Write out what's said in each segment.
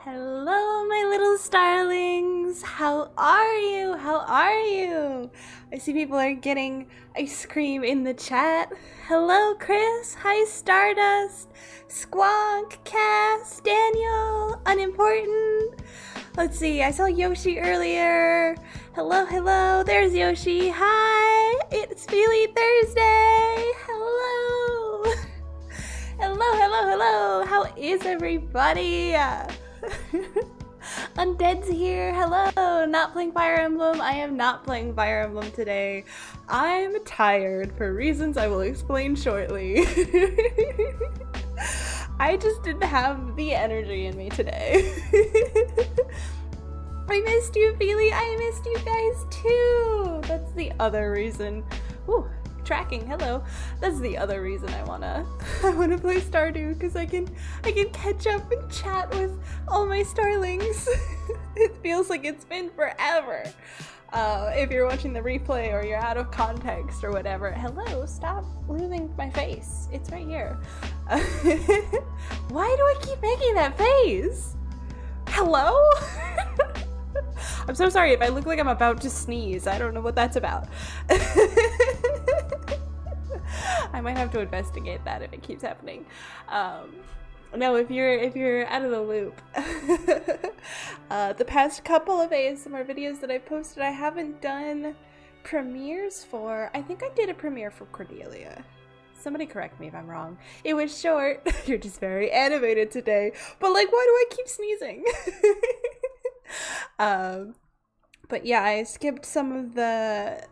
Hello, my little starlings. How are you? How are you? I see people are getting ice cream in the chat. Hello, Chris. Hi, Stardust. Squonk, Cass, Daniel, Unimportant. Let's see, I saw Yoshi earlier. Hello, hello. There's Yoshi. Hi. It's Feely Thursday. Hello. Hello, hello, hello. How is everybody? Undead's here. Hello. Not playing Fire Emblem. I am not playing Fire Emblem today. I'm tired for reasons I will explain shortly. I just didn't have the energy in me today. I missed you, Feely. I missed you guys too. That's the other reason. Ooh. Tracking, hello. That's the other reason I wanna play Stardew, because I can catch up and chat with all my starlings. It feels like it's been forever. If you're watching the replay or you're out of context or whatever, hello, stop losing my face. It's right here. Why do I keep making that face? Hello? I'm so sorry if I look like I'm about to sneeze. I don't know what that's about. I might have to investigate that if it keeps happening. No, if you're out of the loop. The past couple of ASMR videos that I posted, I haven't done premieres for. I think I did a premiere for Cordelia. Somebody correct me if I'm wrong. It was short. You're just very animated today. But like, why do I keep sneezing? But yeah, I skipped some of the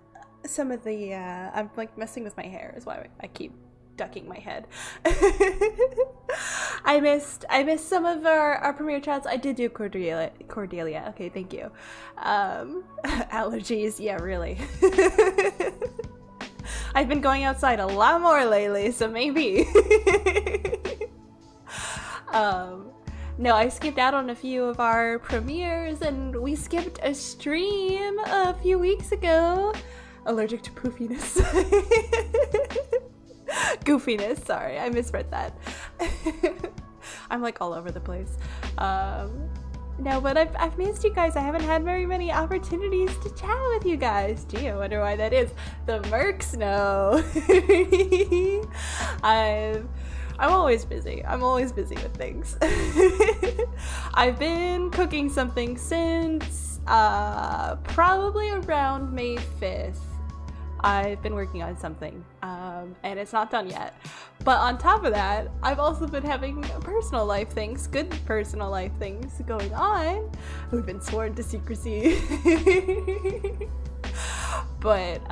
I'm like messing with my hair is why I keep ducking my head. I missed some of our premiere chats. I did do Cordelia. Okay, thank you. Allergies, yeah, really. I've been going outside a lot more lately, so maybe. No, I skipped out on a few of our premieres, and we skipped a stream a few weeks ago. Allergic to poofiness. Goofiness, sorry, I misread that. I'm like all over the place. No, but I've missed you guys. I haven't had very many opportunities to chat with you guys. Gee, I wonder why that is. The mercs know. I'm always busy. I'm always busy with things. I've been cooking something since probably around May 5th. I've been working on something and it's not done yet. But on top of that, I've also been having personal life things, good personal life things going on. We've been sworn to secrecy. But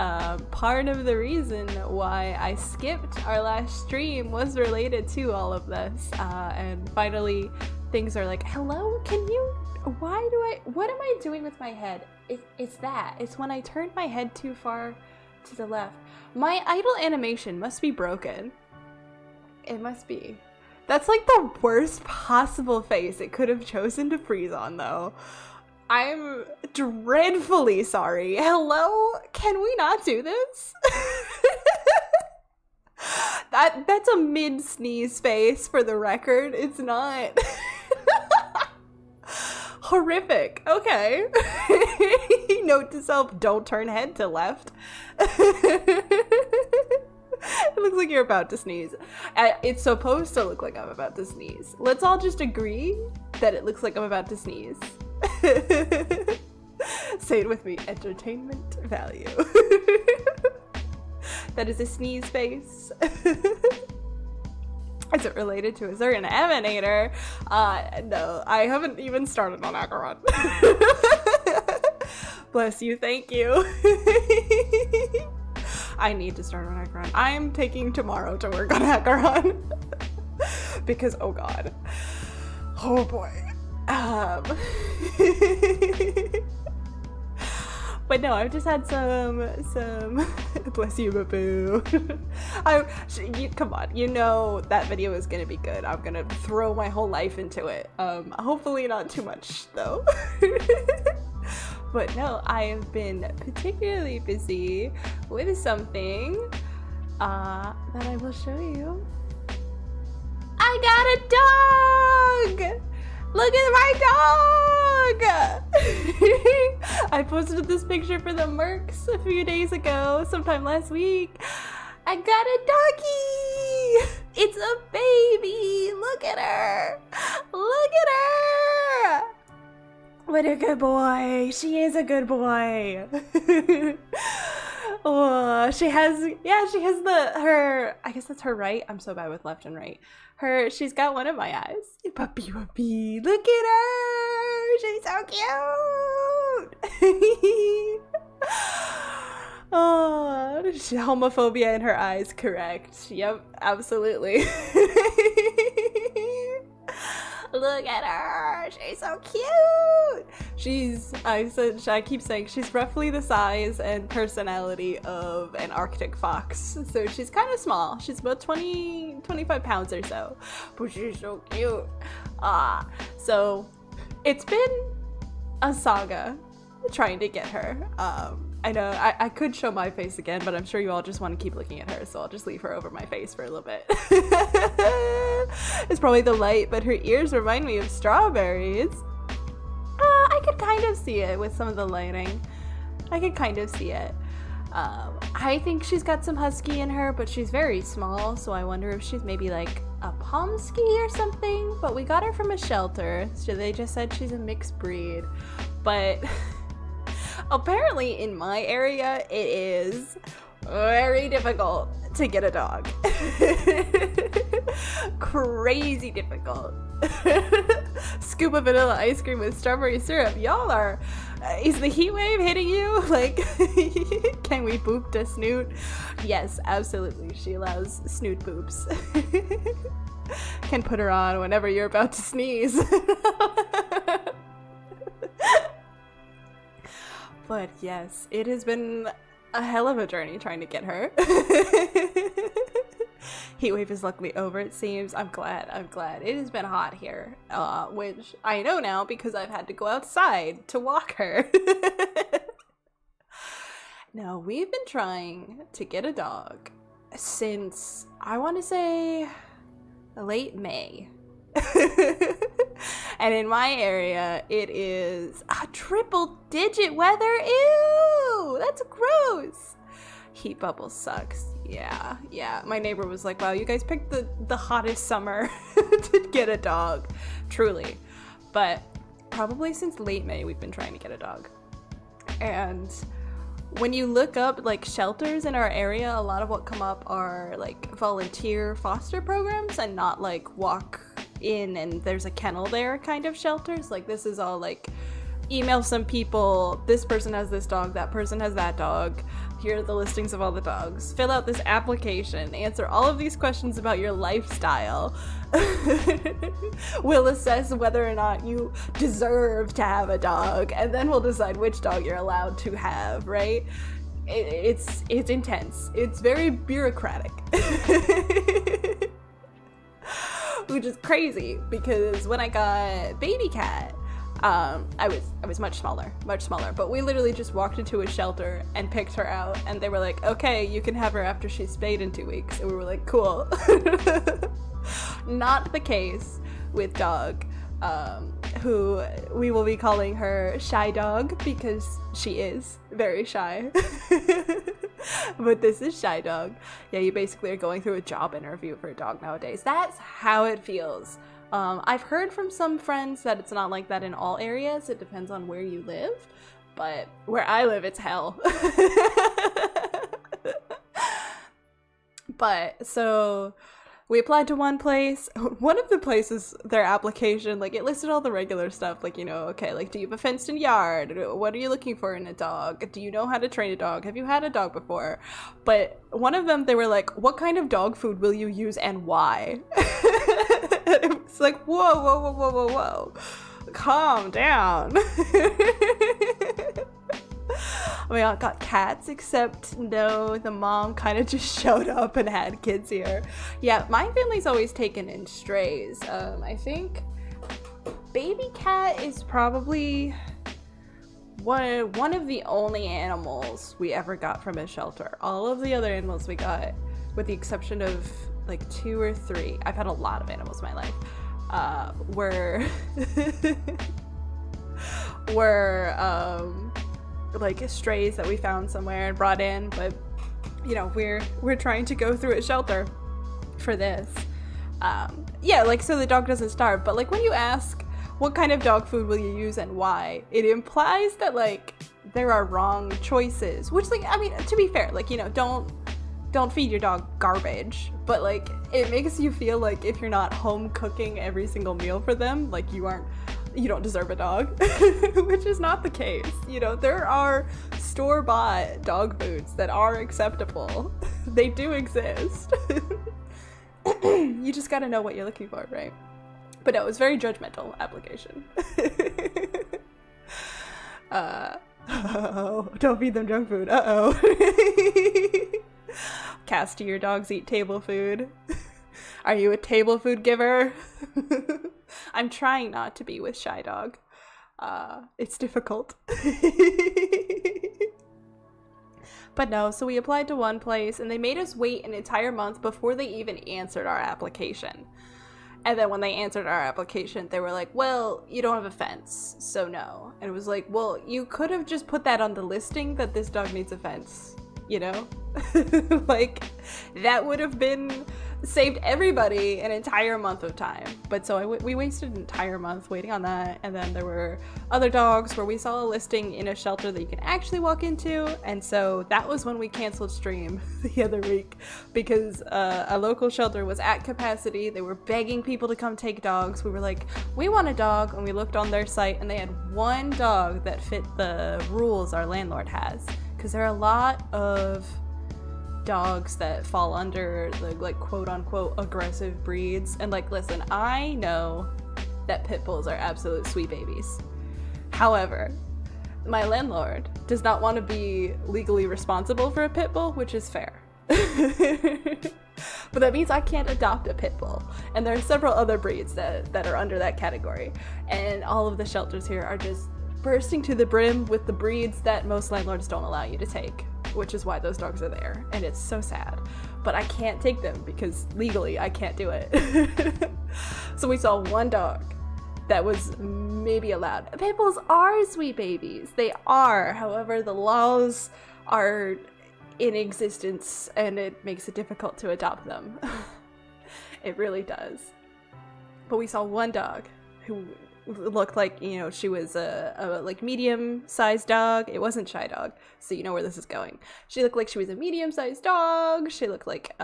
part of the reason why I skipped our last stream was related to all of this. And finally, things are like, hello, can you, what am I doing with my head? It's when I turn my head too far to the left. My idle animation must be broken. It must be. That's like the worst possible face it could have chosen to freeze on, though. I'm dreadfully sorry. Hello? Can we not do this? That's a mid-sneeze face for the record. It's not. Horrific. Okay. Note to self, don't turn head to left. It looks like you're about to sneeze. It's supposed to look like I'm about to sneeze. Let's all just agree that it looks like I'm about to sneeze. Say it with me. Entertainment value. That is a sneeze face. Is it related to a certain emanator? No, I haven't even started on Acheron. Bless you, thank you. I need to start on Acheron. I'm taking tomorrow to work on Acheron. Because, oh god. Oh boy. But no, I've just had some bless you, boo. Come on, you know that video is gonna be good. I'm gonna throw my whole life into it. Hopefully not too much though. But no, I have been particularly busy with something that I will show you. I got a dog! Look at my dog! I posted this picture for the Mercs a few days ago, sometime last week. I got a doggy! It's a baby! Look at her! Look at her! What a good boy! She is a good boy! Oh, she has her, I guess that's her right. I'm so bad with left and right. She's got one of my eyes. Puppy, puppy, look at her! She's so cute! Oh, homophobia in her eyes, correct. Yep, absolutely. Look at her! She's so cute! I keep saying she's roughly the size and personality of an Arctic fox. So she's kind of small. She's about 25 pounds or so. But she's so cute. So it's been a saga trying to get her. I know I could show my face again, but I'm sure you all just want to keep looking at her, so I'll just leave her over my face for a little bit. It's probably the light, but her ears remind me of strawberries. I could kind of see it with some of the lighting. I could kind of see it. I think she's got some husky in her, but she's very small, so I wonder if she's maybe like a pomsky or something. But we got her from a shelter, so they just said she's a mixed breed. But apparently in my area, it is very difficult to get a dog. Crazy difficult. Scoop of vanilla ice cream with strawberry syrup. Y'all are, is the heat wave hitting you? Like, can we boop to snoot? Yes, absolutely. She allows snoot boops. Can put her on whenever you're about to sneeze. But yes, it has been a hell of a journey trying to get her. Heatwave is luckily over, it seems. I'm glad. It has been hot here, which I know now because I've had to go outside to walk her. Now, we've been trying to get a dog since, I want to say, late May. And in my area, it is a triple-digit weather. Ew! That's gross! Heat bubble sucks. Yeah. My neighbor was like, wow, you guys picked the hottest summer to get a dog. Truly. But probably since late May, we've been trying to get a dog. And when you look up like shelters in our area, a lot of what come up are like volunteer foster programs and not like walk in and there's a kennel there kind of shelters. Like, this is all like, email some people, this person has this dog, that person has that dog, here are the listings of all the dogs, fill out this application, answer all of these questions about your lifestyle. We'll assess whether or not you deserve to have a dog, and then we'll decide which dog you're allowed to have, right? It's intense. It's very bureaucratic. Which is crazy, because when I got baby cat, I was much smaller, but we literally just walked into a shelter and picked her out, and they were like, okay, you can have her after she's spayed in 2 weeks, and we were like, cool. Not the case with Dog, who we will be calling her Shy Dog, because she is very shy. But this is Shy Dog. Yeah, you basically are going through a job interview for a dog nowadays. That's how it feels. I've heard from some friends that it's not like that in all areas. It depends on where you live, but where I live, it's hell. But so we applied to one place. One of the places, their application, like, it listed all the regular stuff, like, you know, okay, like, do you have a fenced in yard? What are you looking for in a dog? Do you know how to train a dog? Have you had a dog before? But one of them, they were like, what kind of dog food will you use and why? It's like, whoa. Calm down. I mean, I got cats, except no, the mom kind of just showed up and had kids here. Yeah, my family's always taken in strays. I think baby cat is probably one of the only animals we ever got from a shelter. All of the other animals we got, with the exception of like 2 or 3. I've had a lot of animals in my life. were were like strays that we found somewhere and brought in, but you know, we're trying to go through a shelter for this. Yeah, like, so the dog doesn't starve, but like when you ask what kind of dog food will you use and why, it implies that like there are wrong choices, which, like, I mean, to be fair, like, you know, don't feed your dog garbage, but like it makes you feel like if you're not home cooking every single meal for them, like you don't deserve a dog, which is not the case. You know, there are store-bought dog foods that are acceptable. They do exist. You just gotta know what you're looking for, right? But no, it's very judgmental application. Don't feed them junk food. Cast, do your dogs eat table food? Are you a table food giver? I'm trying not to be with Shy Dog. It's difficult. But no, so we applied to one place and they made us wait an entire month before they even answered our application. And then when they answered our application, they were like, well, you don't have a fence, so no. And it was like, well, you could have just put that on the listing that this dog needs a fence, you know? Like, that would have been saved everybody an entire month of time. But so we wasted an entire month waiting on that. And then there were other dogs where we saw a listing in a shelter that you can actually walk into. And so that was when we canceled stream the other week, because a local shelter was at capacity. They were begging people to come take dogs. We were like, we want a dog. And we looked on their site and they had one dog that fit the rules our landlord has. Because there are a lot of dogs that fall under the, like, quote-unquote aggressive breeds. And, like, listen, I know that pit bulls are absolute sweet babies. However, my landlord does not want to be legally responsible for a pit bull, which is fair. But that means I can't adopt a pit bull. And there are several other breeds that are under that category. And all of the shelters here are just bursting to the brim with the breeds that most landlords don't allow you to take, which is why those dogs are there, and it's so sad. But I can't take them because legally I can't do it. So we saw one dog that was maybe allowed. Pit bulls are sweet babies. They are. However, the laws are in existence and it makes it difficult to adopt them. It really does. But we saw one dog who looked like, you know, she was a like medium-sized dog. It wasn't Shy Dog, so you know where this is going. She looked like she was a medium-sized dog. She looked like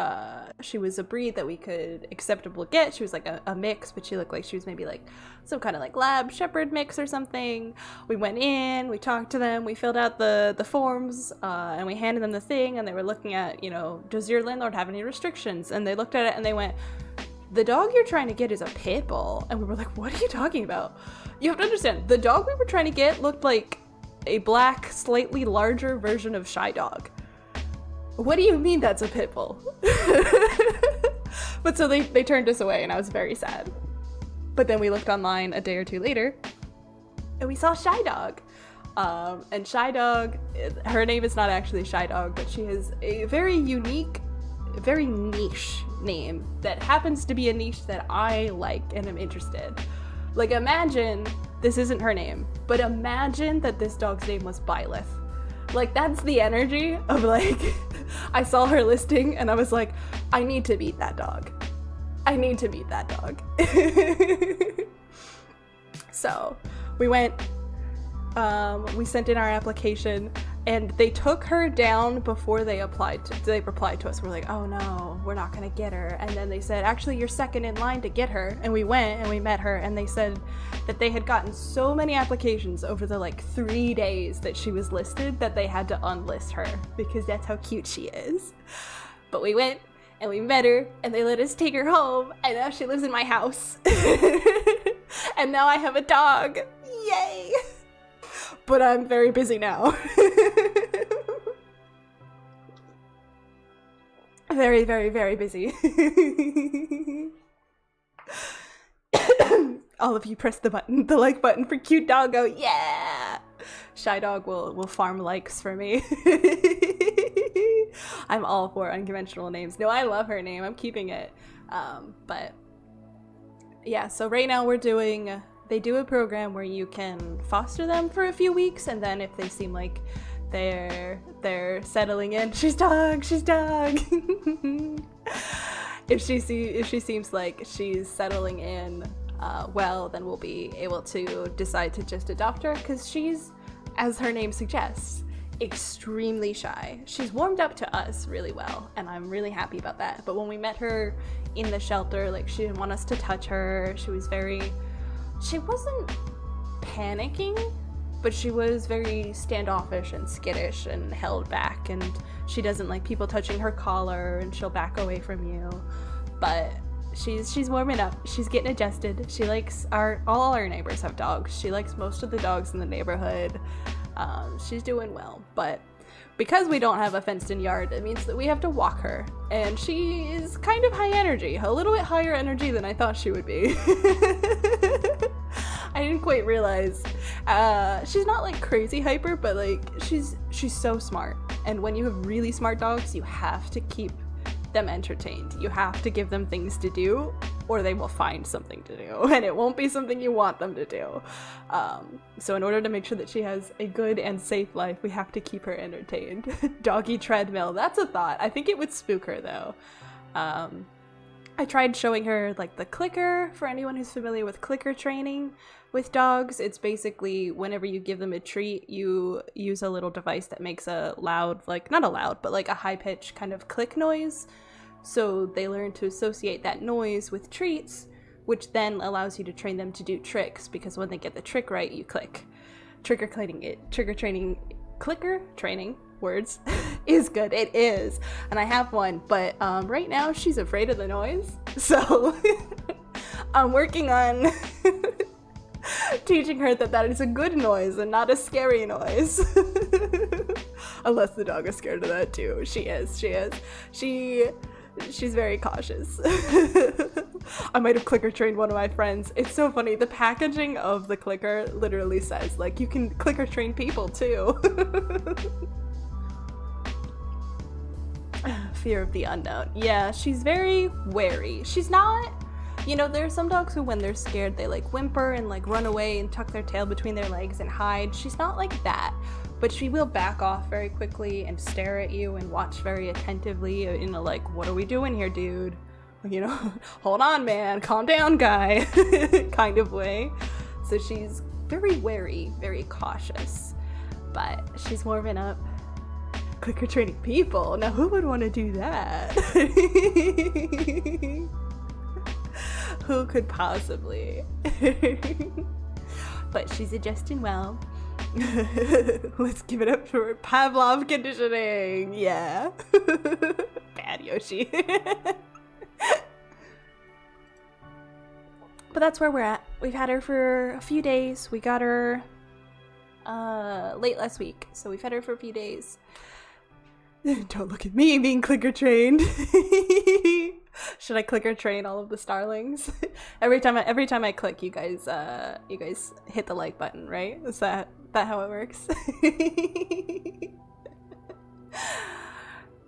she was a breed that we could acceptably get. She was like a mix, but she looked like she was maybe like some kind of like lab shepherd mix or something. We went in, we talked to them, we filled out the forms, and we handed them the thing, and they were looking at, you know, does your landlord have any restrictions? And they looked at it and they went, the dog you're trying to get is a pit bull. And we were like, what are you talking about? You have to understand, the dog we were trying to get looked like a black, slightly larger version of Shy Dog. What do you mean that's a pit bull? But so they turned us away and I was very sad. But then we looked online a day or two later and we saw Shy Dog. And Shy Dog, her name is not actually Shy Dog, but she has a very unique, very niche name that happens to be a niche that I like and am interested. Like, imagine, this isn't her name, but imagine that this dog's name was Byleth. Like, that's the energy of, like, I saw her listing and I was like, I need to meet that dog. I need to meet that dog. So we went, we sent in our application and they took her down before they replied to us. We're like, oh no, we're not gonna get her. And then they said, actually, you're second in line to get her. And we went and we met her and they said that they had gotten so many applications over the like 3 days that she was listed that they had to unlist her because that's how cute she is. But we went and we met her and they let us take her home and now she lives in my house. And now I have a dog. Yay! But I'm very busy now. Very, very, very busy. All of you press the button, the like button for cute doggo. Yeah! Shy Dog will farm likes for me. I'm all for unconventional names. No, I love her name. I'm keeping it. But yeah, so right now they do a program where you can foster them for a few weeks, and then if they seem like they're settling in, she's dog. If she seems like she's settling in well, then we'll be able to decide to just adopt her, because she's, as her name suggests, extremely shy. She's warmed up to us really well, and I'm really happy about that. But when we met her in the shelter, like, she didn't want us to touch her. She wasn't panicking, but she was very standoffish and skittish and held back, and she doesn't like people touching her collar, and she'll back away from you. But she's warming up. She's getting adjusted. She likes all our neighbors have dogs. She likes most of the dogs in the neighborhood. She's doing well, but because we don't have a fenced-in yard, it means that we have to walk her, and she is kind of high energy, a little bit higher energy than I thought she would be. I didn't quite realize. She's not like crazy hyper, but like she's so smart, and when you have really smart dogs, you have to keep them entertained. You have to give them things to do, or they will find something to do, and it won't be something you want them to do. So in order to make sure that she has a good and safe life, we have to keep her entertained. Doggy treadmill, that's a thought. I think it would spook her though. I tried showing her like the clicker. For anyone who's familiar with clicker training with dogs, it's basically whenever you give them a treat, you use a little device that makes a loud, like not a loud, but like a high-pitched kind of click noise. So they learn to associate that noise with treats, which then allows you to train them to do tricks, because when they get the trick right, you click. Clicker training, words, is good. It is. And I have one, but right now she's afraid of the noise. So I'm working on teaching her that is a good noise and not a scary noise. Unless the dog is scared of that too. She's very cautious. I might have clicker trained one of my friends. It's so funny. The packaging of the clicker literally says, like, you can clicker train people too. Fear of the unknown. Yeah, she's very wary. She's not, there are some dogs who, when they're scared, they like whimper and like run away and tuck their tail between their legs and hide. She's not like that. But she will back off very quickly and stare at you and watch very attentively in a like, what are we doing here, dude? Hold on, man, calm down, guy, kind of way. So she's very wary, very cautious, but she's warming up. Clicker training people. Now, who would want to do that? Who could possibly? But she's adjusting well. Let's give it up for Pavlov conditioning. Yeah. Bad Yoshi. But that's where we're at. We've had her for a few days. We got her late last week, so we've had her for a few days. Don't look at me being clicker trained. Should I clicker train all of the Starlings? every time I click, you guys hit the like button, right? Is that how it works?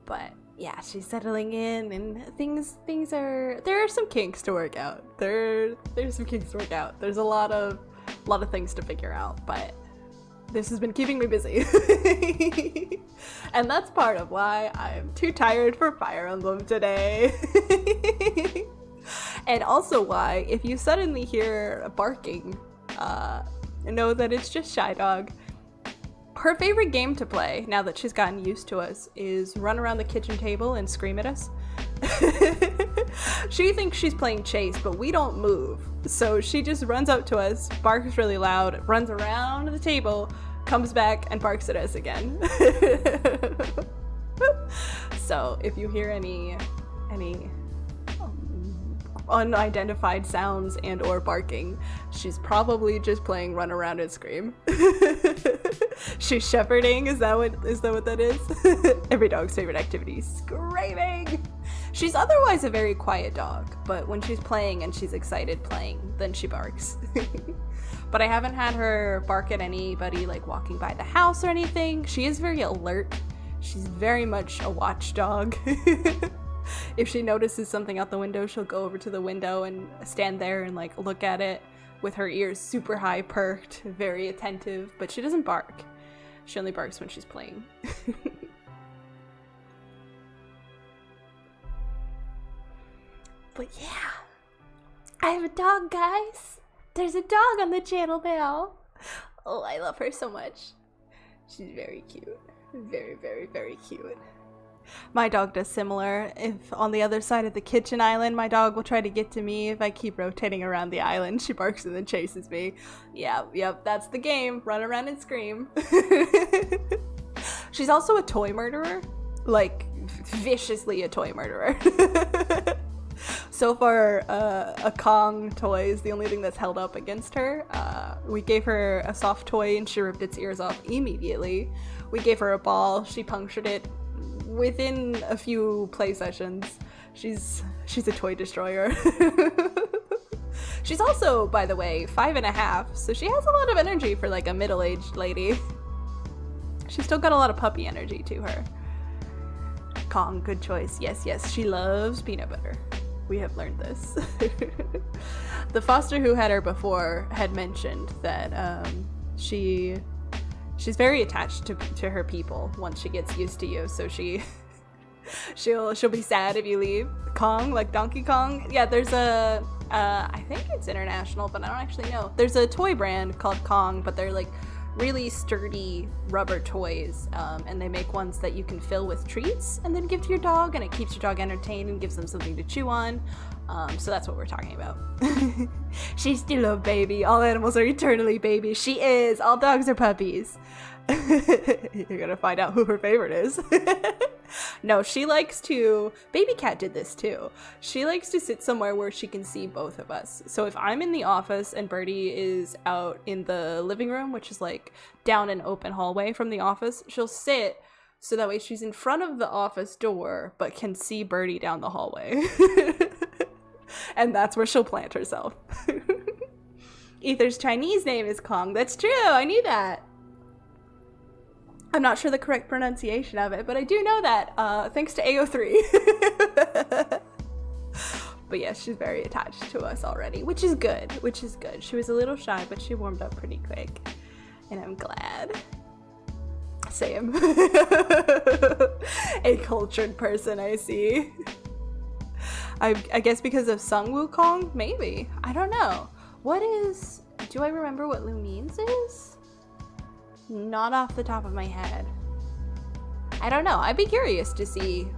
But yeah, she's settling in, and things are, there are some kinks to work out. There's some kinks to work out. There's a lot of things to figure out, but this has been keeping me busy. And that's part of why I'm too tired for Fire Emblem today. And also why, if you suddenly hear barking, know that it's just Shy Dog. Her favorite game to play, now that she's gotten used to us, is run around the kitchen table and scream at us. She thinks she's playing chase, but we don't move. So she just runs up to us, barks really loud, runs around the table, comes back and barks at us again. So if you hear any unidentified sounds and or barking, she's probably just playing run around and scream. She's shepherding. Is that what that is? Every dog's favorite activity, screaming. She's otherwise a very quiet dog, but when she's playing and she's excited playing, then she barks. But I haven't had her bark at anybody like walking by the house or anything. She is very alert. She's very much a watchdog. If she notices something out the window, she'll go over to the window and stand there and like look at it with her ears super high perked, very attentive, but she doesn't bark. She only barks when she's playing. But yeah, I have a dog, guys. There's a dog on the channel now. Oh, I love her so much. She's very cute. Very, very, very cute. My dog does similar. If on the other side of the kitchen island, my dog will try to get to me. If I keep rotating around the island, she barks and then chases me. Yep, that's the game. Run around and scream. She's also a toy murderer. Like, viciously a toy murderer. So far, a Kong toy is the only thing that's held up against her. We gave her a soft toy and she ripped its ears off immediately. We gave her a ball, she punctured it within a few play sessions. She's a toy destroyer. She's also, by the way, 5.5, so she has a lot of energy for like a middle-aged lady. She's still got a lot of puppy energy to her. Kong, good choice. Yes, she loves peanut butter. We have learned this. The foster who had her before had mentioned that she's very attached to her people once she gets used to you, so she'll be sad if you leave. Kong, like Donkey Kong. Yeah, there's a I think it's international, but I don't actually know. There's a toy brand called Kong, but they're like really sturdy rubber toys, and they make ones that you can fill with treats and then give to your dog, and it keeps your dog entertained and gives them something to chew on. So that's what we're talking about. She's still a baby. All animals are eternally babies. She is. All dogs are puppies. You're gonna find out who her favorite is. No, she likes to... Baby Cat did this too. She likes to sit somewhere where she can see both of us. So if I'm in the office and Birdie is out in the living room, which is like down an open hallway from the office, she'll sit so that way she's in front of the office door but can see Birdie down the hallway. And that's where she'll plant herself. Ether's Chinese name is Kong. That's true, I knew that. I'm not sure the correct pronunciation of it, but I do know that, thanks to AO3. But yes, she's very attached to us already, which is good. She was a little shy, but she warmed up pretty quick, and I'm glad. Same. A cultured person, I see. I guess because of Sung Wukong? Maybe. I don't know. Do I remember what Lu Means is? Not off the top of my head. I don't know. I'd be curious to see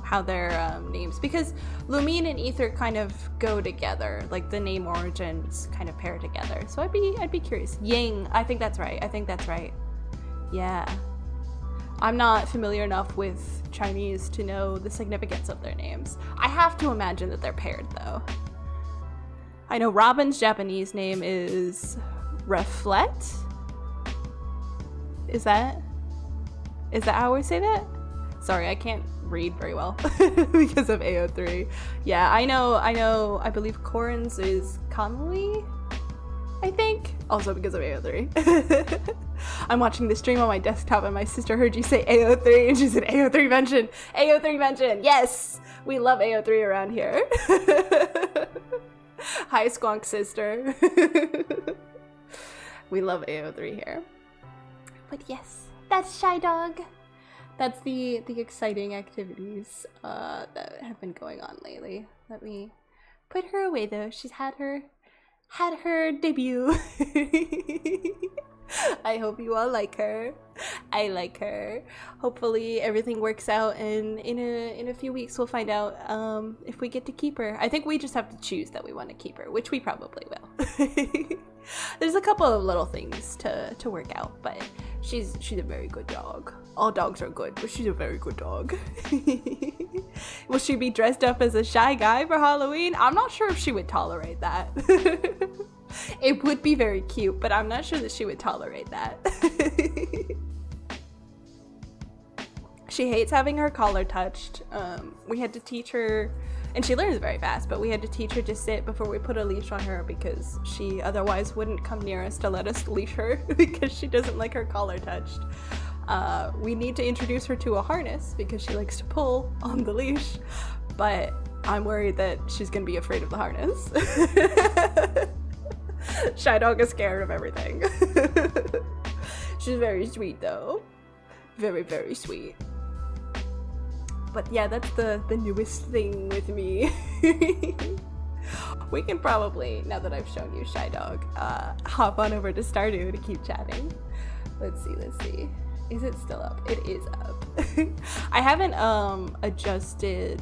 how their names, because Lumine and Ether kind of go together, like the name origins kind of pair together. So I'd be curious. Ying, I think that's right. Yeah. I'm not familiar enough with Chinese to know the significance of their names. I have to imagine that they're paired though. I know Robin's Japanese name is Reflect. Is that how we say that? Sorry, I can't read very well because of AO3. Yeah, I believe Corin's is Connolly, I think. Also because of AO3. I'm watching the stream on my desktop and my sister heard you say AO3 and she said AO3 mention. AO3 mention. Yes, we love AO3 around here. Hi, Squonk sister. We love AO3 here. But yes, that's Shy Dog. That's the exciting activities that have been going on lately. Let me put her away though. She's had her debut. I hope you all like her. I like her. Hopefully everything works out, and in a few weeks we'll find out if we get to keep her. I think we just have to choose that we want to keep her, which we probably will. There's a couple of little things to work out, but she's a very good dog. All dogs are good, but she's a very good dog. Will she be dressed up as a shy guy for Halloween? I'm not sure if she would tolerate that. It would be very cute, but I'm not sure that she would tolerate that. She hates having her collar touched. We had to teach her, and she learns very fast, but we had to teach her to sit before we put a leash on her because she otherwise wouldn't come near us to let us leash her because she doesn't like her collar touched. We need to introduce her to a harness because she likes to pull on the leash, but I'm worried that she's gonna be afraid of the harness. Shy Dog is scared of everything. She's very sweet though. Very, very sweet. But yeah, that's the newest thing with me. We can probably, now that I've shown you Shy Dog, hop on over to Stardew to keep chatting. Let's see. Is it still up? It is up. I haven't adjusted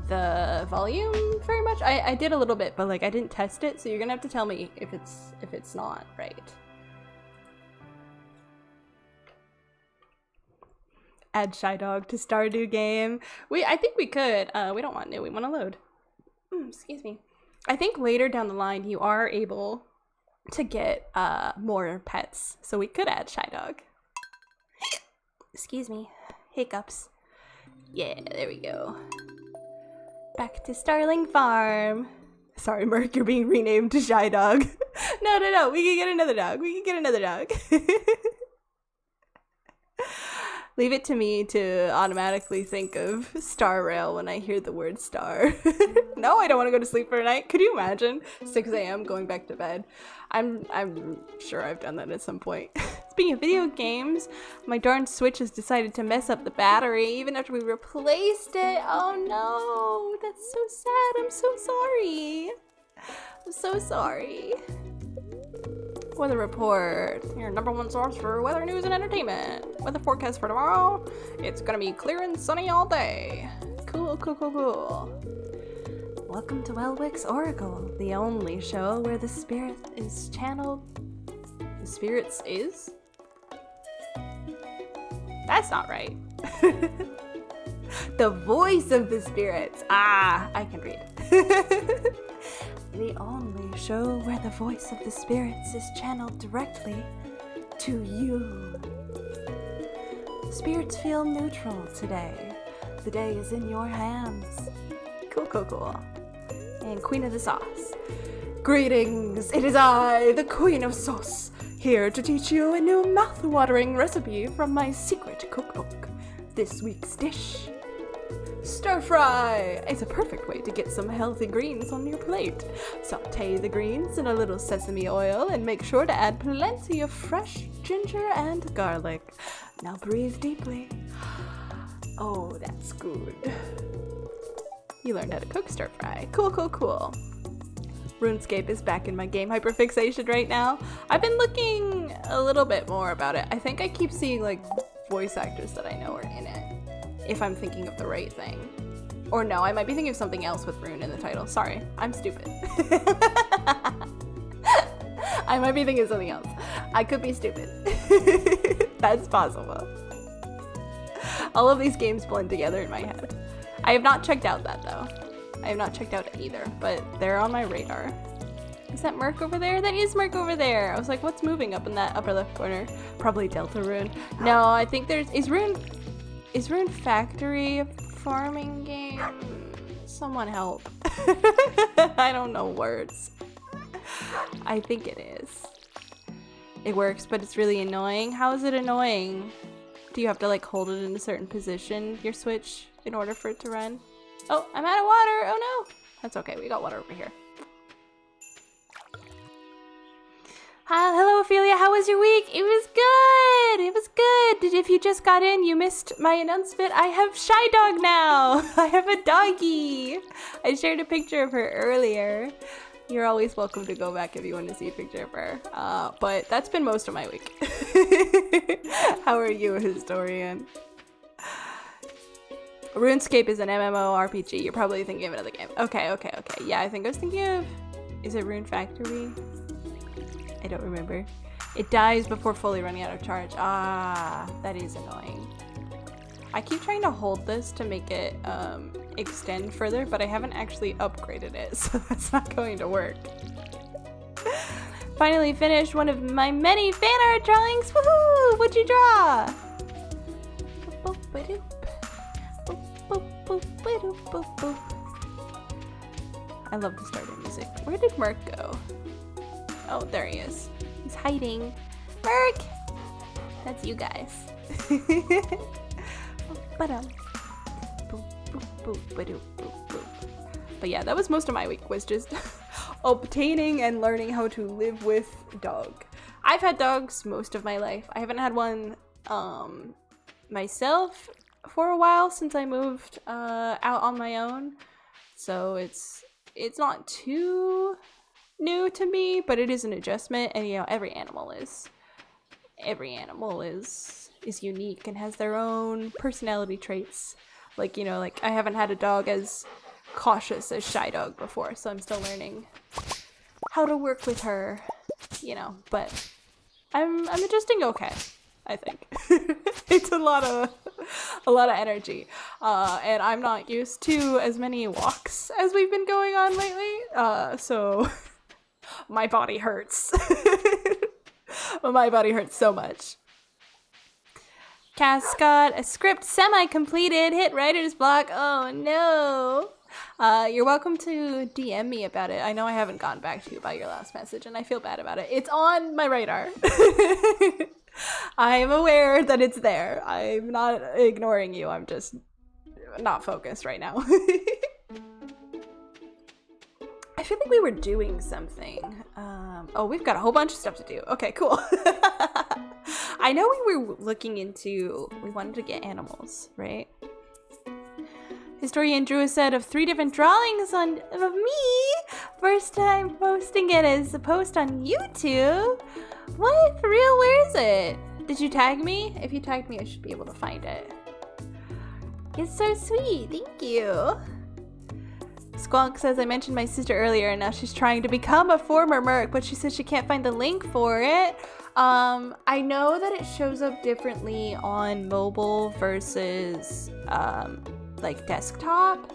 the volume very much. I did a little bit, but like I didn't test it, so you're gonna have to tell me if it's not right. Add Shy Dog to Stardew game. I think we could. We don't want new, we want to load. Excuse me. I think later down the line you are able to get more pets, so we could add Shy Dog. Excuse me. Hiccups. Yeah, there we go. Back to Starling Farm. Sorry, Merc, you're being renamed to Shy Dog. No. We can get another dog. Leave it to me to automatically think of Star Rail when I hear the word star. No, I don't want to go to sleep for a night. Could you imagine? 6 a.m. going back to bed. I'm sure I've done that at some point. Speaking of video games, my darn Switch has decided to mess up the battery even after we replaced it. Oh no, that's so sad. I'm so sorry. Weather report, your number 1 source for weather news and entertainment. Weather forecast for tomorrow, it's gonna be clear and sunny all day. Cool. Welcome to Elwick's Oracle, the only show where the spirit is channeled. The spirits is? That's not right. The voice of the spirits. Ah, I can read. The only show where the voice of the spirits is channeled directly to you. Spirits feel neutral today. The day is in your hands. Cool. And Queen of the Sauce. Greetings, it is I, the Queen of Sauce, here to teach you a new mouth-watering recipe from my secret cookbook. This week's dish: stir fry! It's a perfect way to get some healthy greens on your plate. Saute the greens in a little sesame oil and make sure to add plenty of fresh ginger and garlic. Now breathe deeply. Oh, that's good. You learned how to cook stir fry. Cool. RuneScape is back in my game hyperfixation right now. I've been looking a little bit more about it. I think I keep seeing like voice actors that I know are in it. If I'm thinking of the right thing. Or no, I might be thinking of something else with Rune in the title. Sorry, I'm stupid. I might be thinking of something else. I could be stupid. That's possible. All of these games blend together in my head. I have not checked out that though. I have not checked out either, but they're on my radar. Is that Merc over there? That is Merc over there. I was like, what's moving up in that upper left corner? Probably Delta Rune. No, I think is Rune Factory a farming game? Someone help. I don't know words. I think it is. It works, but it's really annoying. How is it annoying? Do you have to like hold it in a certain position, your Switch, in order for it to run? Oh, I'm out of water. Oh no. That's okay. We got water over here. Hello, Ophelia. How was your week? It was good. If you just got in, you missed my announcement. I have Shy Dog now. I have a doggy. I shared a picture of her earlier. You're always welcome to go back if you want to see a picture of her. But that's been most of my week. How are you, historian? RuneScape is an MMORPG. You're probably thinking of another game. Okay. Yeah, I think I was thinking of... Is it Rune Factory? I don't remember. It dies before fully running out of charge. Ah, that is annoying. I keep trying to hold this to make it extend further, but I haven't actually upgraded it, so that's not going to work. Finally finished one of my many fan art drawings. Woohoo! What'd you draw? I love the starter music. Where did Merc go? Oh, there he is. He's hiding. Merc! That's you guys. But yeah, that was most of my week, was just obtaining and learning how to live with dog. I've had dogs most of my life. I haven't had one myself for a while since I moved out on my own. So it's not too new to me, but it is an adjustment. And you know, every animal is unique and has their own personality traits. Like, you know, like I haven't had a dog as cautious as Shy Dog before, so I'm still learning how to work with her, you know, but I'm adjusting okay, I think. It's a lot of energy, and I'm not used to as many walks as we've been going on lately, so my body hurts. My body hurts so much. Cass got a script semi-completed, hit writer's block. Oh no. You're welcome to DM me about it. I know I haven't gotten back to you about your last message, and I feel bad about it. It's on my radar. I'm aware that it's there. I'm not ignoring you. I'm just not focused right now. I feel like we were doing something. Oh, we've got a whole bunch of stuff to do. Okay, cool. I know we were looking into, we wanted to get animals, right? Historian Drew said of 3 different drawings of me. First time posting it as a post on YouTube. What? For real? Where is it? Did you tag me? If you tagged me, I should be able to find it. It's so sweet. Thank you. Squonk says, I mentioned my sister earlier and now she's trying to become a former merc, but she says she can't find the link for it. I know that it shows up differently on mobile versus like desktop.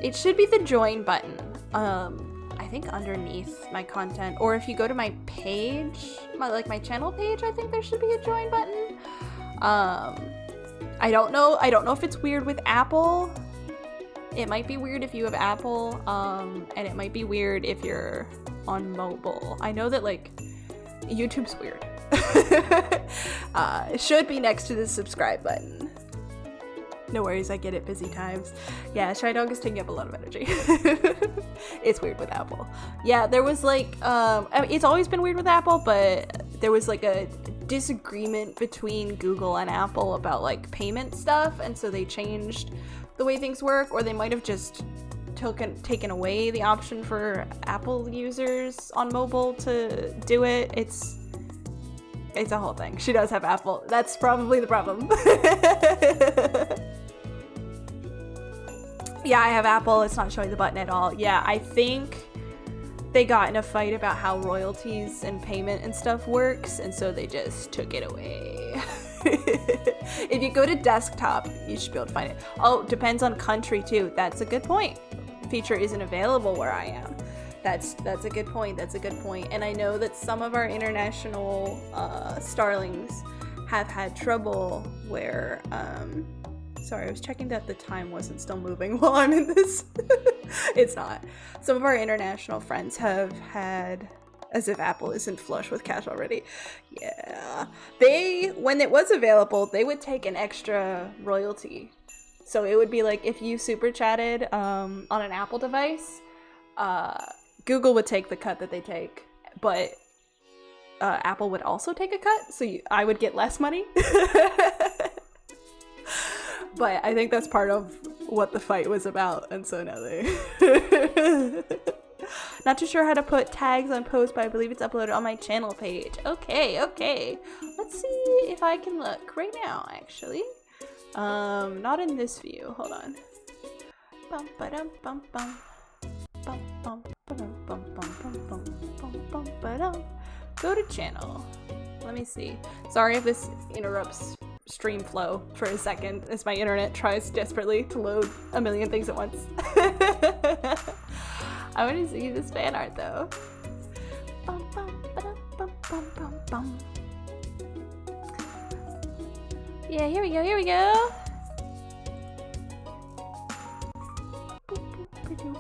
It should be the join button. I think underneath my content, or if you go to my page, my channel page, I think there should be a join button. I don't know if it's weird with Apple. It might be weird if you have Apple, and it might be weird if you're on mobile. I know that, like, YouTube's weird. It should be next to the subscribe button. No worries, I get it, busy times. Yeah, Shy Dog is taking up a lot of energy. It's weird with Apple. Yeah, there was, like, I mean, it's always been weird with Apple, but there was, like, a disagreement between Google and Apple about, like, payment stuff, and so they changed the way things work, or they might have just taken away the option for Apple users on mobile to do it. It's a whole thing. She does have Apple. That's probably the problem. Yeah, I have Apple. It's not showing the button at all. Yeah, I think they got in a fight about how royalties and payment and stuff works, and so they just took it away. If you go to desktop, you should be able to find it. Oh, depends on country too. That's a good point. Feature isn't available where I am. That's a good point. That's a good point. And I know that some of our international Starlings have had trouble where sorry, I was checking that the time wasn't still moving while I'm in this. It's not. Some of our international friends have had, as if Apple isn't flush with cash already. Yeah. When it was available, they would take an extra royalty. So it would be like if you super chatted on an Apple device, Google would take the cut that they take, but Apple would also take a cut, so I would get less money. But I think that's part of what the fight was about, and so now they... Not too sure how to put tags on posts, but I believe it's uploaded on my channel page. Okay. Let's see if I can look right now, actually. Not in this view. Hold on. Bum ba-dum bum bum. Bum bum ba-dum bum bum bum bum bum ba-dum. Go to channel. Let me see. Sorry if this interrupts stream flow for a second as my internet tries desperately to load a million things at once. I want to see this fan art though. Bum, bum, ba-dum, bum, bum, bum, bum. Yeah, here we go. Boop, boop, ba-doop.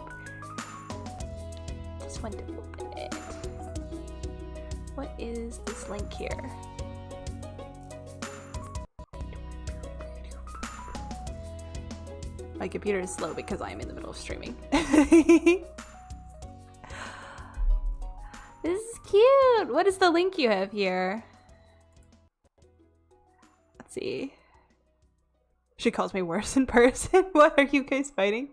Just want to open it. What is this link here? My My computer is slow because I'm in the middle of streaming. This is cute. What is the link you have here? Let's see. She calls me worse in person. What are you guys fighting?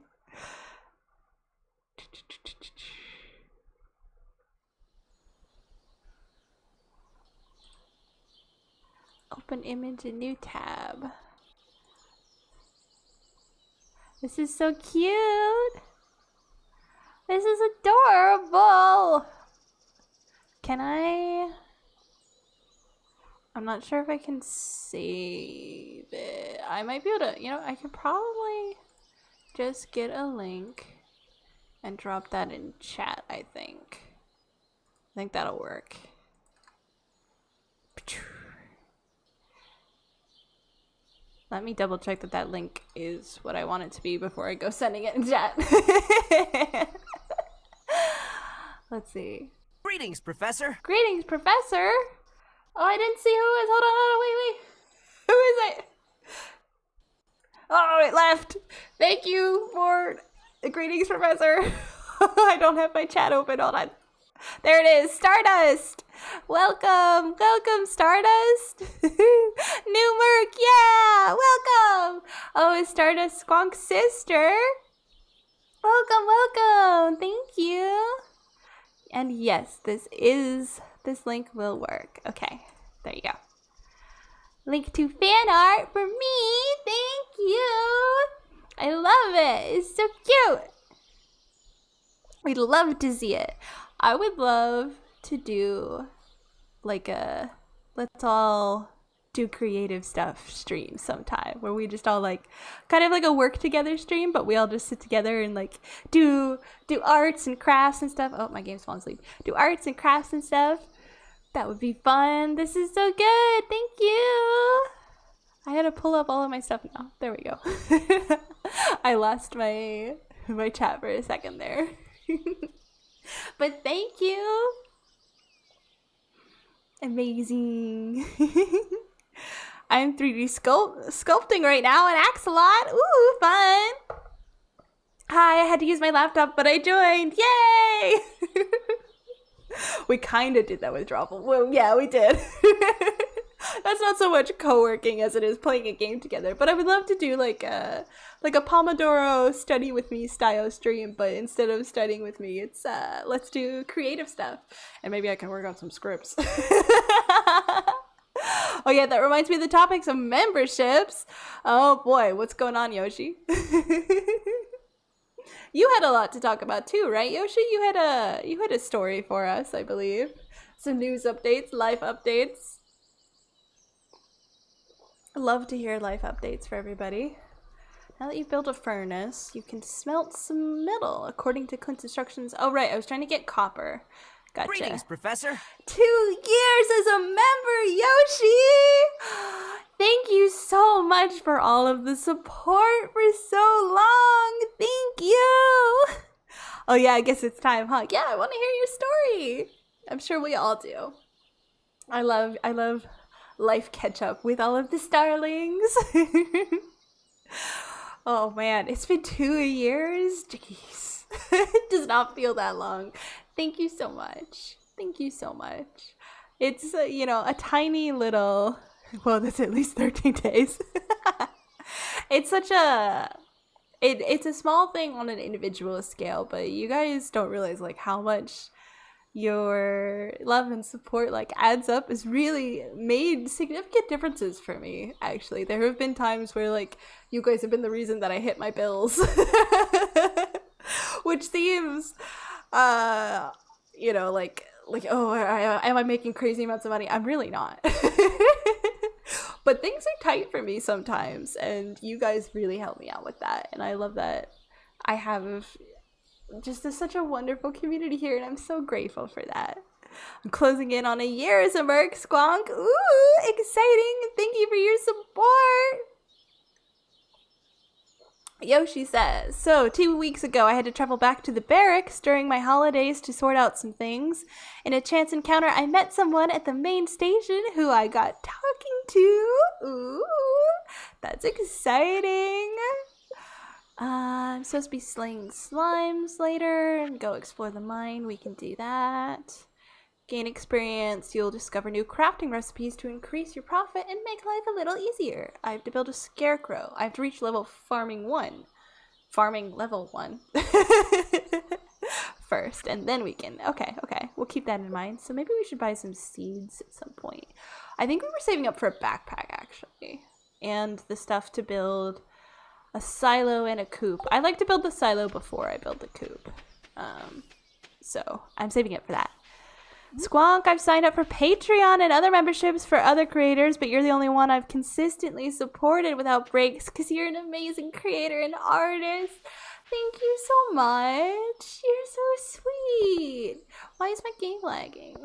Open image, a new tab. This is so cute. This is adorable. Can I'm not sure if I can save it. I might be able to, you know, I could probably just get a link and drop that in chat, I think. I think that'll work. Let me double check that that link is what I want it to be before I go sending it in chat. Let's see. Greetings, Professor. Greetings, Professor. Oh, I didn't see who it was. Hold on, wait. Who is it? Oh, it left. Thank you for the greetings, Professor. I don't have my chat open. Hold on. There it is. Stardust. Welcome. Welcome, Stardust. New Merc. Yeah. Welcome. Oh, it's Stardust Squonk's sister. Welcome, welcome. Thank you. And yes, this link will work. Okay. There you go. Link to fan art for me. Thank you. I love it. It's so cute. We'd love to see it. I would love to do like a let's all do creative stuff stream sometime where we just all like kind of like a work together stream, but we all just sit together and like do arts and crafts and stuff. Oh, my game's falling asleep. Do arts and crafts and stuff. That would be fun. This is so good. Thank you. I had to pull up all of my stuff now. There we go. I lost my chat for a second there. But thank you. Amazing. I'm 3D sculpting right now in Axolot. Ooh, fun. Hi, I had to use my laptop, but I joined. Yay! We kind of did that with Drawful. Well, yeah, we did. That's not so much co-working as it is playing a game together. But I would love to do like a Pomodoro study with me style stream. But instead of studying with me, it's let's do creative stuff. And maybe I can work on some scripts. Oh yeah, that reminds me of the topics of memberships. Oh boy, what's going on, Yoshi? You had a lot to talk about too, right, Yoshi? You had a story for us, I believe. Some news updates, life updates. Love to hear life updates for everybody. Now that you've built a furnace, you can smelt some metal according to Clint's instructions. Oh right, I was trying to get copper. Gotcha. Greetings, Professor. 2 years as a member, Yoshi! Thank you so much for all of the support for so long. Thank you. Oh yeah, I guess it's time, huh? Yeah, I want to hear your story. I'm sure we all do. I love life catch up with all of the Starlings. Oh man, it's been 2 years. Jeez. It does not feel that long. Thank you so much. Thank you so much. It's, you know, a tiny little, well, that's at least 13 days. It's such it's a small thing on an individual scale, but you guys don't realize like how much your love and support like adds up has really made significant differences for me. Actually, there have been times where like you guys have been the reason that I hit my bills. Which seems you know, like oh, am I making crazy amounts of money? I'm really not. But things are tight for me sometimes, and you guys really help me out with that, and I love that I have just such a wonderful community here, and I'm so grateful for that. I'm closing in on a year as a Merc Squonk. Ooh, exciting! Thank you for your support! Yoshi says, so 2 weeks ago I had to travel back to the barracks during my holidays to sort out some things. In a chance encounter, I met someone at the main station who I got talking to. Ooh, that's exciting. I'm supposed to be slaying slimes later and go explore the mine. We can do that. Gain experience. You'll discover new crafting recipes to increase your profit and make life a little easier. I have to build a scarecrow. I have to reach level farming level 1 first, and then we can. Okay, we'll keep that in mind. So maybe we should buy some seeds at some point. I think we were saving up for a backpack actually, and the stuff to build a silo and a coop. I like to build the silo before I build the coop, so I'm saving up for that. Squonk, I've signed up for Patreon and other memberships for other creators, but you're the only one I've consistently supported without breaks because you're an amazing creator and artist. Thank you so much. You're so sweet. Why is my game lagging?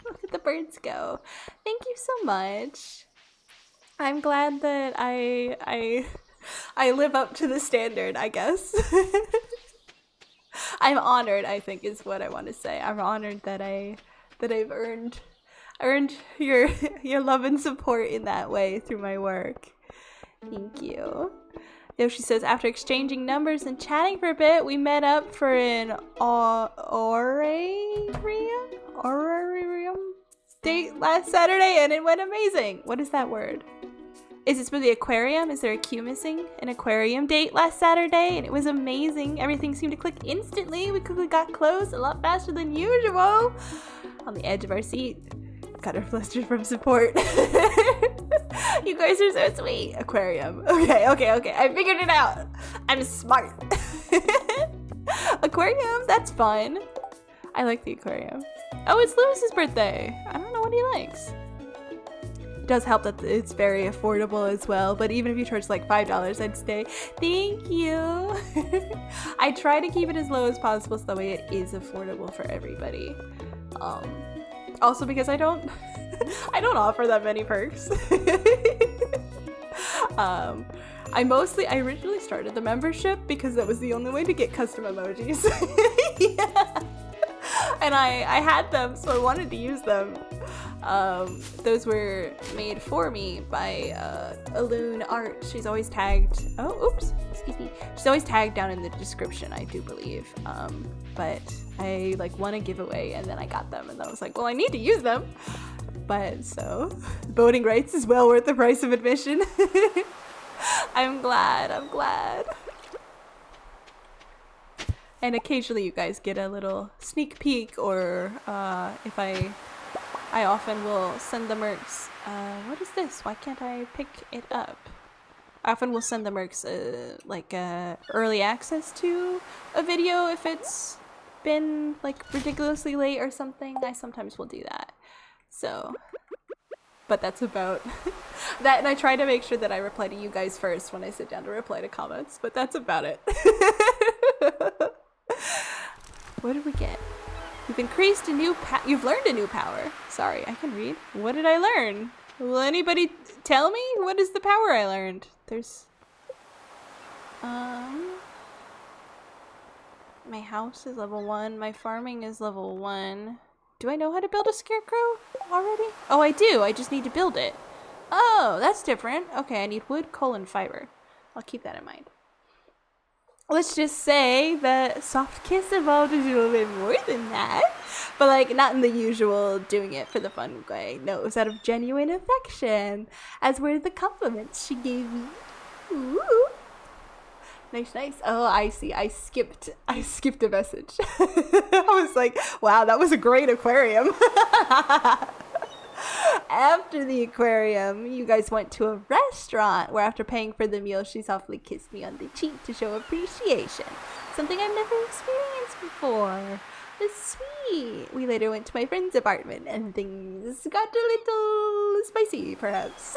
Look at the birds go. Thank you so much. I'm glad that I live up to the standard, I guess. I'm honored, I think is what I want to say. I'm honored that I've earned your love and support in that way through my work. Thank you. Yoshi says, after exchanging numbers and chatting for a bit, we met up for an orarium date last Saturday and it went amazing. What is that word? Is it supposed to be aquarium? Is there a Q missing? An aquarium date last Saturday and it was amazing. Everything seemed to click instantly. We quickly got close a lot faster than usual. On the edge of our seat. Got our flustered from support. You guys are so sweet. Aquarium. Okay. I figured it out. I'm smart. Aquarium, that's fun. I like the aquarium. Oh, it's Lewis's birthday. I don't know what he likes. It does help that it's very affordable as well, but even if you charge like $5, I'd stay. Thank you. I try to keep it as low as possible so that way it is affordable for everybody. Also because I don't offer that many perks. I originally started the membership because that was the only way to get custom emojis. Yeah. And I had them, so I wanted to use them. Those were made for me by Alune Art. She's always tagged. Oh, oops, excuse me. She's always tagged down in the description, I do believe. But I won a giveaway and then I got them, and then I was like, well, I need to use them. But so voting rights is well worth the price of admission. I'm glad. And occasionally you guys get a little sneak peek, or if I often will send the mercs. What is this? Why can't I pick it up? I often will send the mercs early access to a video if it's been ridiculously late or something. I sometimes will do that. So, but that's about that, and I try to make sure that I reply to you guys first when I sit down to reply to comments, but that's about it. What did we get? You've increased you've learned a new power. Sorry, I can read. What did I learn? Will anybody tell me? What is the power I learned? There's my house is level 1, my farming is level 1. Do I know how to build a scarecrow already? Oh, I do. I just need to build it. Oh, that's different. Okay, I need wood, coal, and fiber. I'll keep that in mind. Let's just say that Soft Kiss evolved a little bit more than that. But not in the usual doing it for the fun way. No, it was out of genuine affection. As were the compliments she gave me. Ooh. Nice. Oh, I see. I skipped a message. I was like, wow, that was a great aquarium. After the aquarium, you guys went to a restaurant where after paying for the meal, she softly kissed me on the cheek to show appreciation. Something I've never experienced before. It's sweet. We later went to my friend's apartment and things got a little spicy, perhaps.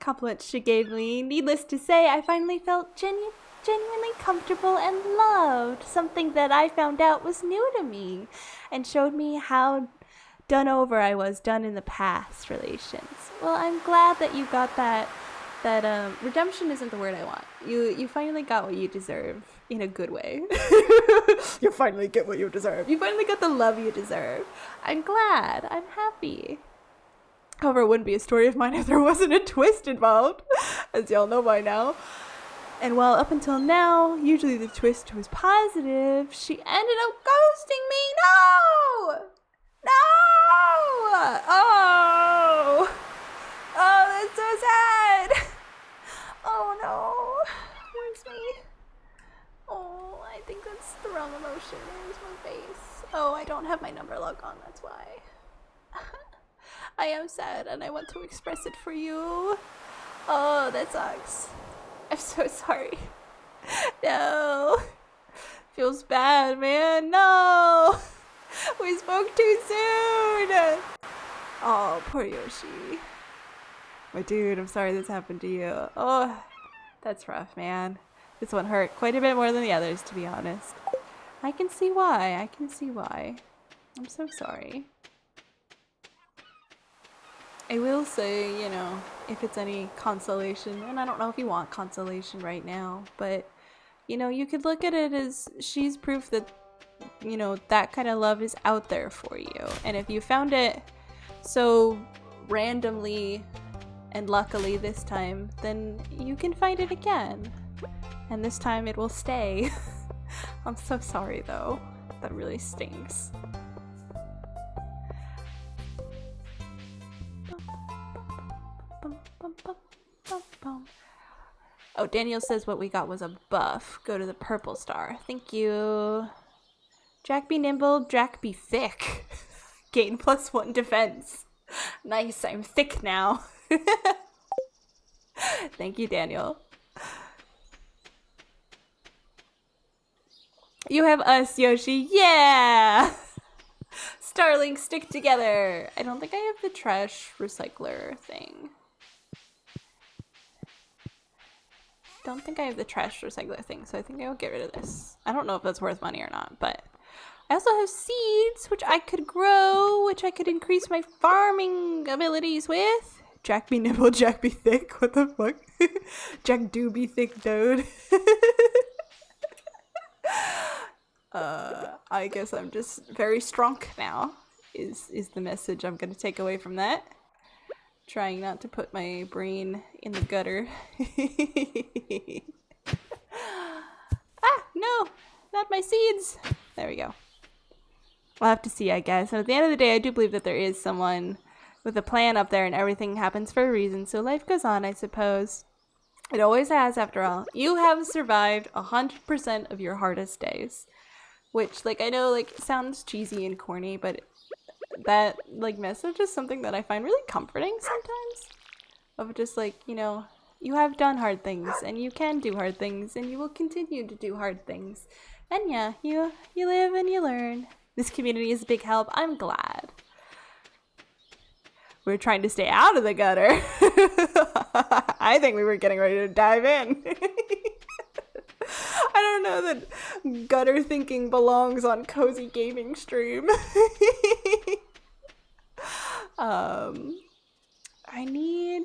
Compliments she gave me. Needless to say, I finally felt genuinely comfortable and loved. Something that I found out was new to me and showed me how done over I was done in the past relations. Well, I'm glad that you got that redemption isn't the word I want. You finally got what you deserve in a good way. You finally get what you deserve. You finally got the love you deserve. I'm glad. I'm happy. However, it wouldn't be a story of mine if there wasn't a twist involved, as y'all know by now. And while up until now, usually the twist was positive, she ended up ghosting me. No! No! Oh! Oh, that's so sad. Oh no. Where's me? Oh, I think that's the wrong emotion. Where's my face? Oh, I don't have my number log on, that's why. I am sad and I want to express it for you. Oh, that sucks. I'm so sorry. No. Feels bad, man. No. We spoke too soon. Oh, poor Yoshi. My dude, I'm sorry this happened to you. Oh, that's rough, man. This one hurt quite a bit more than the others, to be honest. I can see why. I can see why. I'm so sorry. I will say, you know, if it's any consolation, and I don't know if you want consolation right now, but, you know, you could look at it as she's proof that, you know, that kind of love is out there for you. And if you found it so randomly and luckily this time, then you can find it again. And this time it will stay. I'm so sorry though. That really stinks. Oh, Daniel says what we got was a buff. Go to the purple star. Thank you. Jack be nimble, Jack be thick. Gain +1 defense. Nice, I'm thick now. Thank you, Daniel. You have us, Yoshi. Yeah! Starlings stick together. I don't think I have the trash recycler thing. Don't think I have the trash recycler thing, so I think I'll get rid of this. I don't know if that's worth money or not, but I also have seeds, which I could grow, which I could increase my farming abilities with. Jack be nimble, Jack be thick. What the fuck? Jack do be thick, dude. I guess I'm just very strong now, is the message I'm gonna take away from that. Trying not to put my brain in the gutter. Ah, no, not my seeds. There we go. I'll have to see, I guess. And at the end of the day, I do believe that there is someone with a plan up there and everything happens for a reason. So life goes on, I suppose. It always has, after all. You have survived 100% of your hardest days. Which, like, I know, like, sounds cheesy and corny, but that, like, message is something that I find really comforting sometimes. Of just, like, you know, you have done hard things, and you can do hard things, and you will continue to do hard things. And yeah, you live and you learn. This community is a big help. I'm glad. We're trying to stay out of the gutter. I think we were getting ready to dive in. I don't know that gutter thinking belongs on cozy gaming stream. I need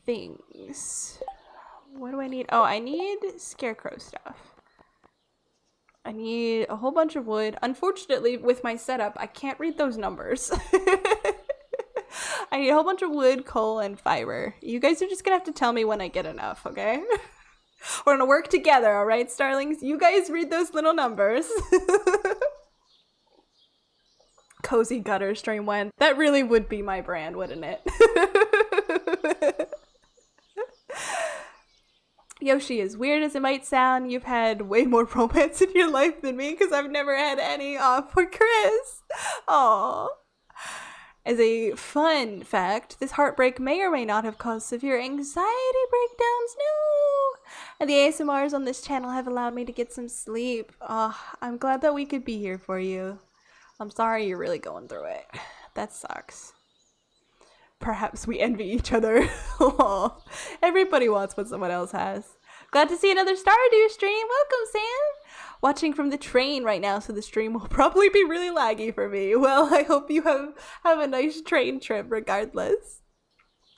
things. What do I need? Oh, I need scarecrow stuff. I need a whole bunch of wood. Unfortunately, with my setup, I can't read those numbers. I need a whole bunch of wood, coal, and fiber. You guys are just gonna have to tell me when I get enough, okay? We're gonna work together, alright, Starlings? You guys read those little numbers. Cozy gutter stream when. That really would be my brand, wouldn't it? Yoshi, as weird as it might sound, you've had way more romance in your life than me because I've never had any. Aw, poor Chris. Aww. As a fun fact, this heartbreak may or may not have caused severe anxiety breakdowns. No! And the ASMRs on this channel have allowed me to get some sleep. I'm glad that we could be here for you. I'm sorry you're really going through it. That sucks. Perhaps we envy each other. Everybody wants what someone else has. Glad to see another Stardew stream. Welcome, Sam. Watching from the train right now, so the stream will probably be really laggy for me. Well, I hope you have a nice train trip regardless.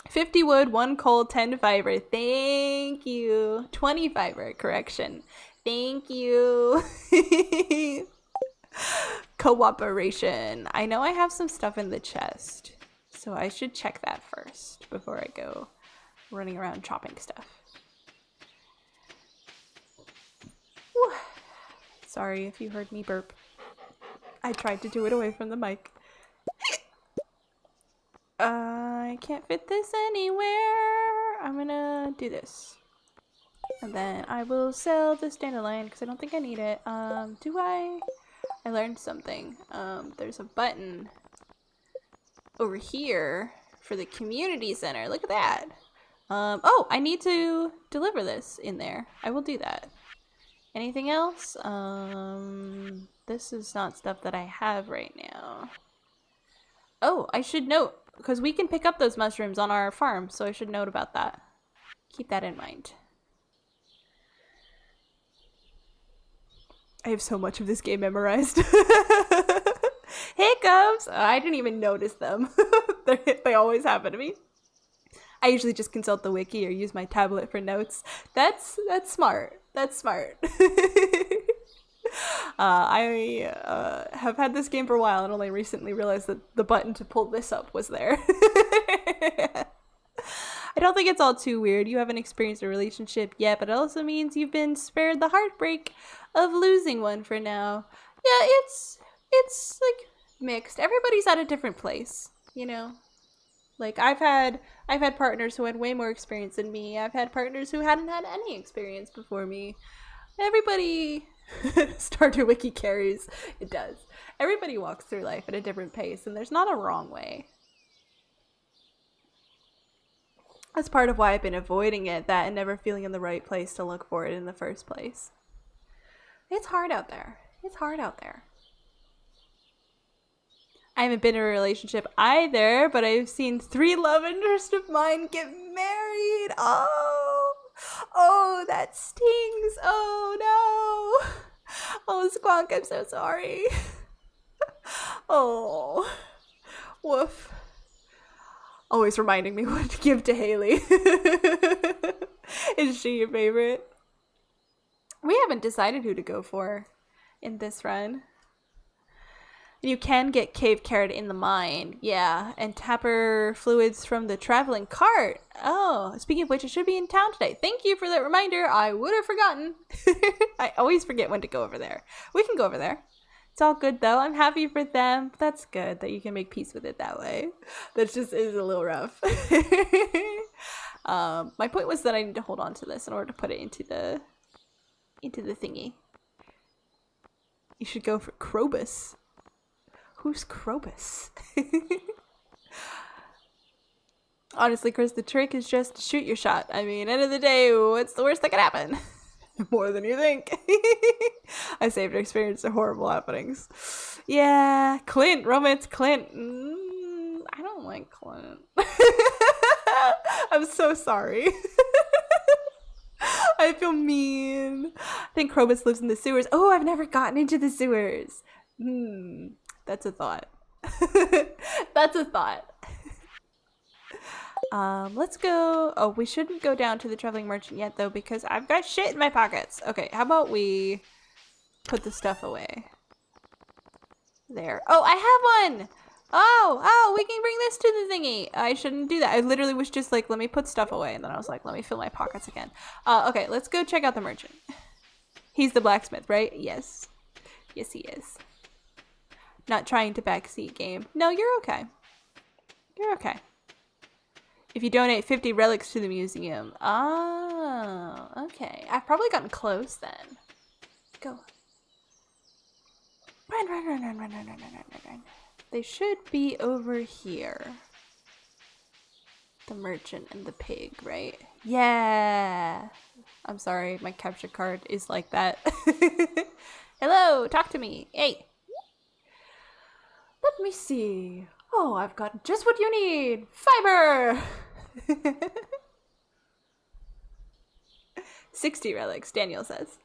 50 wood, 1 coal, 10 fiber. Thank you. 20 fiber, correction. Thank you. Cooperation. I know I have some stuff in the chest. So I should check that first before I go running around chopping stuff. Whew. Sorry if you heard me burp. I tried to do it away from the mic. I can't fit this anywhere. I'm gonna do this. And then I will sell this dandelion because I don't think I need it. Do I? I learned something. There's a button over here for the community center. Look at that. Oh, I need to deliver this in there. I will do that. Anything else? This is not stuff that I have right now. Oh, I should note, because we can pick up those mushrooms on our farm, so I should note about that. Keep that in mind. I have so much of this game memorized. Hiccups! I didn't even notice them. They always happen to me. I usually just consult the wiki or use my tablet for notes. That's smart. That's smart. I have had this game for a while and only recently realized that the button to pull this up was there. I don't think it's all too weird. You haven't experienced a relationship yet, but it also means you've been spared the heartbreak of losing one for now. Yeah, it's like mixed. Everybody's at a different place, you know? Like I've had partners who had way more experience than me. I've had partners who hadn't had any experience before me. Everybody Stardew Wiki carries. It does. Everybody walks through life at a different pace, and there's not a wrong way. That's part of why I've been avoiding it, that and never feeling in the right place to look for it in the first place. It's hard out there. It's hard out there. I haven't been in a relationship either, but I've seen 3 love interests of mine get married. Oh, that stings. Oh no. Oh, Squonk, I'm so sorry. Oh, woof. Always reminding me what to give to Haley. Is she your favorite? We haven't decided who to go for in this run. You can get cave carrot in the mine, yeah, and tapper fluids from the traveling cart. Oh, speaking of which, I should be in town today. Thank you for that reminder. I would have forgotten. I always forget when to go over there. We can go over there. It's all good though. I'm happy for them. That's good that you can make peace with it that way. That just is a little rough. My point was that I need to hold on to this in order to put it into the thingy. You should go for Krobus. Who's Krobus? Honestly, Chris, the trick is just to shoot your shot. I mean, end of the day, what's the worst that could happen? More than you think. I saved experience of horrible happenings. Yeah, Clint, romance Clint. I don't like Clint. I'm so sorry. I feel mean. I think Krobus lives in the sewers. Oh, I've never gotten into the sewers. That's a thought. That's a thought. Let's go. Oh, we shouldn't go down to the traveling merchant yet though, because I've got shit in my pockets. Okay, how about we put the stuff away? There. Oh, I have one! Oh, we can bring this to the thingy. I shouldn't do that. I literally was just like, let me put stuff away, and then I was like, let me fill my pockets again. Okay, let's go check out the merchant. He's the blacksmith, right? Yes. Yes, he is. Not trying to backseat game. No, you're okay. You're okay. If you donate 50 relics to the museum. Oh, okay. I've probably gotten close then. Go. Run. They should be over here. The merchant and the pig, right? Yeah. I'm sorry, my capture card is like that. Hello, talk to me. Hey. Let me see. Oh, I've got just what you need. Fiber! 60 relics, Daniel says.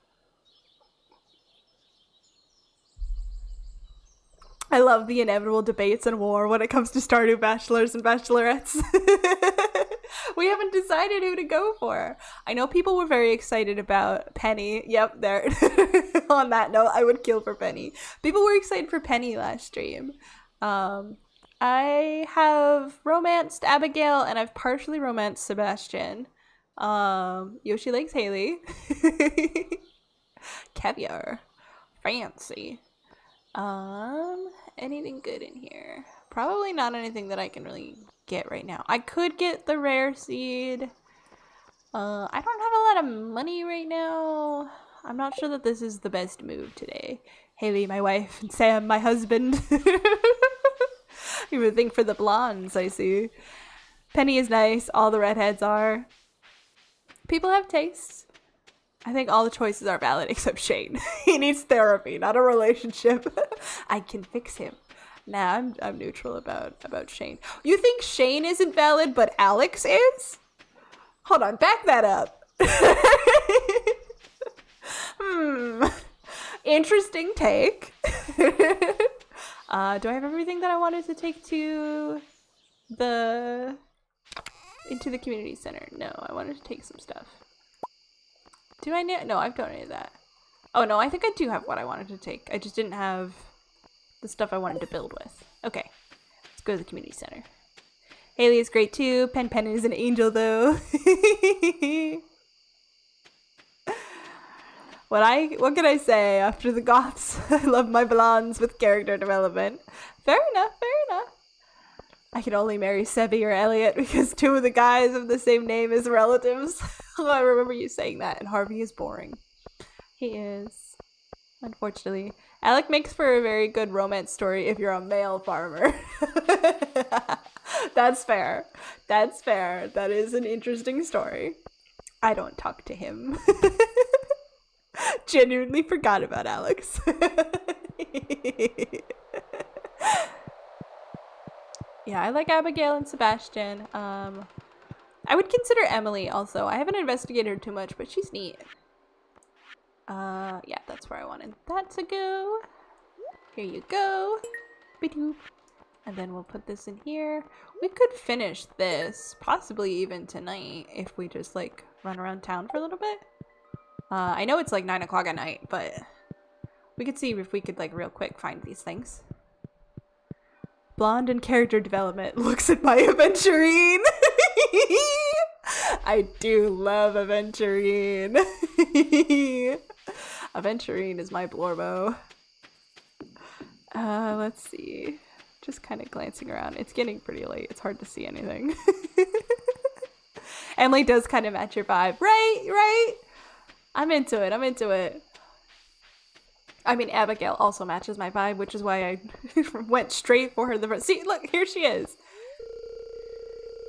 I love the inevitable debates and war when it comes to Stardew bachelors and bachelorettes. We haven't decided who to go for. I know people were very excited about Penny. Yep, there. On that note, I would kill for Penny. People were excited for Penny last stream. I have romanced Abigail and I've partially romanced Sebastian. Yoshi likes Haley. Caviar. Fancy. Anything good in here? Probably not anything that I can really get right now. I could get the rare seed. I don't have a lot of money right now. I'm not sure that this is the best move today. Haley, my wife, and Sam, my husband. You would think for the blondes, I see. Penny is nice. All the redheads are. People have tastes. I think all the choices are valid except Shane. He needs therapy, not a relationship. I can fix him. Nah, I'm neutral about Shane. You think Shane isn't valid, but Alex is? Hold on, back that up. Interesting take. Do I have everything that I wanted to take to into the community center? No, I wanted to take some stuff. Do I need? No, I've donated that. Oh no, I think I do have what I wanted to take. I just didn't have the stuff I wanted to build with. Okay, let's go to the community center. Haley is great too. Pen is an angel though. What can I say after the goths? I love my blondes with character development. Fair enough, fair enough. I can only marry Sebi or Elliot because two of the guys of the same name as relatives. Oh, I remember you saying that, and Harvey is boring. He is, unfortunately. Alec makes for a very good romance story if you're a male farmer. That's fair. That's fair. That is an interesting story. I don't talk to him. Genuinely forgot about Alex. Yeah, I like Abigail and Sebastian. I would consider Emily also. I haven't investigated her too much, but she's neat. Yeah, that's where I wanted that to go. Here you go. Be-doop. And then we'll put this in here. We could finish this, possibly even tonight, if we just, like, run around town for a little bit. I know it's, like, 9 o'clock at night, but we could see if we could, like, real quick find these things. Blonde and character development looks at my Aventurine. I do love Aventurine. Aventurine is my Blorbo. Let's see. Just kind of glancing around. It's getting pretty late. It's hard to see anything. Emily does kind of match your vibe. Right? I'm into it. I'm into it. I mean, Abigail also matches my vibe, which is why I went straight for her the first. See, look, here she is.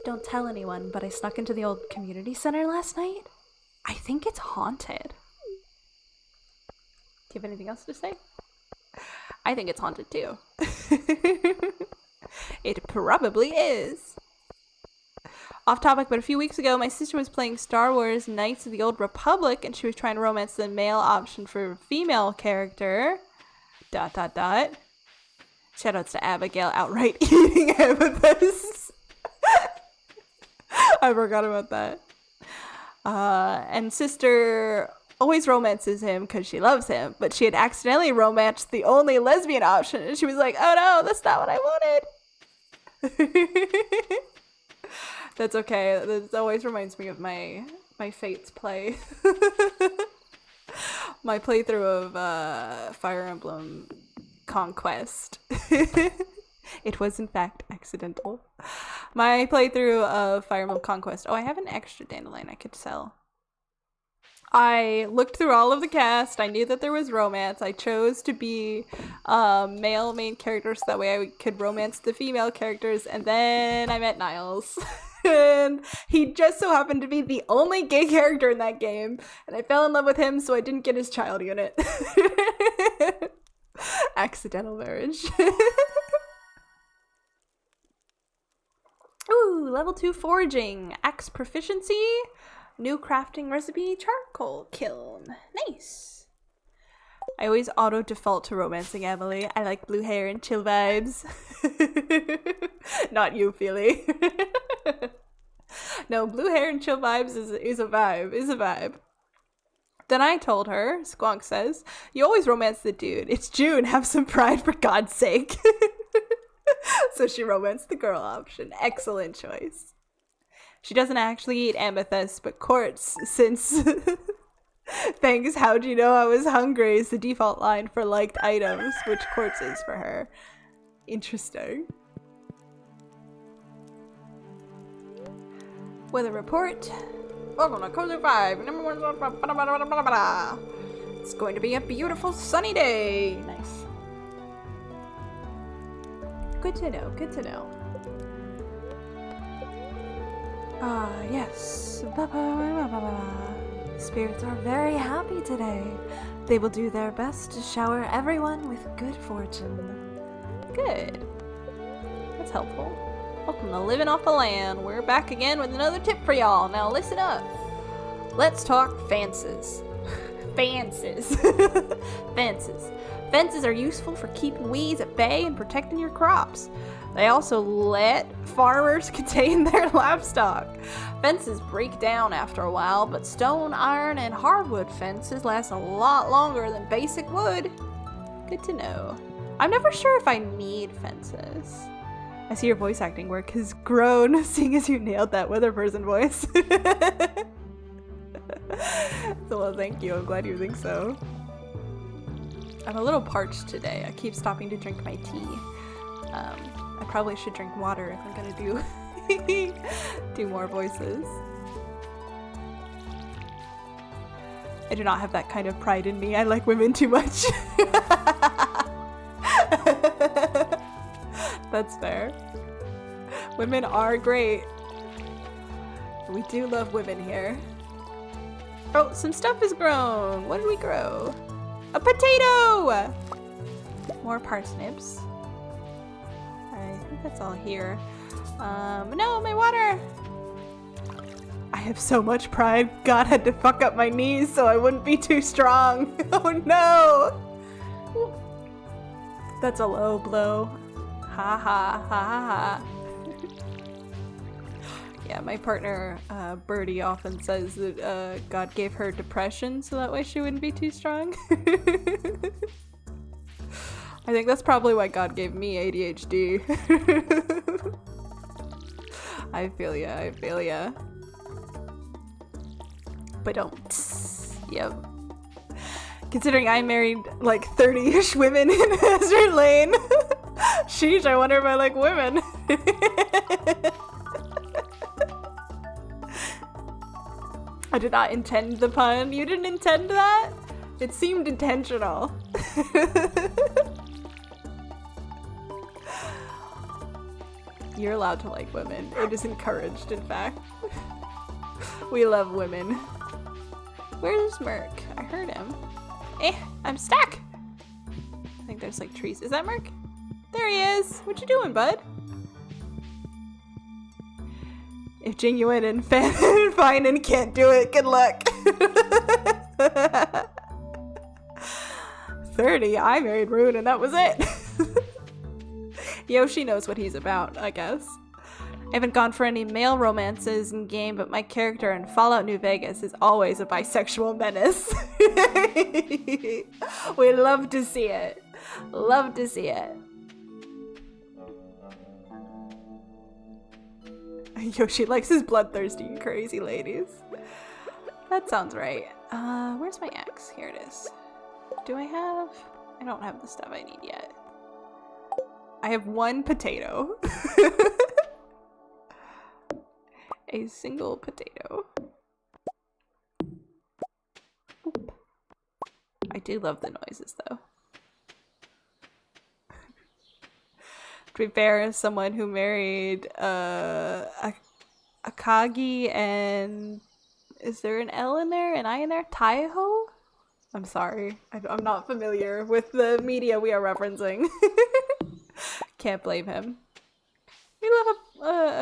Don't tell anyone, but I snuck into the old community center last night. I think it's haunted. Do you have anything else to say? I think it's haunted too. It probably is. Off topic, but a few weeks ago, my sister was playing Star Wars Knights of the Old Republic, and she was trying to romance the male option for a female character. ... Shoutouts to Abigail outright eating amethysts. I forgot about that. And sister always romances him because she loves him, but she had accidentally romanced the only lesbian option, and she was like, oh no, that's not what I wanted. That's okay. This always reminds me of my Fates play. My playthrough of Fire Emblem Conquest. It was in fact accidental. My playthrough of Fire Emblem Conquest. Oh, I have an extra dandelion I could sell. I looked through all of the cast. I knew that there was romance. I chose to be male main characters so that way I could romance the female characters, and then I met Niles. And he just so happened to be the only gay character in that game, and I fell in love with him, so I didn't get his child unit. Accidental marriage. Ooh, level 2 foraging. Axe proficiency. New crafting recipe. Charcoal kiln. Nice. I always auto default to romancing Emily. I like blue hair and chill vibes. Not you, Feely. No, blue hair and chill vibes is a vibe. Then I told her, Squonk says, you always romance the dude. It's June. Have some pride for God's sake. So she romanced the girl option. Excellent choice. She doesn't actually eat amethyst, but quartz, since thanks, how'd you know I was hungry is the default line for liked items, which quartz is for her. Interesting. Weather report. Welcome to Cozy 5. It's going to be a beautiful sunny day. Nice. Good to know, good to know. Ah, yes. Spirits are very happy today. They will do their best to shower everyone with good fortune. Good. That's helpful. Welcome to Living Off the Land. We're back again with another tip for y'all. Now listen up. Let's talk fences. Fences. Fences. Fences are useful for keeping weeds at bay and protecting your crops. They also let farmers contain their livestock. Fences break down after a while, but stone, iron, and hardwood fences last a lot longer than basic wood. Good to know. I'm never sure if I need fences. I see your voice acting work has grown, seeing as you nailed that weather person voice. So, well, thank you. I'm glad you think so. I'm a little parched today. I keep stopping to drink my tea. I probably should drink water if I'm gonna do more voices. I do not have that kind of pride in me. I like women too much. That's fair. Women are great. We do love women here. Oh, some stuff has grown. What did we grow? A potato! More parsnips. I think that's all here. No, my water! I have so much pride. God had to fuck up my knees so I wouldn't be too strong. Oh no! That's a low blow. Ha ha ha ha. Yeah, my partner, Birdie, often says that God gave her depression so that way she wouldn't be too strong. I think that's probably why God gave me ADHD. I feel ya, I feel ya. But don't. Yep. Considering I married like 30-ish women in Hazard Lane. Sheesh, I wonder if I like women. I did not intend the pun. You didn't intend that? It seemed intentional. You're allowed to like women. It is encouraged, in fact. We love women. Where's Merc? I heard him. I'm stuck! I think there's like trees. Is that Merc? There he is! What you doing, bud? If genuine and fine and can't do it, good luck. 30, I married Rune and that was it. Yoshi knows what he's about, I guess. I haven't gone for any male romances in game, but my character in Fallout New Vegas is always a bisexual menace. We love to see it. Love to see it. Yoshi likes his bloodthirsty crazy ladies. That sounds right. Where's my axe? Here it is. Do I have? I don't have the stuff I need yet. I have one potato. A single potato. Oop. I do love the noises though. To be fair, as someone who married Akagi and is there an L in there? An I in there? Taiho? I'm sorry. I'm not familiar with the media we are referencing. Can't blame him. We love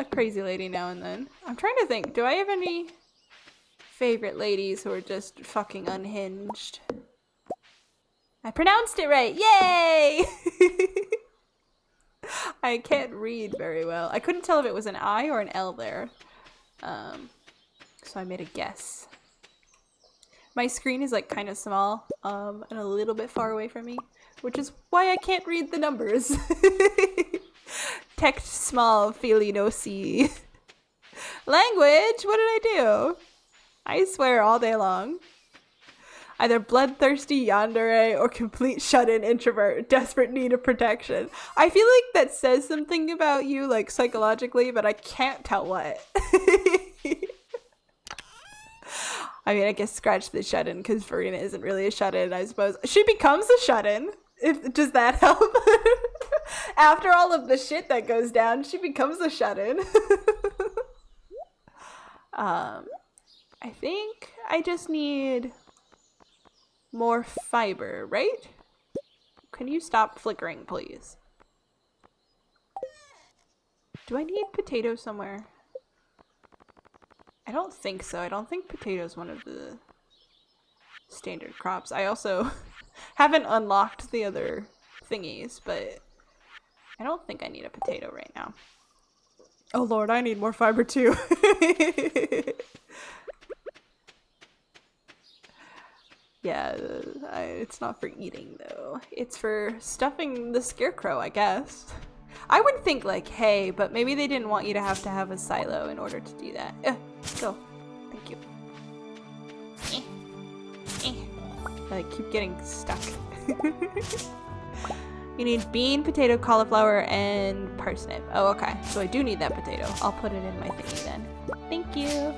a crazy lady now and then. I'm trying to think. Do I have any favorite ladies who are just fucking unhinged? I pronounced it right. Yay! I can't read very well. I couldn't tell if it was an I or an L there. So I made a guess. My screen is like kind of small and a little bit far away from me, which is why I can't read the numbers. Text small felinosi. Language? What did I do? I swear all day long. Either bloodthirsty yandere or complete shut-in introvert, desperate need of protection. I feel like that says something about you, like psychologically, but I can't tell what. I mean, I guess scratch the shut-in because Farina isn't really a shut-in, I suppose. She becomes a shut-in. Does that help? After all of the shit that goes down, she becomes a shut-in. I think I just need more fiber, right? Can you stop flickering, please? Do I need potatoes somewhere? I don't think so. I don't think potato is one of the standard crops. I also haven't unlocked the other thingies, but I don't think I need a potato right now. Oh lord, I need more fiber too. Yeah, it's not for eating though. It's for stuffing the scarecrow, I guess. I would think like hay, but maybe they didn't want you to have a silo in order to do that. Go. Thank you. I keep getting stuck. You need bean, potato, cauliflower, and parsnip. Oh, okay. So I do need that potato. I'll put it in my thingy then. Thank you.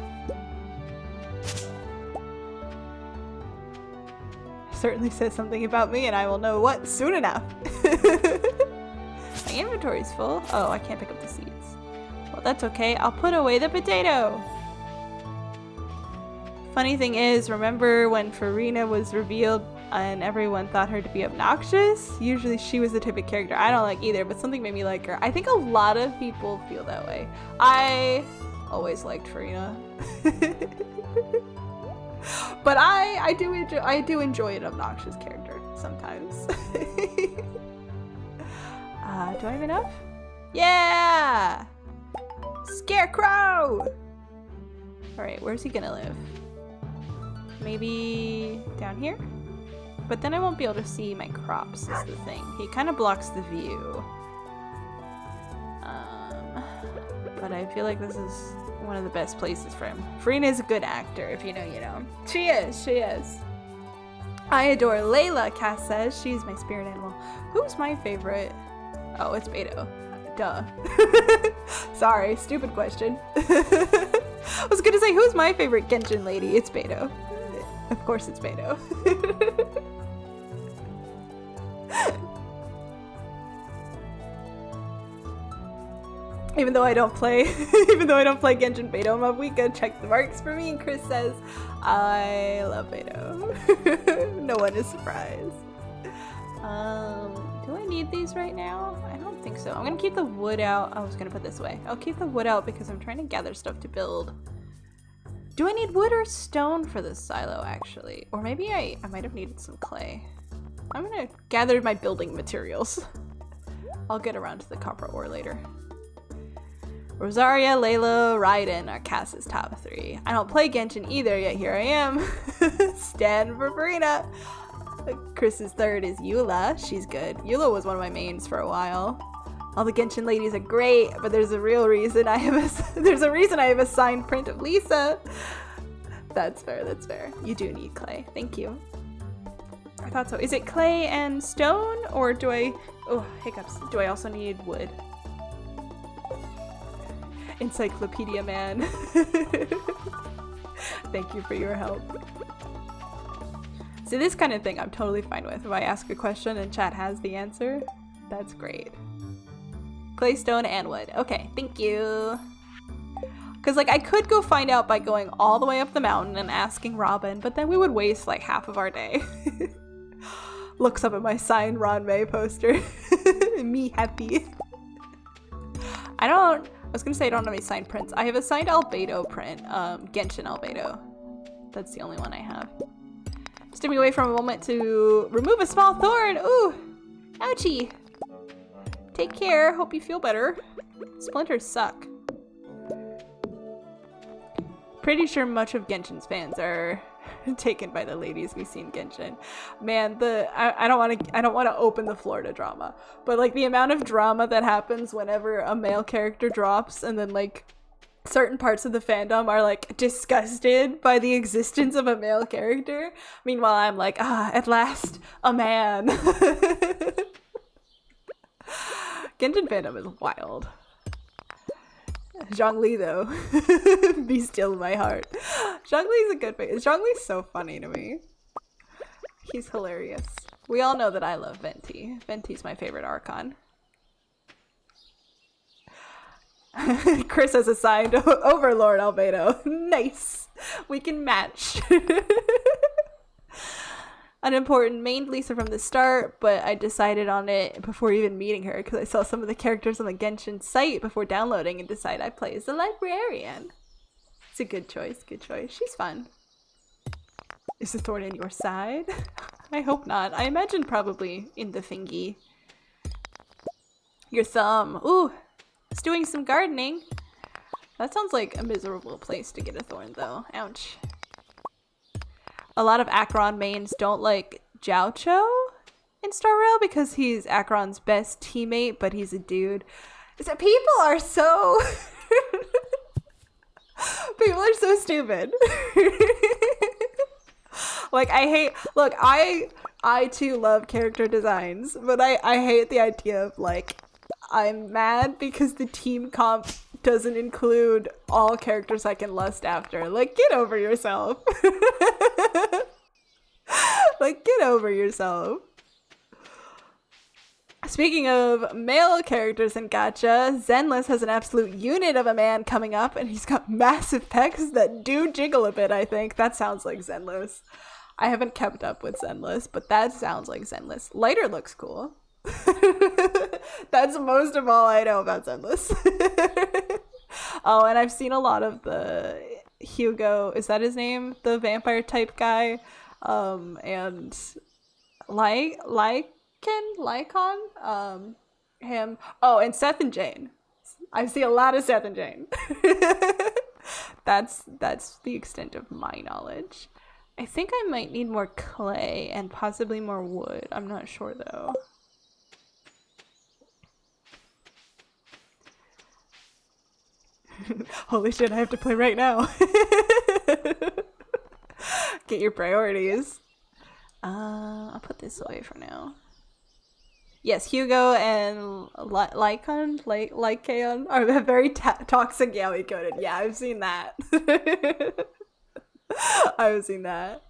Certainly says something about me and I will know what soon enough. My inventory's full. Oh, I can't pick up the seeds. Well, that's okay. I'll put away the potato. Funny thing is, remember when Farina was revealed and everyone thought her to be obnoxious? Usually she was the type of character I don't like either, but something made me like her. I think a lot of people feel that way. I always liked Farina. But I do enjoy an obnoxious character sometimes. Do I have enough? Yeah! Scarecrow! Alright, where's he gonna live? Maybe down here? But then I won't be able to see my crops is the thing. He kind of blocks the view. But I feel like this is one of the best places for him. Farina is a good actor, if you know, you know. She is. I adore Layla, Cass says. She's my spirit animal. Who's my favorite? Oh, it's Beto. Duh. Sorry, stupid question. I was gonna say, who's my favorite Genshin lady? It's Beto. Of course it's Beto. Even though I don't play Genshin, Beto Mavwika check the marks for me, and Chris says, I love Beto. No one is surprised. Do I need these right now? I don't think so. I'm gonna keep the wood out. I was gonna put this away. I'll keep the wood out because I'm trying to gather stuff to build. Do I need wood or stone for this silo, actually? Or maybe I might have needed some clay. I'm gonna gather my building materials. I'll get around to the copper ore later. Rosaria, Layla, Raiden are Cass's top 3. I don't play Genshin either, yet here I am. Stand for Farina. Chris's 3rd is Eula. She's good. Eula was one of my mains for a while. All the Genshin ladies are great, but there's a reason I have a signed print of Lisa. That's fair, that's fair. You do need clay. Thank you. I thought so. Is it clay and stone, or do I... Oh, hiccups. Do I also need wood? Encyclopedia man. Thank you for your help. See, this kind of thing I'm totally fine with. If I ask a question and chat has the answer, that's great. Clay, stone, and wood. Okay, thank you. Because, like, I could go find out by going all the way up the mountain and asking Robin, but then we would waste, like, half of our day. Looks up at my signed Ron May poster. Me happy. I was gonna say I don't have any signed prints. I have a signed Albedo print, Genshin Albedo. That's the only one I have. Stepping away from a moment to remove a small thorn. Ooh, ouchie. Take care, hope you feel better. Splinters suck. Pretty sure much of Genshin's fans are taken by the ladies we see in Genshin. Man, I don't want to open the Florida drama, but like the amount of drama that happens whenever a male character drops, and then like certain parts of the fandom are like disgusted by the existence of a male character. Meanwhile, I'm like, at last, a man. Genshin fandom is wild. Zhongli though, be still my heart. Zhongli's a good face. Zhongli's so funny to me. He's hilarious. We all know that I love Venti. Venti's my favorite Archon. Chris has assigned Overlord Albedo. Nice. We can match. Unimportant main Lisa from the start, but I decided on it before even meeting her because I saw some of the characters on the Genshin site before downloading and decided I'd play as the librarian. It's a good choice, good choice. She's fun. Is the thorn in your side? I hope not. I imagine probably in the thingy. Your thumb. Ooh, it's doing some gardening. That sounds like a miserable place to get a thorn though. Ouch. A lot of Acheron mains don't like Jiaocho in Star Rail because he's Acheron's best teammate, but he's a dude. Is that people are so people are so stupid. Like I too love character designs, but I hate the idea of like I'm mad because the team comp doesn't include all characters I can lust after. Like, get over yourself. Like, get over yourself. Speaking of male characters in gacha, Zenless has an absolute unit of a man coming up, and he's got massive pecs that do jiggle a bit, I think. That sounds like Zenless. I haven't kept up with Zenless, but that sounds like Zenless. Lighter looks cool. That's most of all I know about Zenless. Oh, and I've seen a lot of the Hugo, is that his name? The vampire type guy. And Lycon, him. Oh, and Seth and Jane. I see a lot of Seth and Jane. That's the extent of my knowledge. I think I might need more clay and possibly more wood. I'm not sure though. Holy shit, I have to play right now. Get your priorities. I'll put this away for now. Yes, Hugo and Lycon are very toxic yaoi coded. Yeah, I've seen that. I've seen that.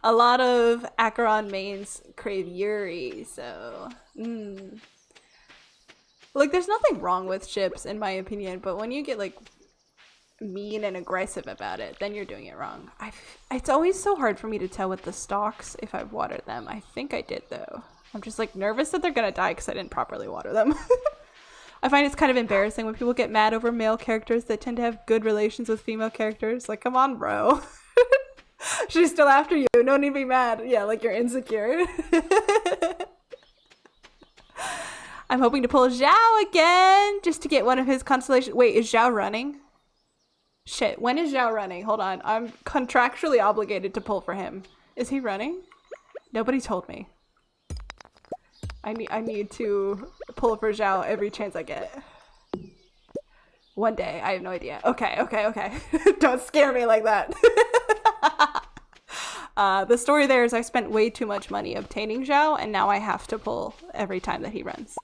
A lot of Acheron mains crave Yuri, so like there's nothing wrong with ships in my opinion, but when you get like mean and aggressive about it, then you're doing it wrong. It's always so hard for me to tell with the stalks if I've watered them. I think I did though. I'm just like nervous that they're gonna die because I didn't properly water them. I find it's kind of embarrassing when people get mad over male characters that tend to have good relations with female characters. Like, come on, bro. She's still after you. No need to be mad. Yeah, like you're insecure. I'm hoping to pull Zhao again just to get one of his constellations. Wait, is Zhao running? Shit, when is Zhao running? Hold on. I'm contractually obligated to pull for him. Is he running? Nobody told me. I need to pull for Zhao every chance I get. One day. I have no idea. Okay. Don't scare me like that. The story there is I spent way too much money obtaining Zhao, and now I have to pull every time that he runs.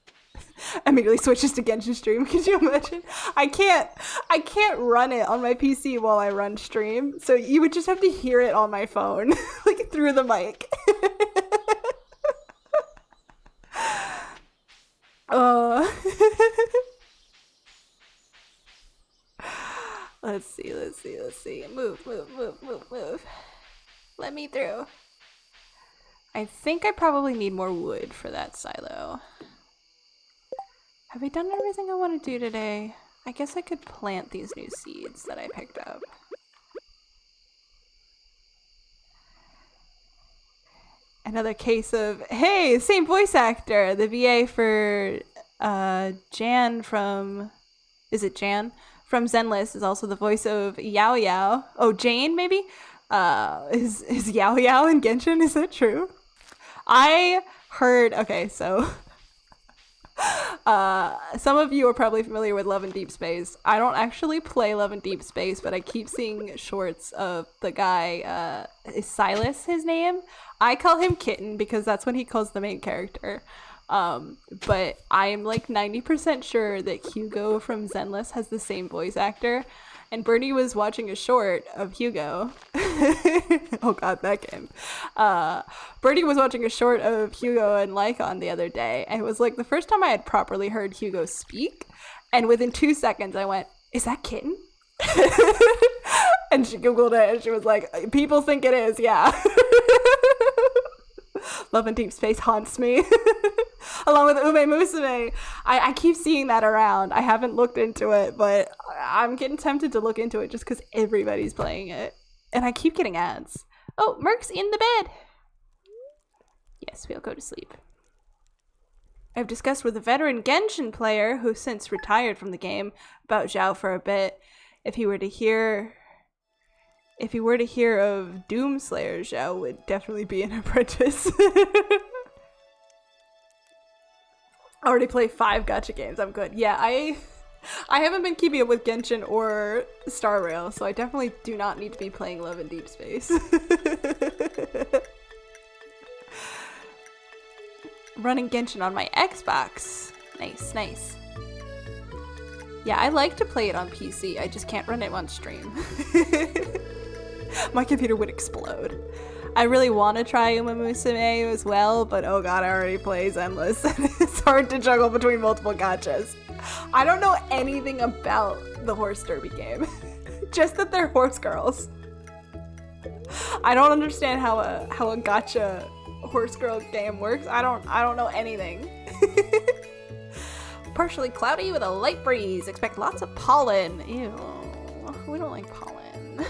Immediately switches to Genshin stream. Could you imagine? I can't run it on my PC while I run stream, so you would just have to hear it on my phone, like through the mic. Let's see. Move. Let me through. I think I probably need more wood for that silo. Have I done everything I want to do today? I guess I could plant these new seeds that I picked up. Another case of, hey, same voice actor. The VA for Jan from, is it Jan? From Zenless is also the voice of Yao Yao. Oh, Jane, maybe? Is Yao Yao in Genshin? Is that true? I heard, okay, so some of you are probably familiar with Love and Deep Space. I don't actually play Love and Deep Space, but I keep seeing shorts of the guy, is Silas his name? I call him Kitten because that's what he calls the main character. But I'm like 90% sure that Hugo from Zenless has the same voice actor. And Bernie was watching a short of Hugo. Oh god, that game. Bernie was watching a short of Hugo and Lycon the other day, and it was like the first time I had properly heard Hugo speak, and within 2 seconds I went, is that Kitten? And she googled it and she was like, people think it is, yeah. Love and Deep Space haunts me. Along with Ume Musume. I keep seeing that around. I haven't looked into it, but I'm getting tempted to look into it just because everybody's playing it. And I keep getting ads. Oh, Merc's in the bed. Yes, we'll go to sleep. I've discussed with a veteran Genshin player who since retired from the game about Zhao for a bit. If he were to hear of Doomslayer, Zhao would definitely be an apprentice. I already play 5 gacha games. I'm good. Yeah, I haven't been keeping up with Genshin or Star Rail, so I definitely do not need to be playing Love and Deep Space. Running Genshin on my Xbox. Nice, nice. Yeah, I like to play it on PC. I just can't run it on stream. My computer would explode. I really want to try Uma Musume as well, but oh god, I already play Zenless, and it's hard to juggle between multiple gachas. I don't know anything about the horse derby game. Just that they're horse girls. I don't understand how a gacha horse girl game works. I don't know anything. Partially cloudy with a light breeze. Expect lots of pollen. Ew. We don't like pollen.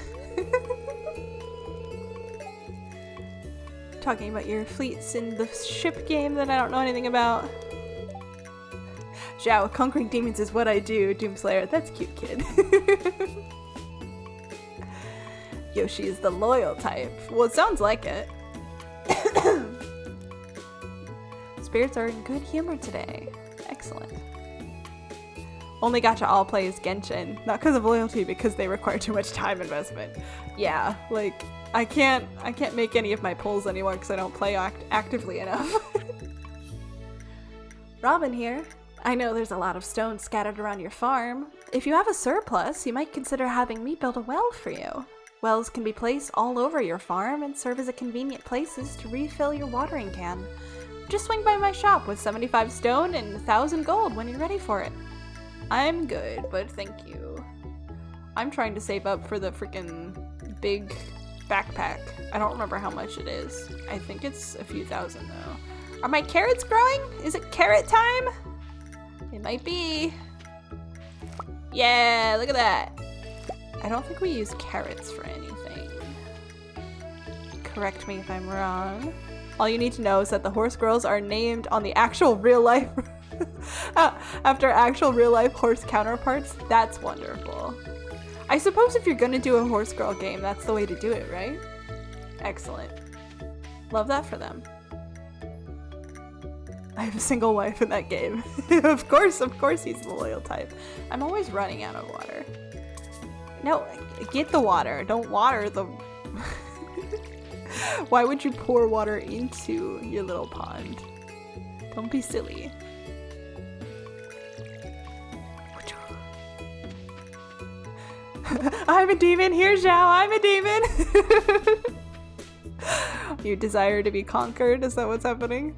Talking about your fleets in the ship game that I don't know anything about. Zhao, conquering demons is what I do. Doomslayer, that's cute, kid. Yoshi is the loyal type. Well, it sounds like it. Spirits are in good humor today. Excellent. Only gacha I'll play is Genshin. Not because of loyalty, because they require too much time investment. Yeah, like, I can't make any of my pulls anymore because I don't play actively enough. Robin here. I know there's a lot of stones scattered around your farm. If you have a surplus, you might consider having me build a well for you. Wells can be placed all over your farm and serve as a convenient places to refill your watering can. Just swing by my shop with 75 stone and 1,000 gold when you're ready for it. I'm good, but thank you. I'm trying to save up for the freaking big backpack. I don't remember how much it is. I think it's a few thousand though. Are my carrots growing? Is it carrot time? It might be. Yeah, look at that. I don't think we use carrots for anything. Correct me if I'm wrong. All you need to know is that the horse girls are named on the actual real life after actual real life horse counterparts. That's wonderful. I suppose if you're gonna do a horse girl game, that's the way to do it, right? Excellent. Love that for them. I have a single wife in that game. Of course he's the loyal type. I'm always running out of water. No, get the water. Don't water the... Why would you pour water into your little pond? Don't be silly. I'm a demon. Here, Zhao. I'm a demon. You desire to be conquered? Is that what's happening?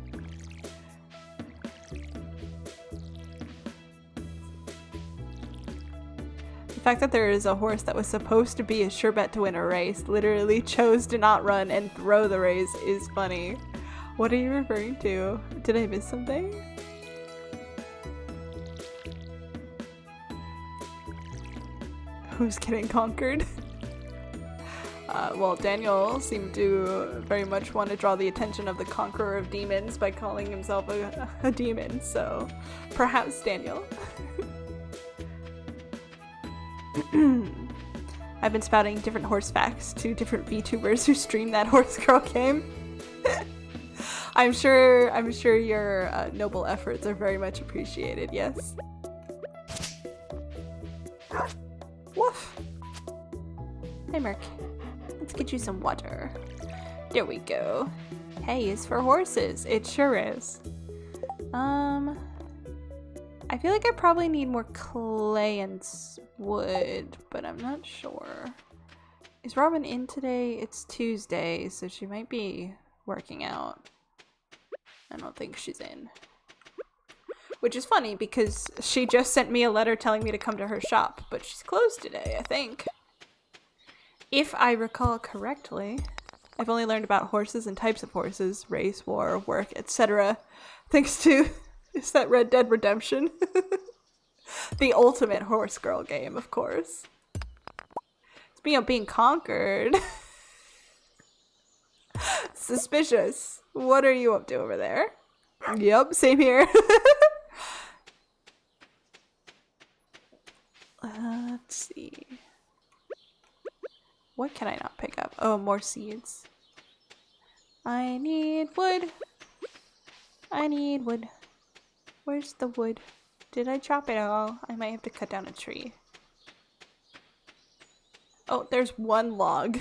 The fact that there is a horse that was supposed to be a sure bet to win a race literally chose to not run and throw the race is funny. What are you referring to? Did I miss something? Who's getting conquered? Well, Daniel seemed to very much want to draw the attention of the conqueror of demons by calling himself a demon, so perhaps Daniel. I've been spouting different horse facts to different VTubers who stream that horse girl game. I'm sure your noble efforts are very much appreciated, yes. Woof. Hey Merc, let's get you some water. There we go. Hay is for horses, it sure is. I feel like I probably need more clay and wood, but I'm not sure. Is Robin in today? It's Tuesday, so she might be working out. I don't think she's in. Which is funny because she just sent me a letter telling me to come to her shop, but she's closed today, I think. If I recall correctly. I've only learned about horses and types of horses, race, war, work, etc. Thanks to, is that Red Dead Redemption? The ultimate horse girl game, of course. Speaking of being conquered. Suspicious. What are you up to over there? Yep, same here. Let's see. What can I not pick up? Oh, more seeds. I need wood. I need wood. Where's the wood? Did I chop it all? I might have to cut down a tree. Oh, there's one log.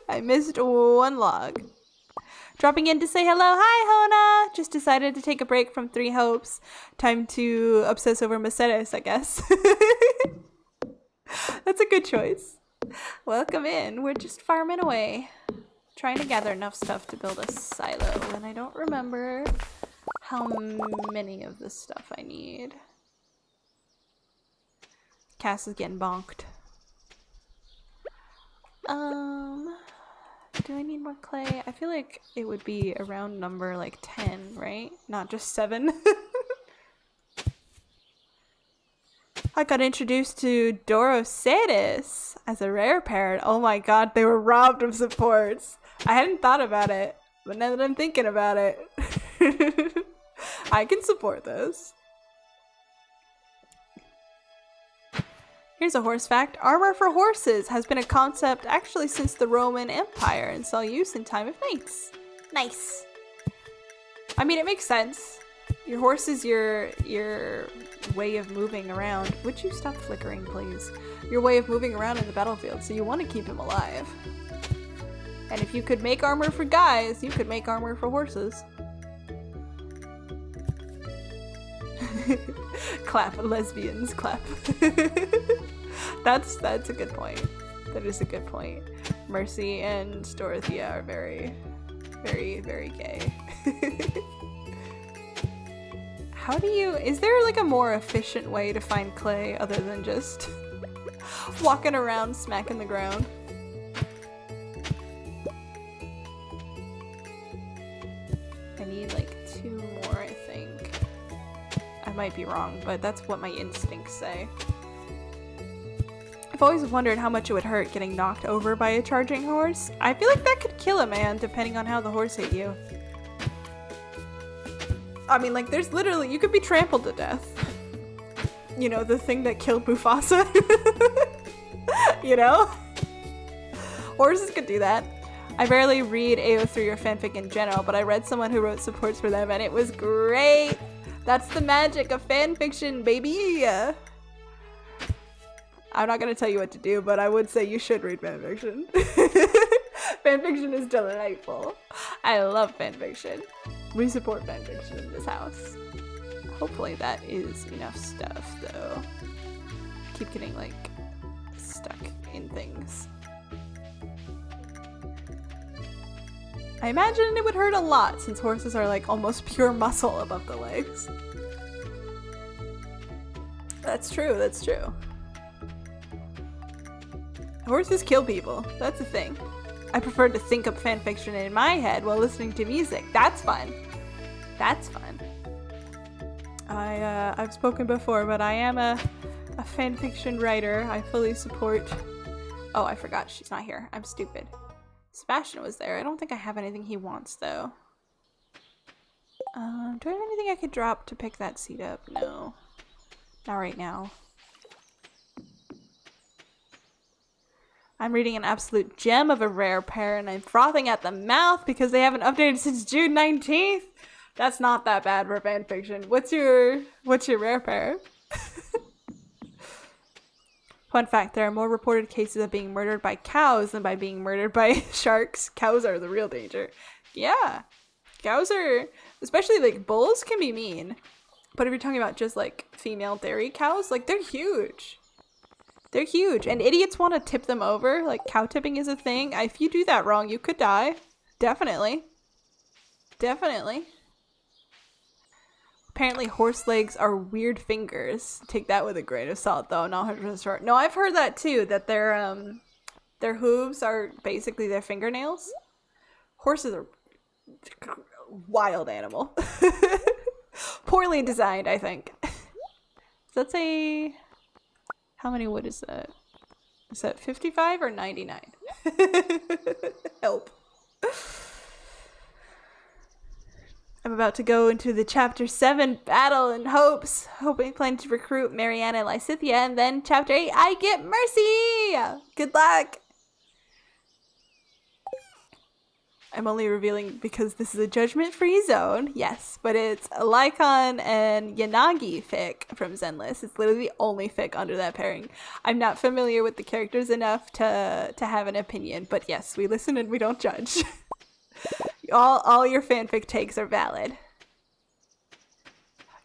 I missed one log. Dropping in to say hello. Hi, Hona! Just decided to take a break from Three Hopes. Time to obsess over Mercedes, I guess. That's a good choice. Welcome in. We're just farming away. Trying to gather enough stuff to build a silo, and I don't remember how many of this stuff I need. Cass is getting bonked. Do I need more clay? I feel like it would be a round number like 10, right? Not just 7. I got introduced to Dorocetus as a rare parrot. Oh my god, they were robbed of supports. I hadn't thought about it, but now that I'm thinking about it, I can support this. Here's a horse fact. Armor for horses has been a concept actually since the Roman Empire and saw use in time of knights. Nice. I mean, it makes sense. Your horse is your way of moving around. Would you stop flickering, please? Your way of moving around in the battlefield, so you want to keep him alive. And if you could make armor for guys, you could make armor for horses. Clap, lesbians, clap. That's a good point. That is a good point. Mercy and Dorothea are very, very, very gay. How do you, is there like a more efficient way to find clay other than just walking around smacking the ground? I need like 2 more, I think. I might be wrong, but that's what my instincts say. I've always wondered how much it would hurt getting knocked over by a charging horse. I feel like that could kill a man depending on how the horse hit you. I mean, like, there's literally, you could be trampled to death. You know, the thing that killed Mufasa? You know? Horses could do that. I barely read AO3 or fanfic in general, but I read someone who wrote supports for them and it was great! That's the magic of fanfiction, baby! I'm not gonna tell you what to do, but I would say you should read fanfiction. Fanfiction is delightful. I love fanfiction. We support fanfiction in this house. Hopefully that is enough stuff, though. Keep getting, like, stuck in things. I imagine it would hurt a lot, since horses are, like, almost pure muscle above the legs. That's true, that's true. Horses kill people. That's a thing. I prefer to think up fanfiction in my head while listening to music. That's fun. That's fun. I've spoken before, but I am a fanfiction writer. I fully support... Oh, I forgot. She's not here. I'm stupid. Sebastian was there. I don't think I have anything he wants, though. Do I have anything I could drop to pick that seed up? No. Not right now. I'm reading an absolute gem of a rare pair, and I'm frothing at the mouth because they haven't updated since June 19th. That's not that bad for fanfiction. What's your rare pair? Fun fact, there are more reported cases of being murdered by cows than by being murdered by sharks. Cows are the real danger. Yeah. Cows are, especially like bulls can be mean. But if you're talking about just like female dairy cows, like they're huge. They're huge. And idiots want to tip them over. Like cow tipping is a thing. If you do that wrong, you could die. Definitely. Definitely. Apparently horse legs are weird fingers. Take that with a grain of salt though, not 100% sure. No, I've heard that too, that their hooves are basically their fingernails. Horses are wild animal. Poorly designed, I think. So that's a... How many wood is that? Is that 55 or 99? Help. I'm about to go into the chapter 7 battle in hopes. Planning to recruit Mariana and Lysithia, and then chapter 8, I get Mercy! Good luck! I'm only revealing because this is a judgment-free zone, yes, but it's a Lycon and Yanagi fic from Zenless. It's literally the only fic under that pairing. I'm not familiar with the characters enough to have an opinion, but yes, we listen and we don't judge. all your fanfic takes are valid.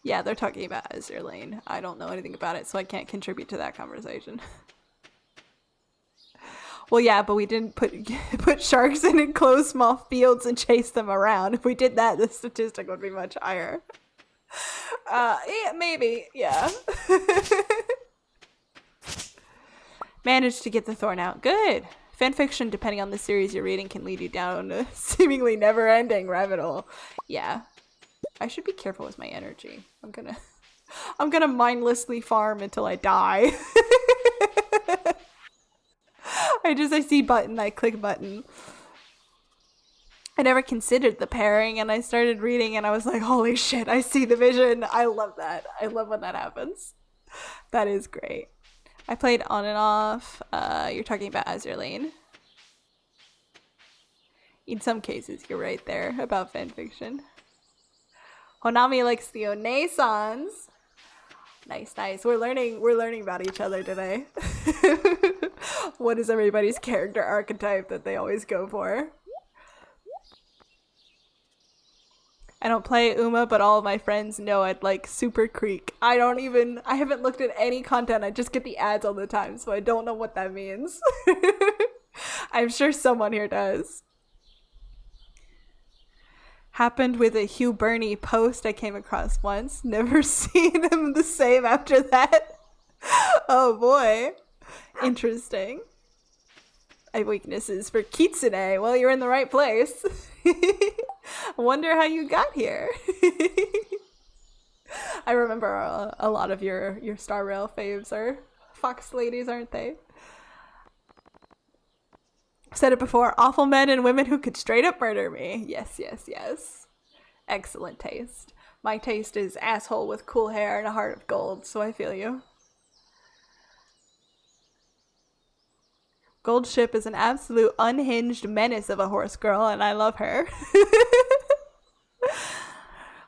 Yeah, they're talking about Azure Lane. I don't know anything about it, so I can't contribute to that conversation. Well, yeah, but we didn't put sharks in enclosed small fields and chase them around. If we did that, the statistic would be much higher. Yeah, maybe, yeah. Managed to get the thorn out. Good. Fanfiction, depending on the series you're reading, can lead you down a seemingly never-ending rabbit hole. Yeah. I should be careful with my energy. I'm gonna mindlessly farm until I die. I see button, I click button. I never considered the pairing, and I started reading and I was like, holy shit, I see the vision. I love that. I love when that happens. That is great. I played on and off. You're talking about Azure Lane. In some cases, you're right there about fanfiction. Honami likes the Onesans. Nice, nice. We're learning about each other today. What is everybody's character archetype that they always go for? I don't play Uma, but all of my friends know I'd like Super Creek. I haven't looked at any content. I just get the ads all the time, so I don't know what that means. I'm sure someone here does. Happened with a Hugh Burney post I came across once. Never seen him the same after that. Oh boy. Interesting. I have weaknesses for kitsune. Well, you're in the right place. Wonder how you got here. I remember a lot of your Star Rail faves are fox ladies, aren't they? Said it before, awful men and women who could straight up murder me. Yes, yes, yes. Excellent taste. My taste is asshole with cool hair and a heart of gold, so I feel you. Gold Ship is an absolute unhinged menace of a horse girl, and I love her.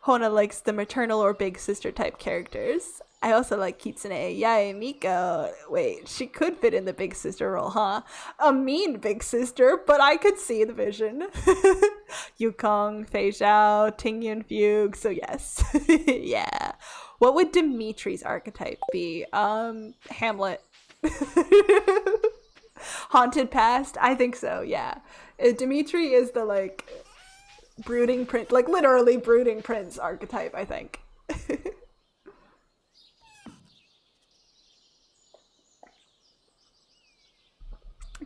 Hona likes the maternal or big sister type characters. I also like Kitsune Yae Miko. Wait, she could fit in the big sister role, huh? A mean big sister, but I could see the vision. Yukong, Fei Zhao, Tingyun Fugue, so yes. Yeah. What would Dimitri's archetype be? Hamlet. Haunted Past? I think so, yeah. Dimitri is the, like, brooding prince, like, literally brooding prince archetype, I think.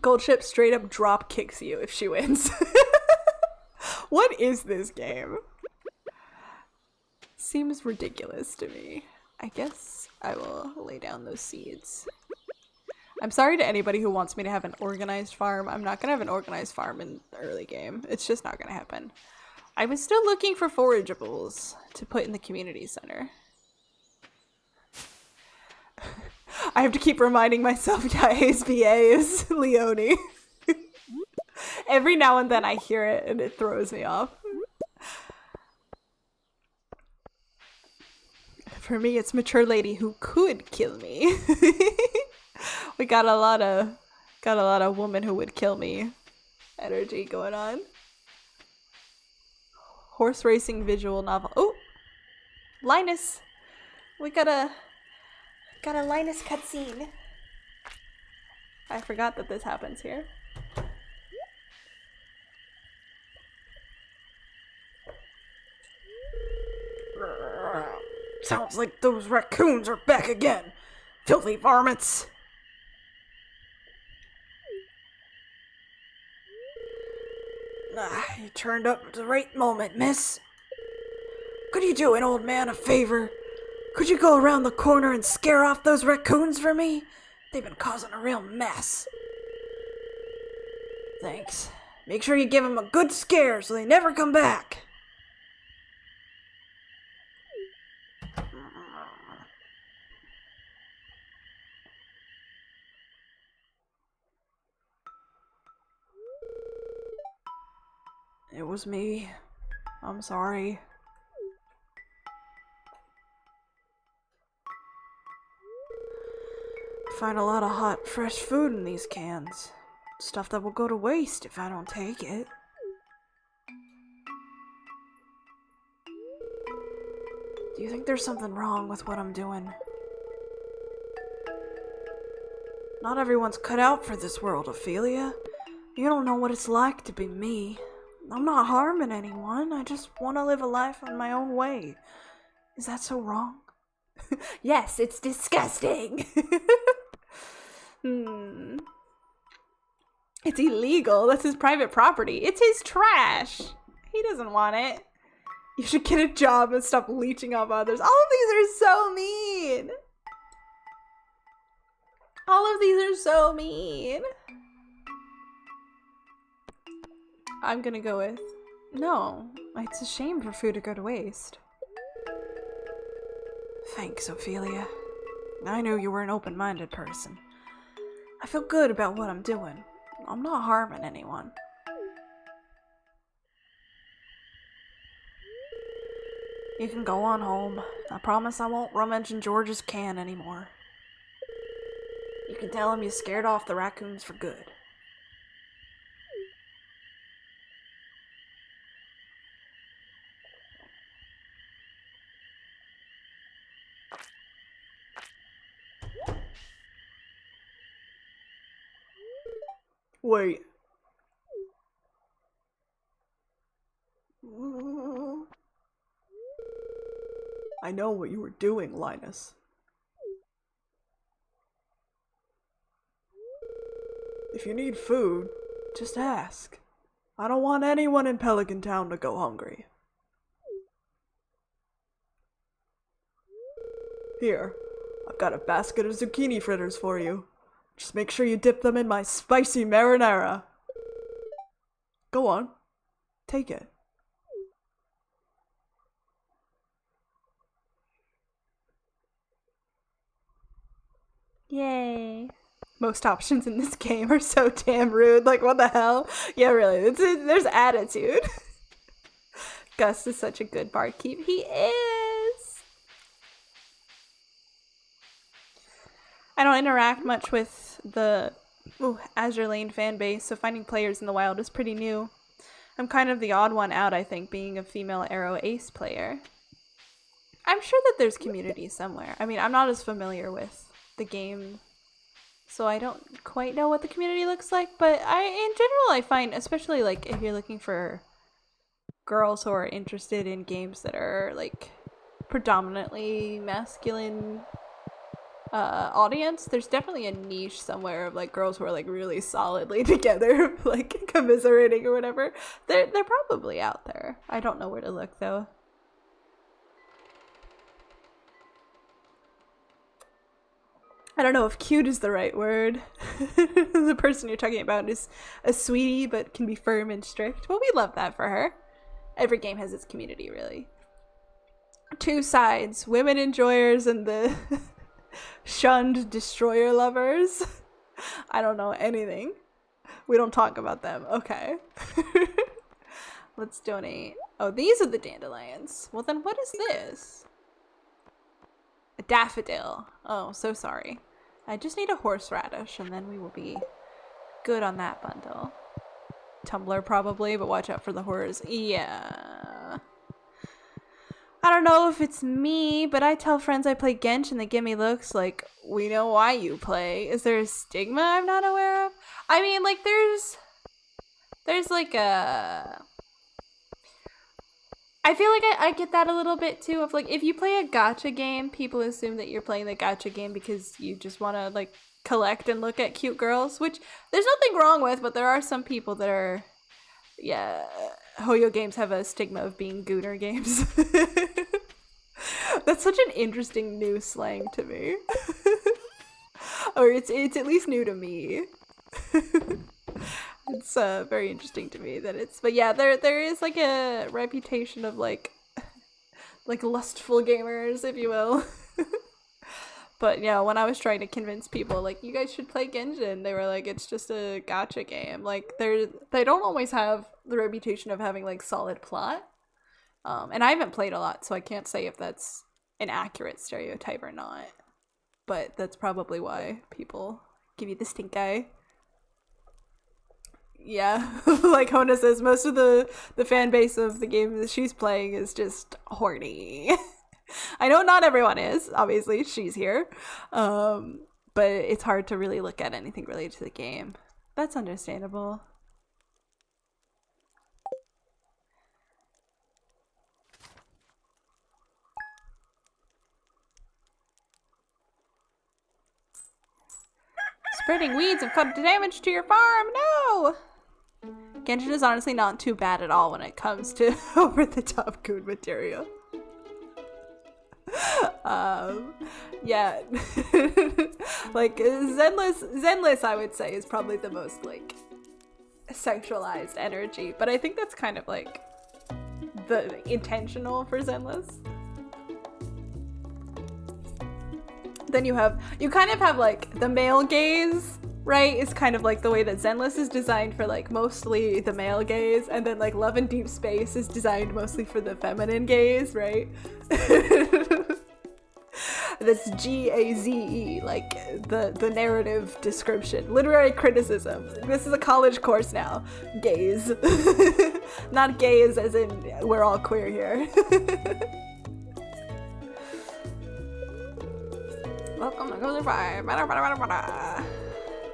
Gold Ship straight up drop kicks you if she wins. What is this game? Seems ridiculous to me. I guess I will lay down those seeds. I'm sorry to anybody who wants me to have an organized farm. I'm not gonna have an organized farm in the early game. It's just not gonna happen. I was still looking for forageables to put in the community center. I have to keep reminding myself Yae's VA is Leone. Every now and then I hear it and it throws me off. For me, it's mature lady who could kill me. We got a lot of woman who would kill me energy going on. Horse racing visual novel. Oh, Linus. We got a Linus cutscene. I forgot that this happens here. Sounds like those raccoons are back again. Filthy varmints. You turned up at the right moment, miss. Could you do an old man a favor? Could you go around the corner and scare off those raccoons for me? They've been causing a real mess. Thanks. Make sure you give them a good scare so they never come back. It was me. I'm sorry. I find a lot of hot, fresh food in these cans. Stuff that will go to waste if I don't take it. Do you think there's something wrong with what I'm doing? Not everyone's cut out for this world, Ophelia. You don't know what it's like to be me. I'm not harming anyone. I just want to live a life in my own way. Is that so wrong? Yes, it's disgusting. It's illegal. That's his private property. It's his trash. He doesn't want it. You should get a job and stop leeching off others. All of these are so mean. All of these are so mean. I'm gonna go with no. It's a shame for food to go to waste. Thanks, Ophelia. I knew you were an open-minded person. I feel good about what I'm doing. I'm not harming anyone. You can go on home. I promise I won't rummage in George's can anymore. You can tell him you scared off the raccoons for good. Wait. I know what you were doing, Linus. If you need food, just ask. I don't want anyone in Pelican Town to go hungry. Here, I've got a basket of zucchini fritters for you. Just make sure you dip them in my spicy marinara. Go on, take it. Yay. Most options in this game are so damn rude. Like, what the hell? Yeah, really. There's attitude. Gus is such a good barkeep. He is. I don't interact much with the Azure Lane fan base, so finding players in the wild is pretty new. I'm kind of the odd one out, I think, being a female Arrow Ace player. I'm sure that there's community somewhere. I mean, I'm not as familiar with the game, so I don't quite know what the community looks like, but in general I find, especially like if you're looking for girls who are interested in games that are like predominantly masculine audience, there's definitely a niche somewhere of like girls who are like really solidly together, like commiserating or whatever. They're probably out there. I don't know where to look though. I don't know if cute is the right word. The person you're talking about is a sweetie but can be firm and strict. Well, we love that for her. Every game has its community, really. Two sides, women enjoyers and the Shunned destroyer lovers. I don't know anything. We don't talk about them. Okay. Let's donate. Oh, these are the dandelions. Well, then what is this? A daffodil. Oh, so sorry. I just need a horseradish and then we will be good on that bundle. Tumblr probably, but watch out for the horrors. Yeah. I don't know if it's me, but I tell friends I play Genshin, they give me looks like, we know why you play. Is there a stigma I'm not aware of? I mean, like, there's like a... I feel like I get that a little bit too, of like, if you play a gacha game, people assume that you're playing the gacha game because you just want to like collect and look at cute girls, which there's nothing wrong with, but there are some people that are, yeah, Hoyo games have a stigma of being gooner games. That's such an interesting new slang to me. Or it's at least new to me. It's very interesting to me that it's, but yeah, there is like a reputation of like lustful gamers, if you will. But yeah, when I was trying to convince people like, you guys should play Genshin, they were like, it's just a gacha game. Like they don't always have the reputation of having like solid plot. And I haven't played a lot, so I can't say if that's an accurate stereotype or not. But that's probably why people give you the stink eye. Yeah, like Hona says, most of the fan base of the game that she's playing is just horny. I know not everyone is, obviously, she's here. But it's hard to really look at anything related to the game. That's understandable. Spreading weeds have caused damage to your farm. No! Genshin is honestly not too bad at all when it comes to over-the-top good material. Yeah. Like, Zenless, I would say, is probably the most, like, sexualized energy. But I think that's kind of, like, the intentional for Zenless. Then you kind of have, like, the male gaze, right? Is kind of like the way that Zenless is designed for like mostly the male gaze, and then like Love in Deep Space is designed mostly for the feminine gaze, right? That's GAZE, like the narrative description. Literary criticism. This is a college course now. Gaze. Not gaze as in we're all queer here. Welcome to Cozy Vibe.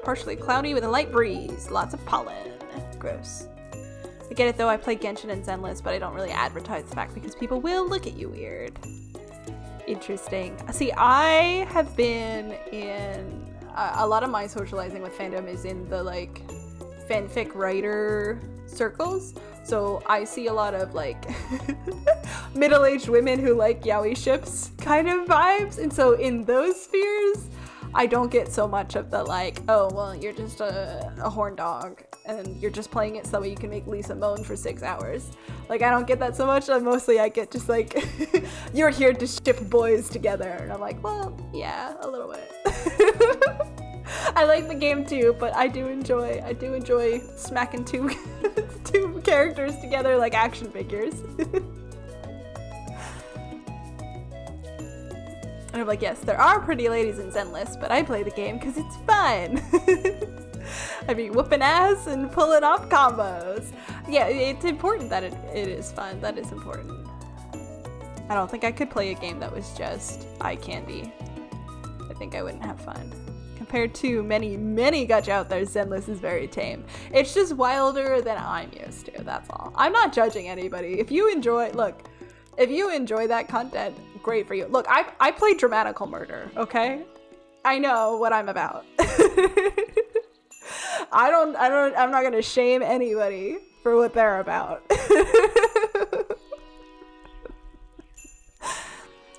Partially cloudy with a light breeze. Lots of pollen. Gross. I get it though, I play Genshin and Zenless, but I don't really advertise the fact because people will look at you weird. Interesting. See, I have been in... a lot of my socializing with fandom is in the, like, fanfic writer circles. So I see a lot of, like, middle-aged women who like yaoi ships kind of vibes. And so in those spheres, I don't get so much of the, like, oh, well, you're just a horn dog and you're just playing it so that way you can make Lisa moan for 6 hours. Like, I don't get that so much. Mostly I get just, like, you're here to ship boys together. And I'm like, well, yeah, a little bit. I like the game too, but I do enjoy smacking two characters together like action figures. And I'm like, yes, there are pretty ladies in Zenless, but I play the game because it's fun. I mean, whooping ass and pulling off combos. Yeah, it's important that it is fun. That is important. I don't think I could play a game that was just eye candy. I think I wouldn't have fun. Compared to many gacha out there, Zenless is very tame. It's just wilder than I'm used to, that's all. I'm not judging anybody. If you enjoy that content, great for you. Look, I play dramatical murder, okay? I know what I'm about. I'm not gonna shame anybody for what they're about.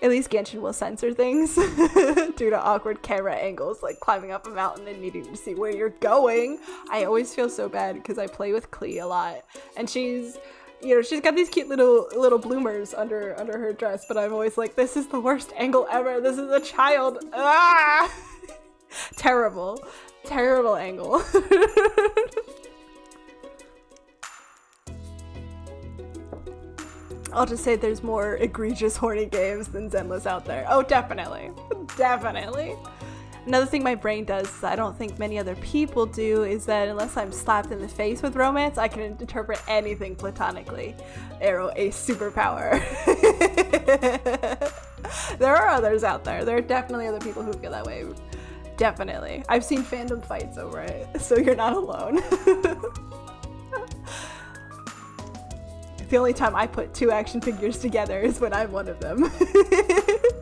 At least Genshin will censor things due to awkward camera angles, like climbing up a mountain and needing to see where you're going. I always feel so bad because I play with Klee a lot, and she's you know, she's got these cute little bloomers under her dress, but I'm always like, this is the worst angle ever. This is a child. Ah! Terrible angle. I'll just say there's more egregious horny games than Zenless out there. Oh, definitely. Definitely. Another thing my brain does I don't think many other people do is that unless I'm slapped in the face with romance, I can interpret anything platonically. Arrow ace superpower. There are others out there. There are definitely other people who feel that way. Definitely. I've seen fandom fights over it, so you're not alone. The only time I put two action figures together is when I'm one of them.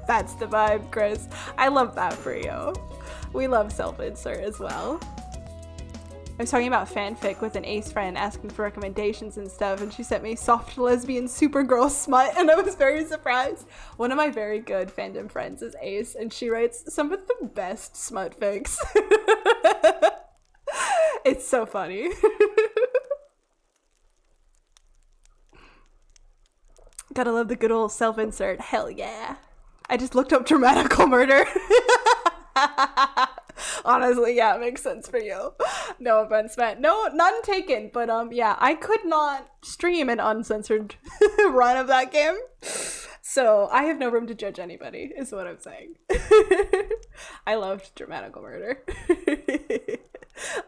That's the vibe, Chris. I love that for you. We love self-insert as well. I was talking about fanfic with an ace friend asking for recommendations and stuff, and she sent me soft lesbian supergirl smut, and I was very surprised. One of my very good fandom friends is Ace, and she writes some of the best smut fics. It's so funny. Gotta love the good old self-insert. Hell yeah. I just looked up dramatical murder. Honestly, yeah, it makes sense for you. No offense, man. No, none taken. But yeah, I could not stream an uncensored run of that game. So I have no room to judge anybody, is what I'm saying. I loved dramatical murder.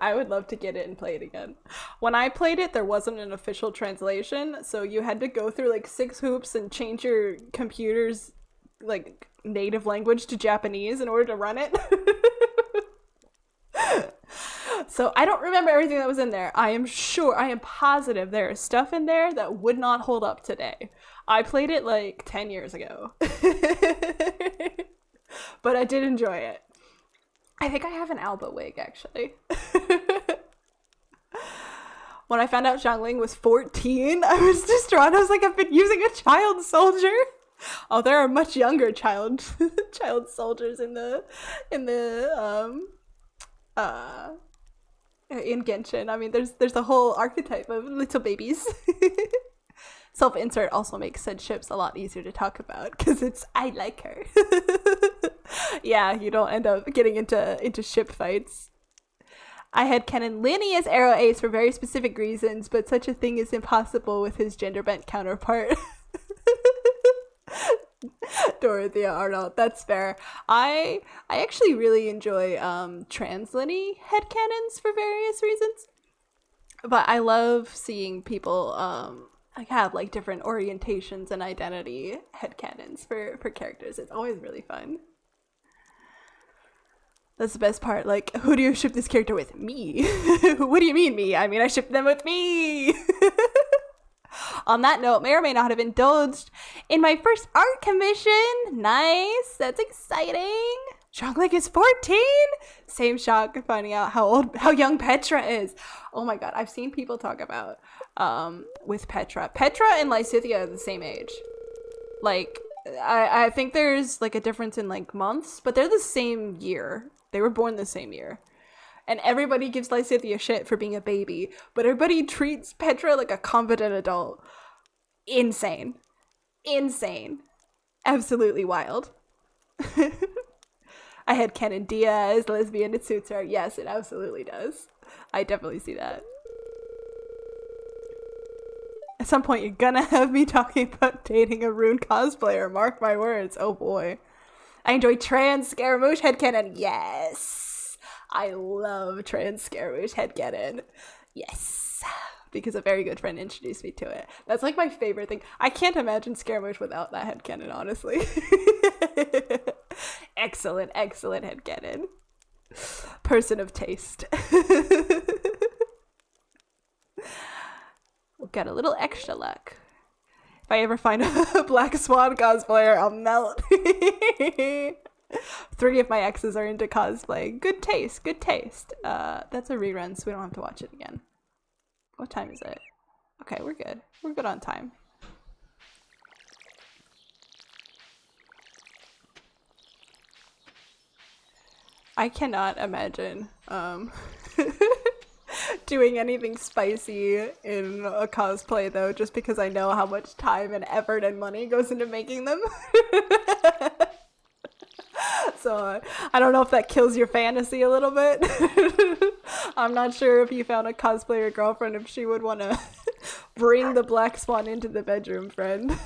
I would love to get it and play it again. When I played it, there wasn't an official translation, so you had to go through like 6 hoops and change your computer's like native language to Japanese in order to run it. So I don't remember everything that was in there. I am positive there is stuff in there that would not hold up today. I played it like 10 years ago. But I did enjoy it. I think I have an Alba wig, actually. When I found out Xiangling was 14, I was distraught. I was like, I've been using a child soldier. Oh, there are much younger child soldiers in Genshin. I mean, there's a whole archetype of little babies. Self-insert also makes said ships a lot easier to talk about because it's I like her. Yeah, you don't end up getting into ship fights. I had canon Linny as Arrow Ace for very specific reasons, but such a thing is impossible with his gender-bent counterpart. Dorothea Arnold, that's fair. I actually really enjoy trans Linny headcanons for various reasons. But I love seeing people like have like different orientations and identity headcanons for characters. It's always really fun. That's the best part. Like, who do you ship this character with? Me. What do you mean me? I mean, I ship them with me. On that note, may or may not have indulged in my first art commission. Nice. That's exciting. Xiangling is 14. Same shock of finding out how young Petra is. Oh my god, I've seen people talk about with Petra and Lysithea are the same age. Like, I think there's like a difference in like months, but they're the same year. They were born the same year. And everybody gives Lysithea shit for being a baby, but everybody treats Petra like a competent adult. Insane. Absolutely wild. I had canon Dia as lesbian. It suits her. Yes, it absolutely does. I definitely see that. At some point, you're gonna have me talking about dating a Rune cosplayer. Mark my words. Oh boy. I enjoy trans Scaramouche headcanon. Yes. I love trans Scaramouche headcanon. Yes. Because a very good friend introduced me to it. That's like my favorite thing. I can't imagine Scaramouche without that headcanon, honestly. Excellent headcanon. Person of taste. Got a little extra luck. If I ever find a Black Swan cosplayer, I'll melt. 3 of my exes are into cosplay. Good taste. That's a rerun, so we don't have to watch it again. What time is it? Okay, we're good. We're good on time. I cannot imagine doing anything spicy in a cosplay though, just because I know how much time and effort and money goes into making them. So I don't know if that kills your fantasy a little bit. I'm not sure if you found a cosplayer girlfriend if she would want to bring the black swan into the bedroom, friend.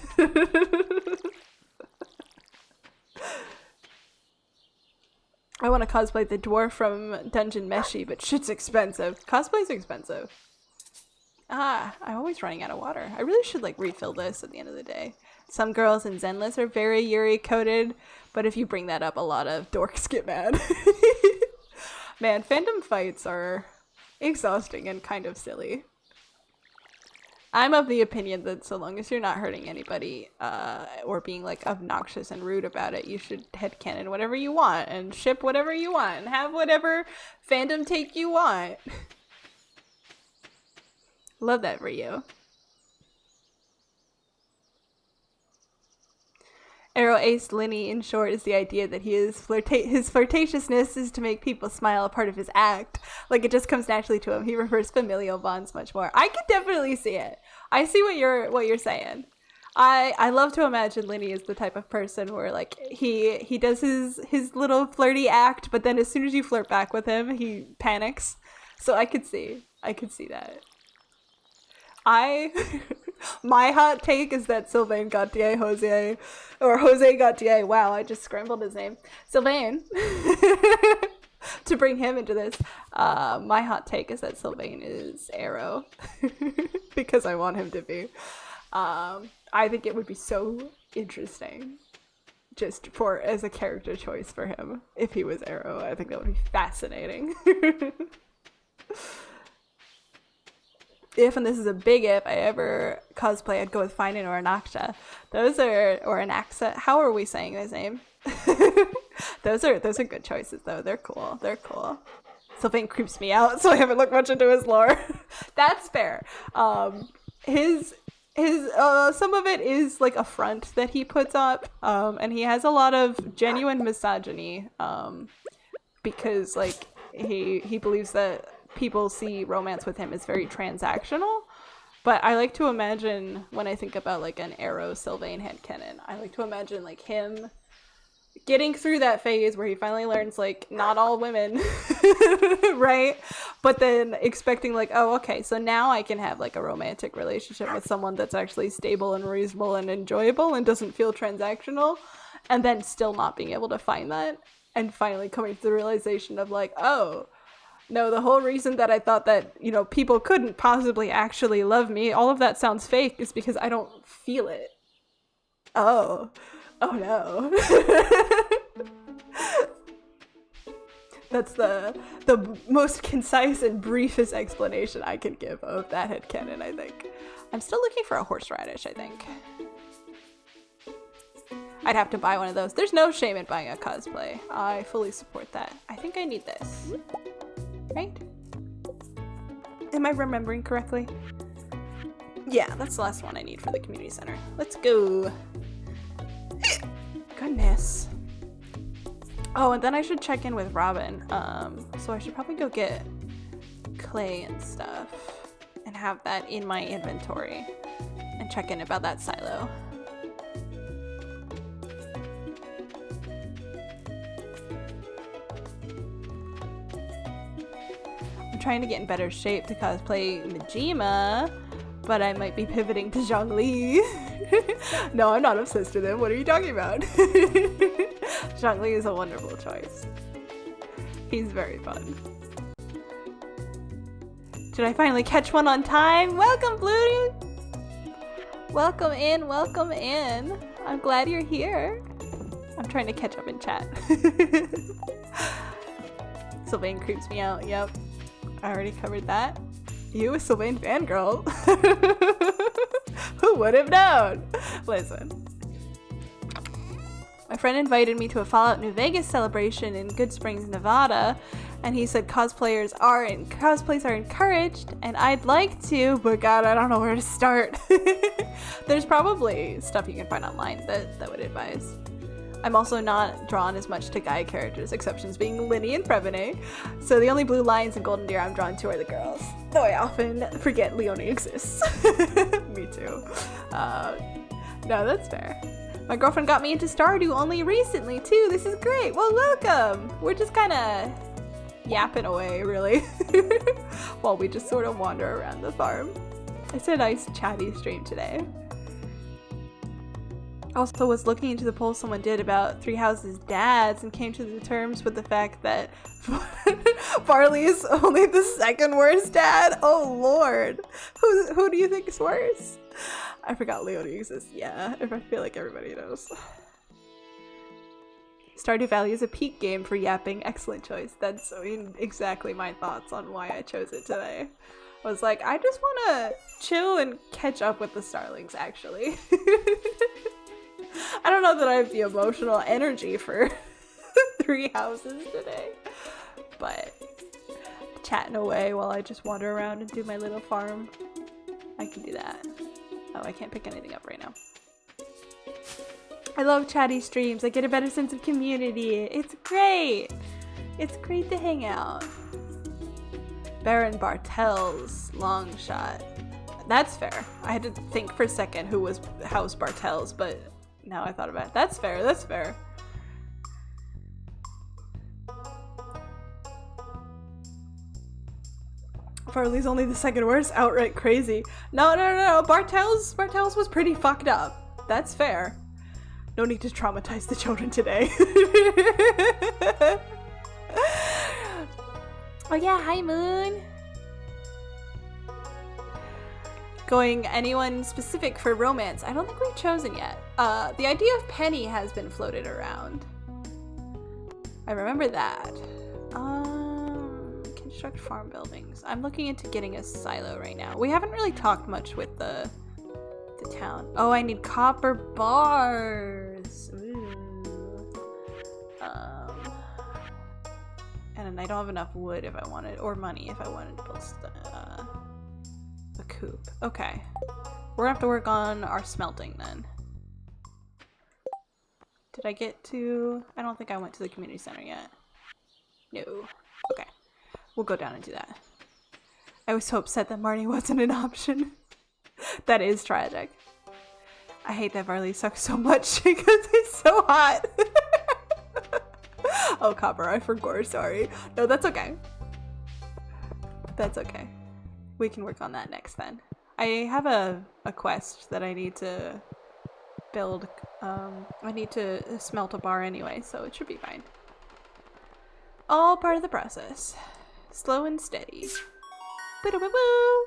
I want to cosplay the dwarf from Dungeon Meshi, but shit's expensive. Cosplay's expensive. I'm always running out of water. I really should like refill this at the end of the day. Some girls in Zenless are very Yuri coded, but if you bring that up, a lot of dorks get mad. Man, fandom fights are exhausting and kind of silly. I'm of the opinion that so long as you're not hurting anybody, or being like obnoxious and rude about it, you should headcanon whatever you want and ship whatever you want and have whatever fandom take you want. Love that for you. Arrow aced Linny, in short, is the idea that his flirtatiousness is to make people smile, a part of his act. Like, it just comes naturally to him. He prefers familial bonds much more. I could definitely see it. I see what you're saying. I love to imagine Linny is the type of person where, like, he does his little flirty act, but then as soon as you flirt back with him, he panics. So I could see that. My hot take is that Sylvain Gautier Jose Gautier, wow, I just scrambled his name. Sylvain, to bring him into this, my hot take is that Sylvain is Arrow, because I want him to be. I think it would be so interesting, just as a character choice for him, if he was Arrow. I think that would be fascinating. If, and this is a big if, I ever cosplay, I'd go with Finan or Anaxa. Or Anaxa, how are we saying his name? Those are good choices though. They're cool. Sylvain creeps me out, so I haven't looked much into his lore. That's fair. His some of it is like a front that he puts up, and he has a lot of genuine misogyny, because like he believes that people see romance with him as very transactional. But I like to imagine, when I think about like an Arrow Sylvain headcanon, I like to imagine like him getting through that phase where he finally learns like not all women, right? But then expecting like, oh, okay, so now I can have like a romantic relationship with someone that's actually stable and reasonable and enjoyable and doesn't feel transactional, and then still not being able to find that, and finally coming to the realization of like, oh, no, the whole reason that I thought that, you know, people couldn't possibly actually love me, all of that sounds fake, is because I don't feel it. Oh no. That's the most concise and briefest explanation I can give of that headcanon, I think. I'm still looking for a horseradish, I think. I'd have to buy one of those. There's no shame in buying a cosplay. I fully support that. I think I need this. Right? Am I remembering correctly? Yeah, that's the last one I need for the community center. Let's go. Goodness. Oh, and then I should check in with Robin. So I should probably go get clay and stuff and have that in my inventory and check in about that silo. I'm trying to get in better shape to cosplay Majima, but I might be pivoting to Zhongli. No, I'm not obsessed with him. What are you talking about? Zhongli is a wonderful choice. He's very fun. Did I finally catch one on time? Welcome, Blue! Welcome in, welcome in. I'm glad you're here. I'm trying to catch up in chat. Sylvain creeps me out, yep. I already covered that. You, a Sylvain fangirl. Who would have known? Listen. My friend invited me to a Fallout New Vegas celebration in Good Springs, Nevada, and he said cosplays are encouraged, and I'd like to, but God, I don't know where to start. There's probably stuff you can find online that would advise. I'm also not drawn as much to guy characters, exceptions being Linny and Prevene. So the only blue lions and golden deer I'm drawn to are the girls. Though I often forget Leonie exists. Me too. No, that's fair. My girlfriend got me into Stardew only recently too. This is great. Well, welcome. We're just kind of yapping away, really, while we just sort of wander around the farm. It's a nice chatty stream today. Also was looking into the poll someone did about Three Houses' dads and came to the terms with the fact that Barley is only the second worst dad. Oh lord. Who do you think is worse? I forgot Leonie exists. Yeah, I feel like everybody knows. Stardew Valley is a peak game for yapping. Excellent choice. That's exactly my thoughts on why I chose it today. I was like, I just want to chill and catch up with the Starlings, actually. I don't know that I have the emotional energy for Three Houses today, but chatting away while I just wander around and do my little farm, I can do that. Oh, I can't pick anything up right now. I love chatty streams. I get a better sense of community. It's great. It's great to hang out. Baron Bartel's long shot. That's fair. I had to think for a second who was House Bartel's, but now I thought about it. That's fair. That's fair. Farley's only the second worst. Outright crazy. No. Bartel's was pretty fucked up. That's fair. No need to traumatize the children today. Oh yeah, hi Moon. Going anyone specific for romance? I don't think we've chosen yet. The idea of Penny has been floated around. I remember that. Construct farm buildings. I'm looking into getting a silo right now. We haven't really talked much with the town. Oh, I need copper bars. Ooh. And I don't have enough wood if I wanted, or money if I wanted to build a coop. Okay. We're gonna have to work on our smelting then. Did I get to... I don't think I went to the community center yet. No. Okay. We'll go down and do that. I was so upset that Marnie wasn't an option. That is tragic. I hate that Varley sucks so much because he's so hot. Oh, Copper, I forgot. Sorry. No, that's okay. That's okay. We can work on that next then. I have a quest that I need to build. I need to smelt a bar anyway, so it should be fine. All part of the process. Slow and steady. Boo-doo-boo-boo.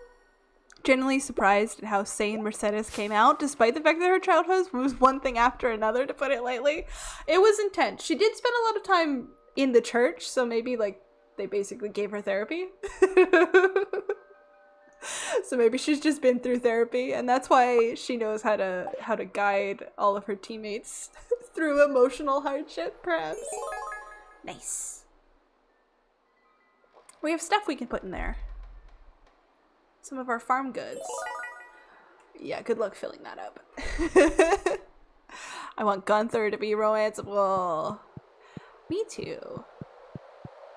Generally surprised at how sane Mercedes came out, despite the fact that her childhood was one thing after another, to put it lightly. It was intense. She did spend a lot of time in the church, so maybe, like, they basically gave her therapy. So maybe she's just been through therapy, and that's why she knows how to guide all of her teammates through emotional hardship, perhaps. Nice. We have stuff we can put in there. Some of our farm goods. Yeah, good luck filling that up. I want Gunther to be romanceable. Me too.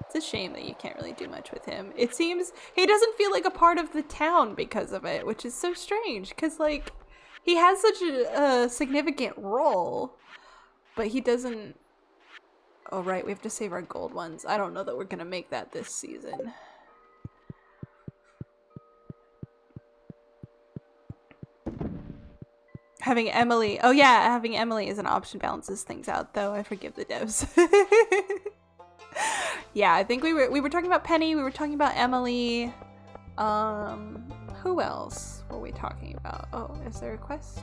It's a shame that you can't really do much with him. It seems he doesn't feel like a part of the town because of it, which is so strange. Because, like, he has such a significant role, but he doesn't... Oh, right, we have to save our gold ones. I don't know that we're going to make that this season. Having Emily... Oh, yeah, having Emily as an option balances things out, though. I forgive the devs. Yeah, I think we were talking about Penny, we were talking about Emily. Who else were we talking about? Oh, is there a quest?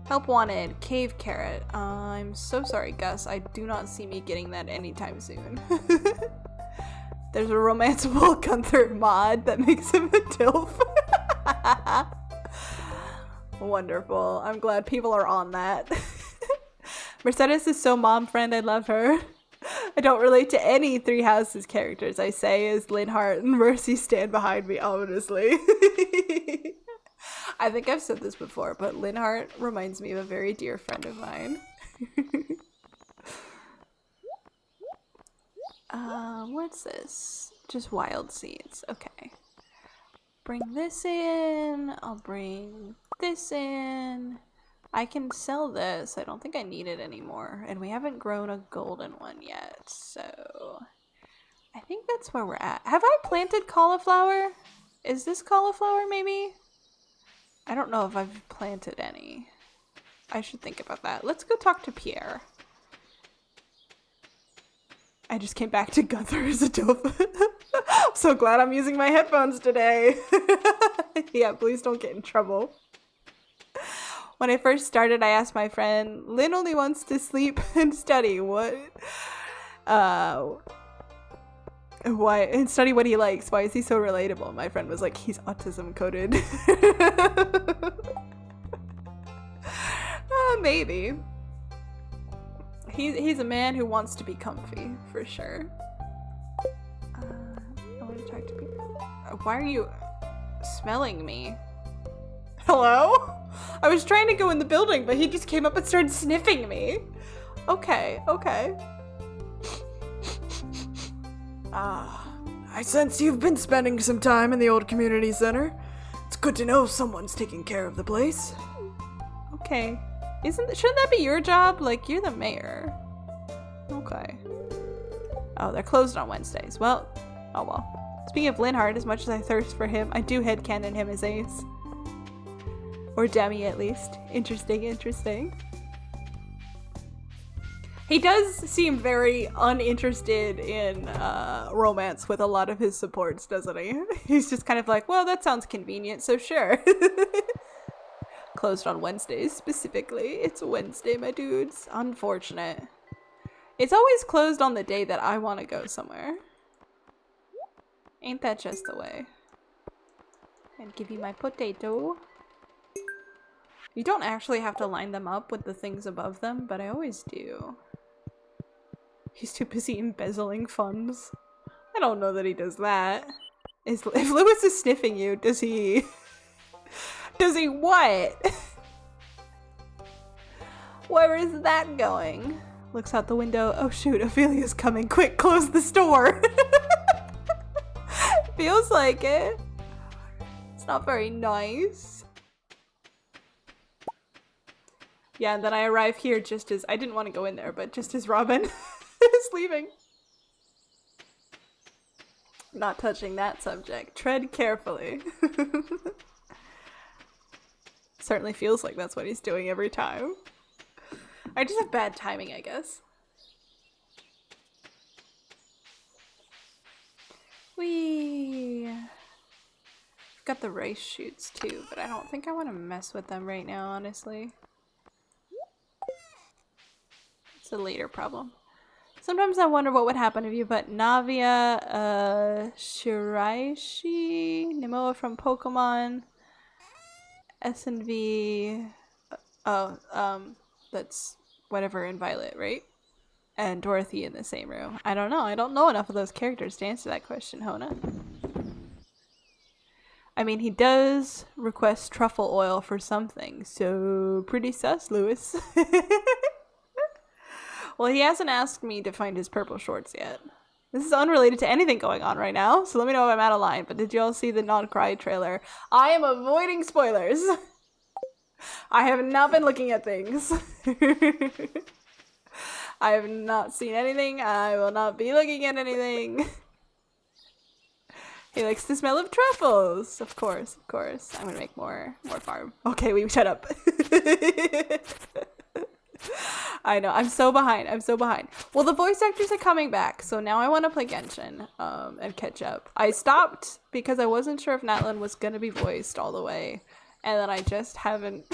Help wanted, Cave Carrot. I'm so sorry, Gus. I do not see me getting that anytime soon. There's a romanceable Gunther mod that makes him a DILF. Wonderful. I'm glad people are on that. Mercedes is so mom friend. I love her. I don't relate to any Three Houses characters I say as Linhart and Mercy stand behind me ominously. I think I've said this before, but Linhart reminds me of a very dear friend of mine. What's this? Just wild seeds. Okay. Bring this in. I'll bring this in. I can sell this. I don't think I need it anymore. And we haven't grown a golden one yet, so I think that's where we're at. Have I planted cauliflower? Is this cauliflower maybe? I don't know if I've planted any. I should think about that. Let's go talk to Pierre. I just came back to Gunther as a dope. I'm so glad I'm using my headphones today. Yeah, please don't get in trouble. When I first started, I asked my friend, Lynn only wants to sleep and study. Why, and study what he likes. Why is he so relatable? My friend was like, he's autism coded. Maybe. He's a man who wants to be comfy, for sure. I want to talk to people. Why are you smelling me? Hello? I was trying to go in the building, but he just came up and started sniffing me. Okay, okay. I sense you've been spending some time in the old community center. It's good to know someone's taking care of the place. Okay. Shouldn't that be your job? Like, you're the mayor. Okay. Oh, they're closed on Wednesdays. Well, oh well. Speaking of Linhart, as much as I thirst for him, I do headcanon him as Ace. Or Demi, at least. Interesting, interesting. He does seem very uninterested in romance with a lot of his supports, doesn't he? He's just kind of like, well, that sounds convenient, so sure. Closed on Wednesdays, specifically. It's Wednesday, my dudes. Unfortunate. It's always closed on the day that I want to go somewhere. Ain't that just the way? And give you my potato. You don't actually have to line them up with the things above them, but I always do. He's too busy embezzling funds. I don't know that he does that. If Lewis is sniffing you, does he... Does he what? Where is that going? Looks out the window. Oh shoot, Ophelia's coming. Quick, close the store. Feels like it. It's not very nice. Yeah, and then I arrive here just as... I didn't want to go in there, but just as Robin is leaving. Not touching that subject. Tread carefully. Certainly feels like that's what he's doing every time. I just have bad timing, I guess. Whee! I've got the rice shoots too, but I don't think I want to mess with them right now, honestly. It's a later problem. Sometimes I wonder what would happen if you put Navia, Shiraishi, Nemoa from Pokemon, S&V, that's whatever in Violet, right? And Dorothy in the same room. I don't know. I don't know enough of those characters to answer that question, Hona. I mean, he does request truffle oil for something, so pretty sus, Lewis. Well, he hasn't asked me to find his purple shorts yet. This is unrelated to anything going on right now, so let me know if I'm out of line. But did you all see the non-cry trailer? I am avoiding spoilers. I have not been looking at things. I have not seen anything. I will not be looking at anything. He likes the smell of truffles. Of course, of course. I'm gonna make more farm. Okay, we shut up. I know, I'm so behind. I'm so behind. Well, the voice actors are coming back, so now I want to play Genshin and catch up. I stopped because I wasn't sure if Natlin was gonna be voiced all the way, and then I just haven't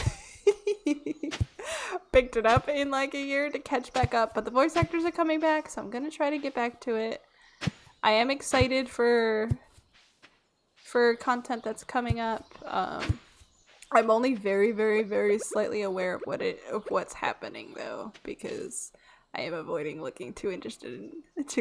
picked it up in like a year to catch back up. But the voice actors are coming back, so I'm gonna try to get back to it. I am excited for content that's coming up. I'm only very, very, very slightly aware of what's happening though, because I am avoiding looking too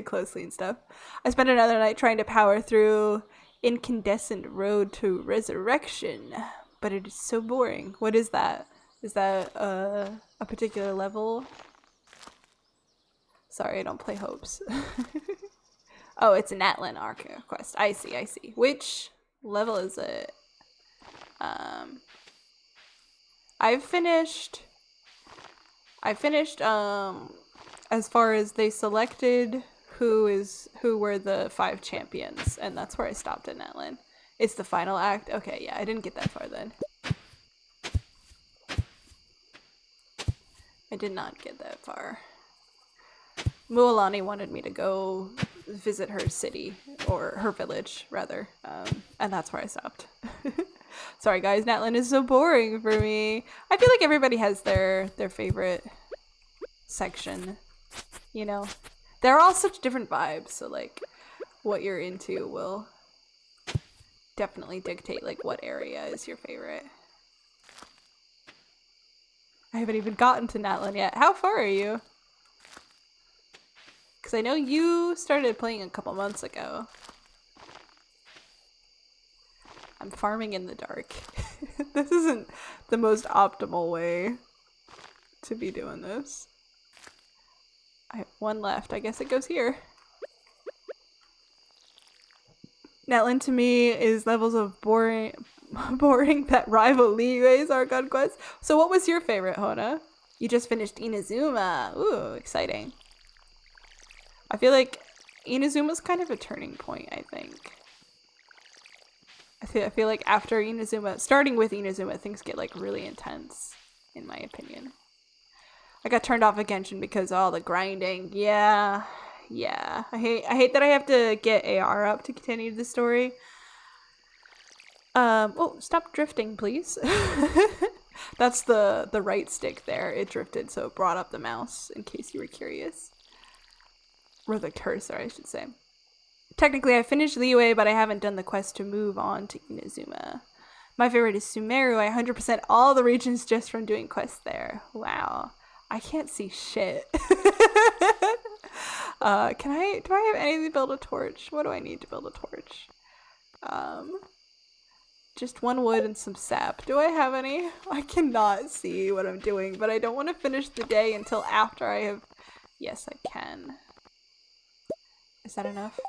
closely and stuff. I spent another night trying to power through Incandescent Road to Resurrection, but it is so boring. What is that? Is that a particular level? Sorry, I don't play hopes. Oh, it's an Atlan Arc quest. I see, I see. Which level is it? I've finished as far as they selected who were the 5 champions, and that's where I stopped in Atlan. It's the final act. Okay, yeah, I didn't get that far then. I did not get that far. Mualani wanted me to go visit her city, or her village, rather, and that's where I stopped. Sorry guys, Natlan is so boring for me. I feel like everybody has their favorite section, you know? They're all such different vibes, so like, what you're into will definitely dictate like what area is your favorite. I haven't even gotten to Natlan yet. How far are you? Because I know you started playing a couple months ago. I'm farming in the dark. This isn't the most optimal way to be doing this. I have 1 left. I guess it goes here. Natlan to me is levels of boring that rival Liyue's are conquest. So what was your favorite, Hona? You just finished Inazuma. Ooh, exciting. I feel like Inazuma's kind of a turning point, I think. I feel like after Inazuma, starting with Inazuma, things get like really intense, in my opinion. I got turned off of Genshin because of all the grinding. Yeah. I hate that I have to get AR up to continue the story. Oh, stop drifting, please. That's the right stick there. It drifted, so it brought up the mouse, in case you were curious. Or the cursor, I should say. Technically, I finished Liyue, but I haven't done the quest to move on to Inazuma. My favorite is Sumeru. I 100% all the regions just from doing quests there. Wow. I can't see shit. Do I have anything to build a torch? What do I need to build a torch? Just 1 wood and some sap. Do I have any? I cannot see what I'm doing, but I don't want to finish the day until after I have... Yes, I can. Is that enough?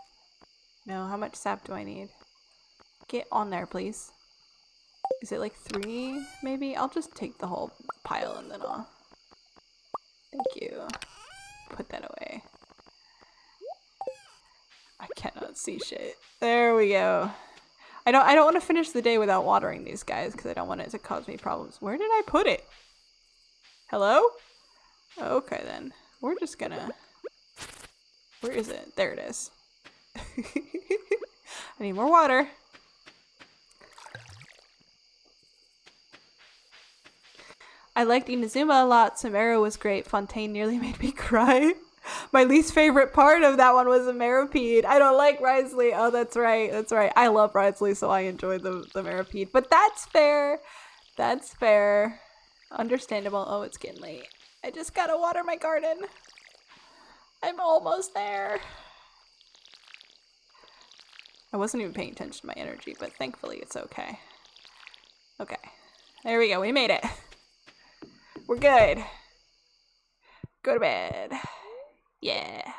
No, how much sap do I need? Get on there, please. Is it like 3, maybe? I'll just take the whole pile and then I'll... Thank you. Put that away. I cannot see shit. There we go. I don't want to finish the day without watering these guys because I don't want it to cause me problems. Where did I put it? Hello? Okay then. We're just gonna... Where is it? There it is. I need more water. I liked Inazuma a lot. Sumeru was great. Fontaine nearly made me cry. My least favorite part of that one was the Maripede. I don't like Risley. Oh, that's right. That's right. I love Risley, so I enjoy the Maripede. But that's fair. That's fair. Understandable. Oh, it's getting late. I just gotta water my garden. I'm almost there. I wasn't even paying attention to my energy, but thankfully it's okay. Okay. There we go. We made it. We're good. Go to bed. Yeah.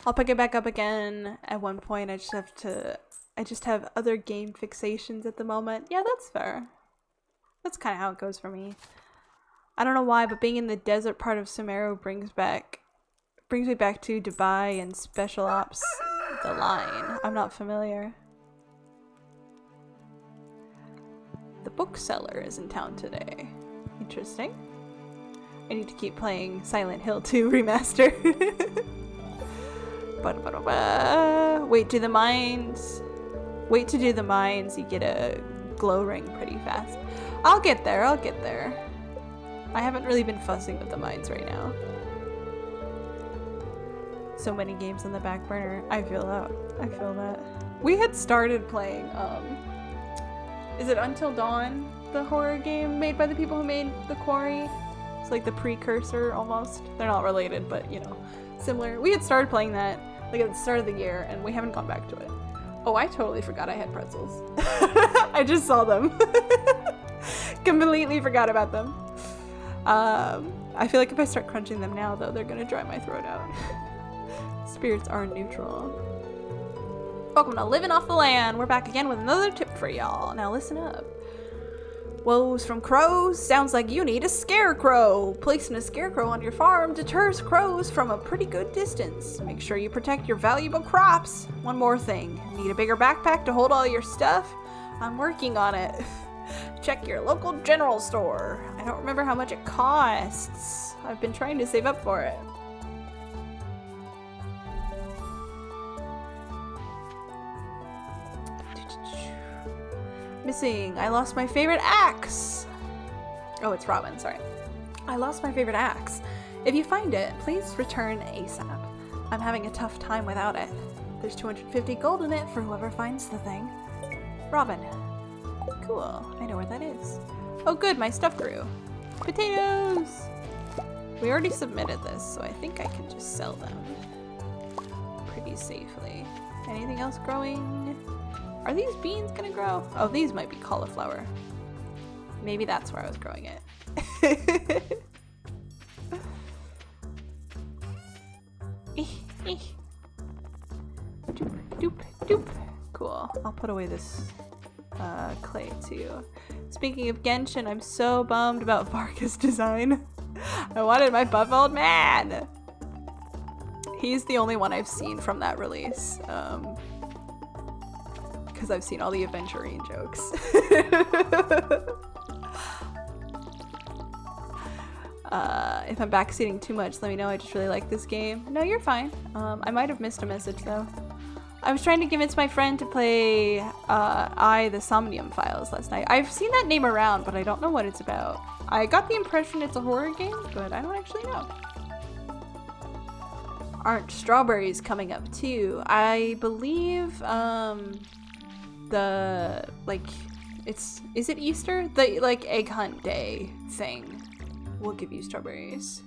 I'll pick it back up again at one point. I just have other game fixations at the moment. Yeah, that's fair. That's kind of how it goes for me. I don't know why, but being in the desert part of Sumeru brings me back to Dubai and Special Ops The Line. I'm not familiar. The bookseller is in town today. Interesting. I need to keep playing Silent Hill 2 Remaster. Wait to do the mines, you get a glow ring pretty fast. I'll get there. I haven't really been fussing with the mines right now. So many games on the back burner. I feel that. We had started playing, is it Until Dawn? The horror game made by the people who made The Quarry? It's like the precursor, almost. They're not related, but, you know, similar. We had started playing that, like, at the start of the year, and we haven't gone back to it. Oh, I totally forgot I had pretzels. I just saw them. Completely forgot about them. I feel like if I start crunching them now, though, they're gonna dry my throat out. Spirits are neutral. Welcome to Living Off the Land. We're back again with another tip for y'all. Now listen up. Woes from crows? Sounds like you need a scarecrow. Placing a scarecrow on your farm deters crows from a pretty good distance. Make sure you protect your valuable crops. One more thing. Need a bigger backpack to hold all your stuff? I'm working on it. Check your local general store. I don't remember how much it costs. I've been trying to save up for it. Missing. I lost my favorite axe. Oh, it's Robin, sorry. I lost my favorite axe. If you find it, please return ASAP. I'm having a tough time without it. There's 250 gold in it for whoever finds the thing. Robin. Cool. I know where that is. Oh good, my stuff grew. Potatoes! We already submitted this, so I think I can just sell them pretty safely. Anything else growing? Are these beans gonna grow? Oh, these might be cauliflower. Maybe that's where I was growing it. Doop, doop, doop. Cool. I'll put away this clay too. Speaking of Genshin, I'm so bummed about Varka's design. I wanted my buff old man! He's the only one I've seen from that release. Because I've seen all the Aventurine jokes. If I'm backseating too much, let me know. I just really like this game. No, you're fine. I might have missed a message though. I was trying to convince my friend to play the Somnium Files last night. I've seen that name around, but I don't know what it's about. I got the impression it's a horror game, but I don't actually know. Aren't strawberries coming up too? I believe is it Easter? The egg hunt day thing will give you strawberries.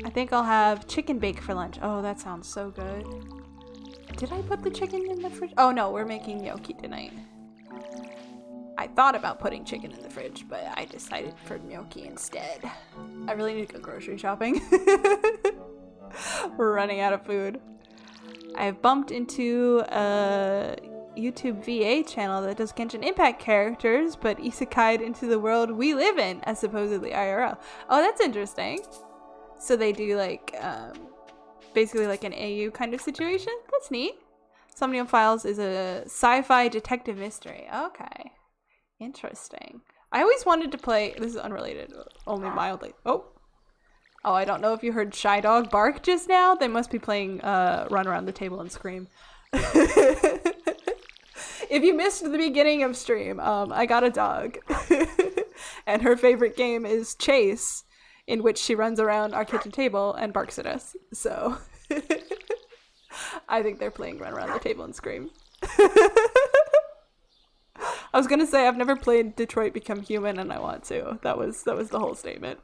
I think I'll have chicken bake for lunch. Oh, that sounds so good. Did I put the chicken in the fridge? Oh no, we're making gnocchi tonight. I thought about putting chicken in the fridge, but I decided for gnocchi instead. I really need to go grocery shopping. We're running out of food. I've bumped into a YouTube VA channel that does Genshin Impact characters, but isekai'd into the world we live in as supposedly IRL. Oh, that's interesting. So they do basically like an AU kind of situation? That's neat. Somnium Files is a sci-fi detective mystery. Okay. Interesting. I always wanted to play, this is unrelated, only mildly. Oh, I don't know if you heard Shy Dog bark just now. They must be playing Run Around the Table and Scream. If you missed the beginning of stream, I got a dog. And her favorite game is Chase, in which she runs around our kitchen table and barks at us. So I think they're playing Run Around the Table and Scream. I was gonna say I've never played Detroit Become Human and I want to. That was the whole statement.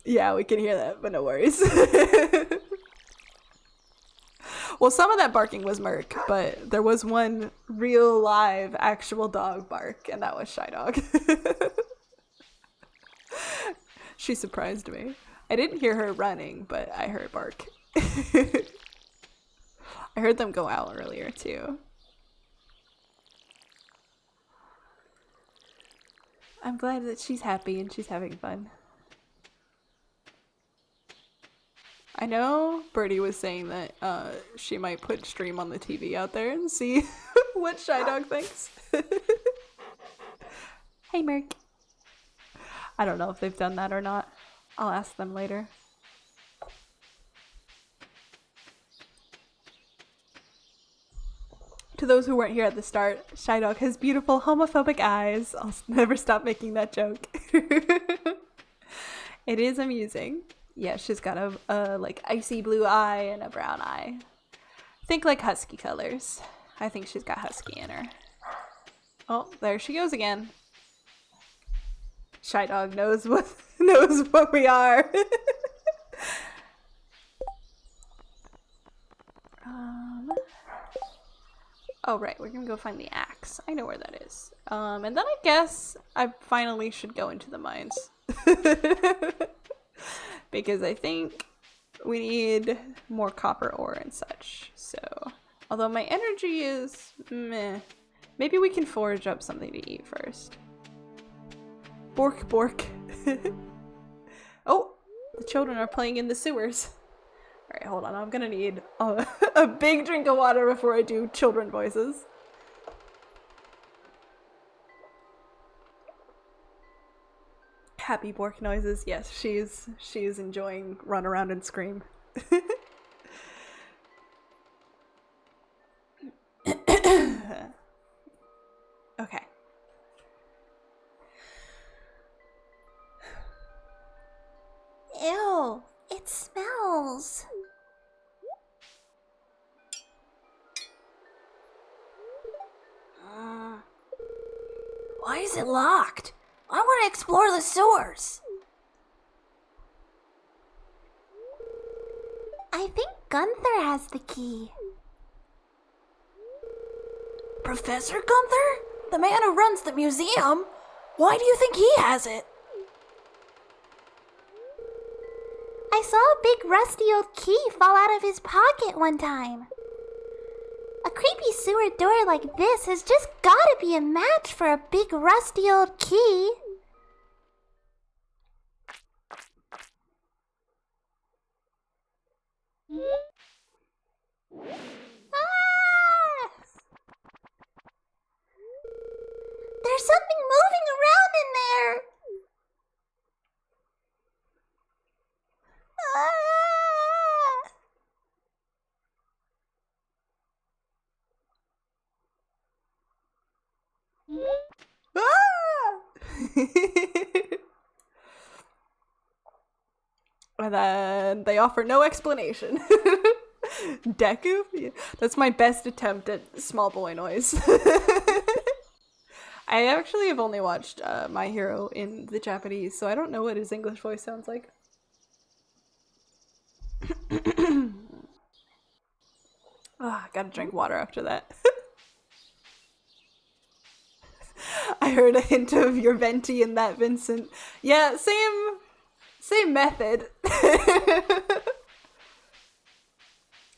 Yeah, we can hear that, but no worries. Well, some of that barking was Merc, but there was one real live actual dog bark, and that was Shy Dog. She surprised me. I didn't hear her running, but I heard bark. I heard them go out earlier too. I'm glad that she's happy and she's having fun. I know Birdie was saying that she might put stream on the TV out there and see what Shy Dog thinks. Hey, Merc. I don't know if they've done that or not. I'll ask them later. To those who weren't here at the start, Shy Dog has beautiful homophobic eyes. I'll never stop making that joke. It is amusing. Yeah, she's got a like icy blue eye and a brown eye. Think like husky colors. I think she's got husky in her. Oh, there she goes again. Shy Dog knows what we are. Oh, right, we're gonna go find the axe. I know where that is. And then I guess I finally should go into the mines. Because I think we need more copper ore and such. So, although my energy is meh, maybe we can forage up something to eat first. Bork, bork. Oh, the children are playing in the sewers. Alright, hold on. I'm gonna need a big drink of water before I do children voices. Happy Bork noises. Yes, she is enjoying run around and scream. Okay. Ew, it smells. Why is it locked? I want to explore the sewers. I think Gunther has the key. Professor Gunther? The man who runs the museum? Why do you think he has it? I saw a big rusty old key fall out of his pocket one time. A creepy sewer door like this has just gotta be a match for a big rusty old key. Ah! There's something moving around in there. Ah! And then they offer no explanation. Deku? Yeah. That's my best attempt at small boy noise. I actually have only watched My Hero in the Japanese, so I don't know what his English voice sounds like. I gotta drink water after that. I heard a hint of your venti in that, Vincent. Yeah, same method.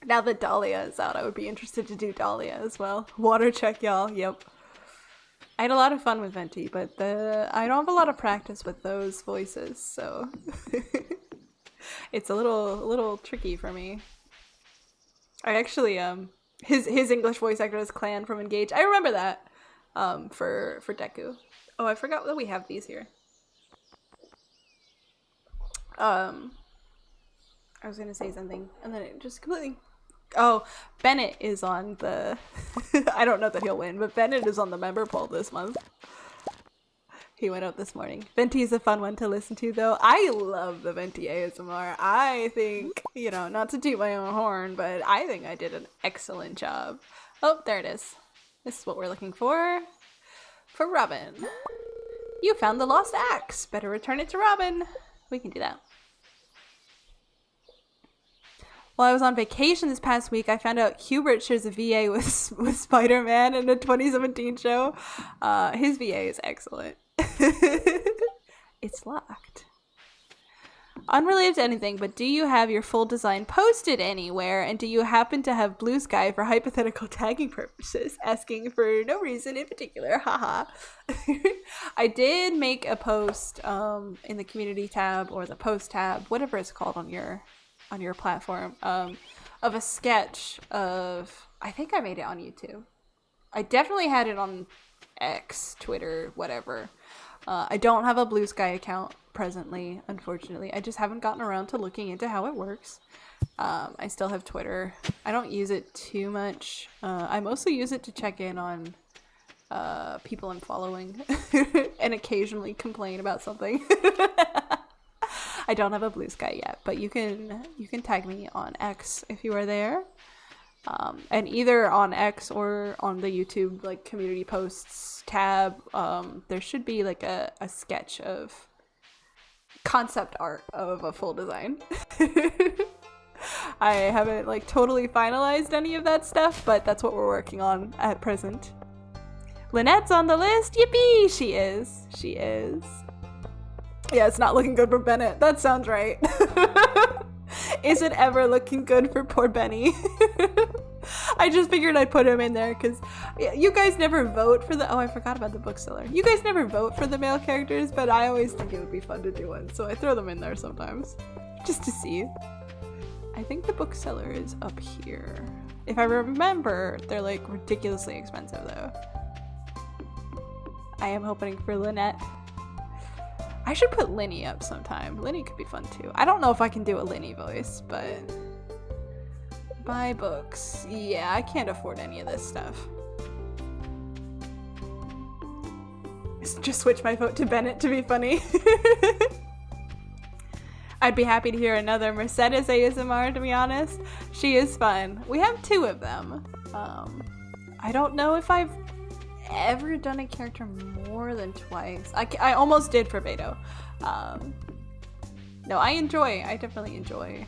Now that Dahlia is out, I would be interested to do Dahlia as well. Water check, y'all. Yep. I had a lot of fun with Venti, but I don't have a lot of practice with those voices, so it's a little tricky for me. I actually his English voice actor is Clan from Engage. I remember that for Deku. Oh, I forgot that we have these here. I was gonna say something and then it just completely. Oh, Bennett is on the I don't know that he'll win, but Bennett is on the member poll this month. He went out this morning. Venti is a fun one to listen to, though. I love the Venti ASMR. I think, you know, not to toot my own horn, but I think I did an excellent job. Oh, there it is. This is what we're looking for. For Robin. You found the lost axe. Better return it to Robin. We can do that. While I was on vacation this past week, I found out Hubert shares a VA with Spider-Man in a 2017 show. His VA is excellent. It's locked. Unrelated to anything, but do you have your full design posted anywhere? And do you happen to have Blue Sky for hypothetical tagging purposes? Asking for no reason in particular. Haha. I did make a post in the community tab or the post tab, whatever it's called on your platform, of a sketch of, I think I made it on YouTube. I definitely had it on X, Twitter, whatever. I don't have a Blue Sky account presently, unfortunately. I just haven't gotten around to looking into how it works. I still have Twitter. I don't use it too much. I mostly use it to check in on people I'm following and occasionally complain about something. I don't have a Blue Sky yet, but you can tag me on X if you are there. And either on X or on the YouTube like community posts tab, there should be like a sketch of concept art of a full design. I haven't like totally finalized any of that stuff, but that's what we're working on at present. Lynette's on the list. Yippee! She is. She is. Yeah, it's not looking good for Bennett. That sounds right. Is it ever looking good for poor Benny? I just figured I'd put him in there because you guys never vote for the... Oh, I forgot about the bookseller. You guys never vote for the male characters, but I always think it would be fun to do one, so I throw them in there sometimes. Just to see. I think the bookseller is up here. If I remember, they're like ridiculously expensive though. I am hoping for Lynette. I should put Linny up sometime. Linny could be fun too. I don't know if I can do a Linny voice, but... Buy books. Yeah, I can't afford any of this stuff. Just switch my vote to Bennett to be funny. I'd be happy to hear another Mercedes ASMR, to be honest. She is fun. We have 2 of them. I don't know if I've ever done a character more than twice. I almost did for Beto. No, I definitely enjoy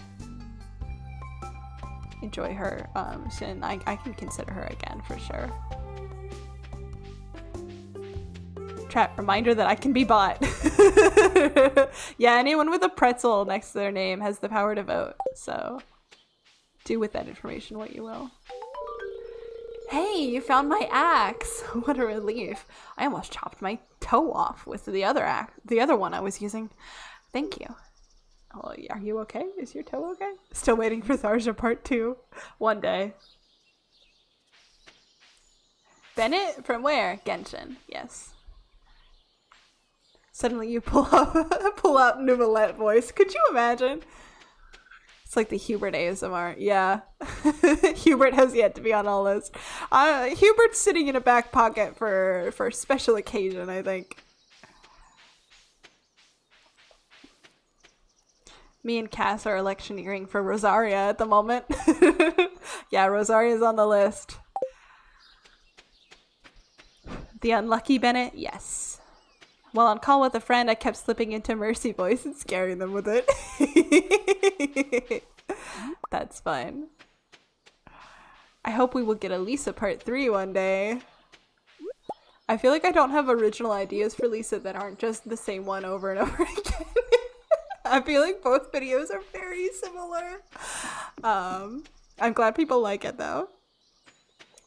her. And I can consider her again for sure. Chat, reminder that I can be bought. Yeah, anyone with a pretzel next to their name has the power to vote, so do with that information what you will. Hey, you found my axe! What a relief. I almost chopped my toe off with the other one I was using. Thank you. Oh, are you okay? Is your toe okay? Still waiting for Tharja Part 2. One day. Bennett? From where? Genshin. Yes. Suddenly you pull out Nuvolette voice. Could you imagine? It's like the Hubert ASMR. Yeah. Hubert has yet to be on all list. Hubert's sitting in a back pocket for a special occasion, I think. Me and Cass are electioneering for Rosaria at the moment. Yeah, Rosaria's on the list. The unlucky Bennett? Yes. While on call with a friend, I kept slipping into Mercy voice and scaring them with it. That's fun. I hope we will get a Lisa Part 3 one day. I feel like I don't have original ideas for Lisa that aren't just the same one over and over again. I feel like both videos are very similar. I'm glad people like it though.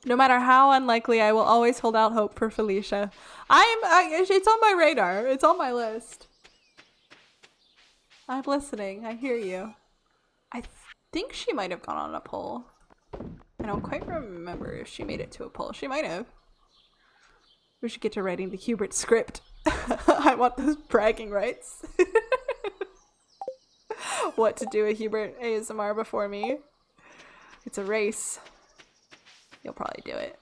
No matter how unlikely, I will always hold out hope for Felicia. It's on my radar. It's on my list. I'm listening. I hear you. I think she might have gone on a poll. I don't quite remember if she made it to a poll. She might have. We should get to writing the Hubert script. I want those bragging rights. What to do a Hubert ASMR before me. It's a race. You'll probably do it.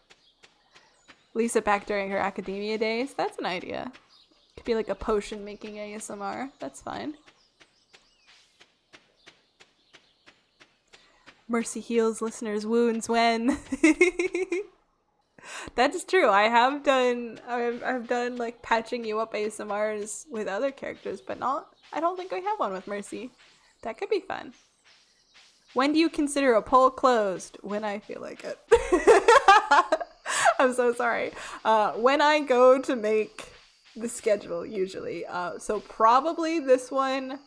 Lisa back during her academia days. That's an idea. Could be like a potion making ASMR. That's fine. Mercy heals listeners' wounds when. That's true. I've done like patching you up ASMRs with other characters, but I don't think I have one with Mercy. That could be fun. When do you consider a poll closed? When I feel like it. I'm so sorry. When I go to make the schedule, usually. So probably this one.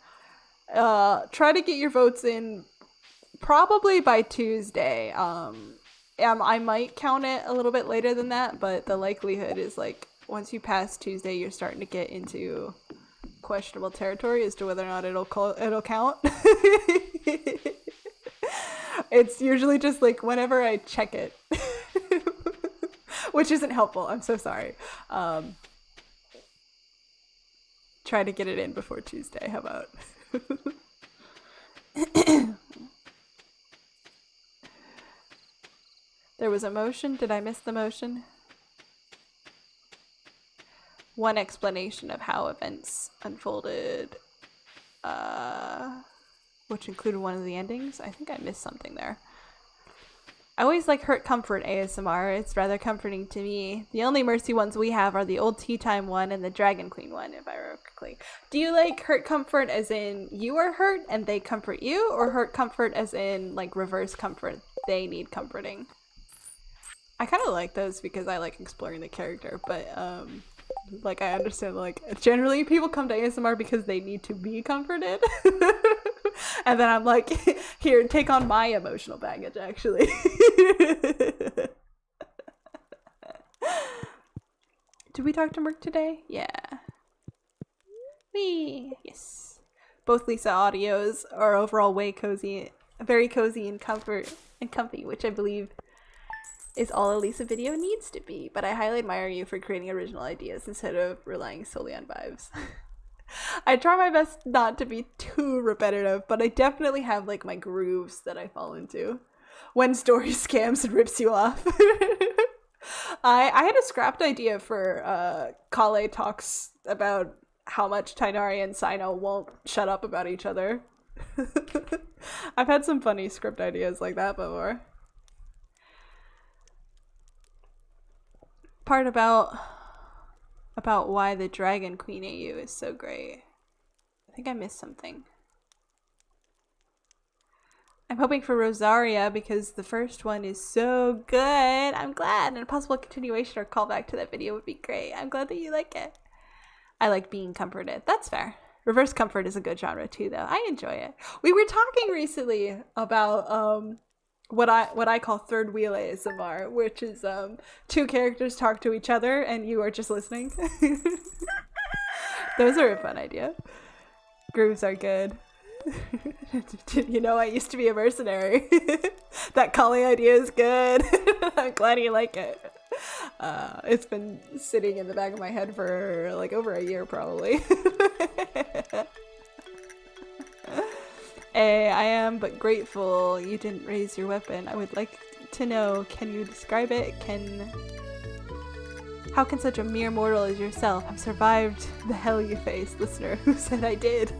Try to get your votes in probably by Tuesday. I might count it a little bit later than that, but the likelihood is like once you pass Tuesday, you're starting to get into questionable territory as to whether or not it'll count. It's usually just like whenever I check it, which isn't helpful. I'm so sorry. Try to get it in before Tuesday. How about? There was a motion. Did I miss the motion? One explanation of how events unfolded, which included one of the endings. I think I missed something there. I always like hurt comfort ASMR. It's rather comforting to me. The only mercy ones we have are the old tea time one and the Dragon Queen one, if I remember correctly. Do you like hurt comfort as in you are hurt and they comfort you, or hurt comfort as in like reverse comfort, they need comforting? I kind of like those because I like exploring the character, but like I understand like generally people come to ASMR because they need to be comforted. And then I'm like, here, take on my emotional baggage, actually. Did we talk to Merc today? Yeah. Wee. Yes. Both Lisa audios are overall way cozy, very cozy and comfy, which I believe is all a Lisa video needs to be. But I highly admire you for creating original ideas instead of relying solely on vibes. I try my best not to be too repetitive, but I definitely have like my grooves that I fall into when story scams and rips you off. I had a scrapped idea for Kale talks about how much Tainari and Sino won't shut up about each other. I've had some funny script ideas like that before. Part about why the Dragon Queen AU is so great. I think I missed something. I'm hoping for Rosaria because the first one is so good. I'm glad, and a possible continuation or callback to that video would be great. I'm glad that you like it. I like being comforted. That's fair. Reverse comfort is a good genre too, though. I enjoy it. We were talking recently about what I call third wheel ASMR, which is two characters talk to each other and you are just listening. Those are a fun idea. Grooves are good. You know, I used to be a mercenary. That calling idea is good. I'm glad you like it. It's been sitting in the back of my head for like over a year probably. I am but grateful you didn't raise your weapon. I would like to know, can you describe it? How can such a mere mortal as yourself have survived the hell you faced? Listener who said I did.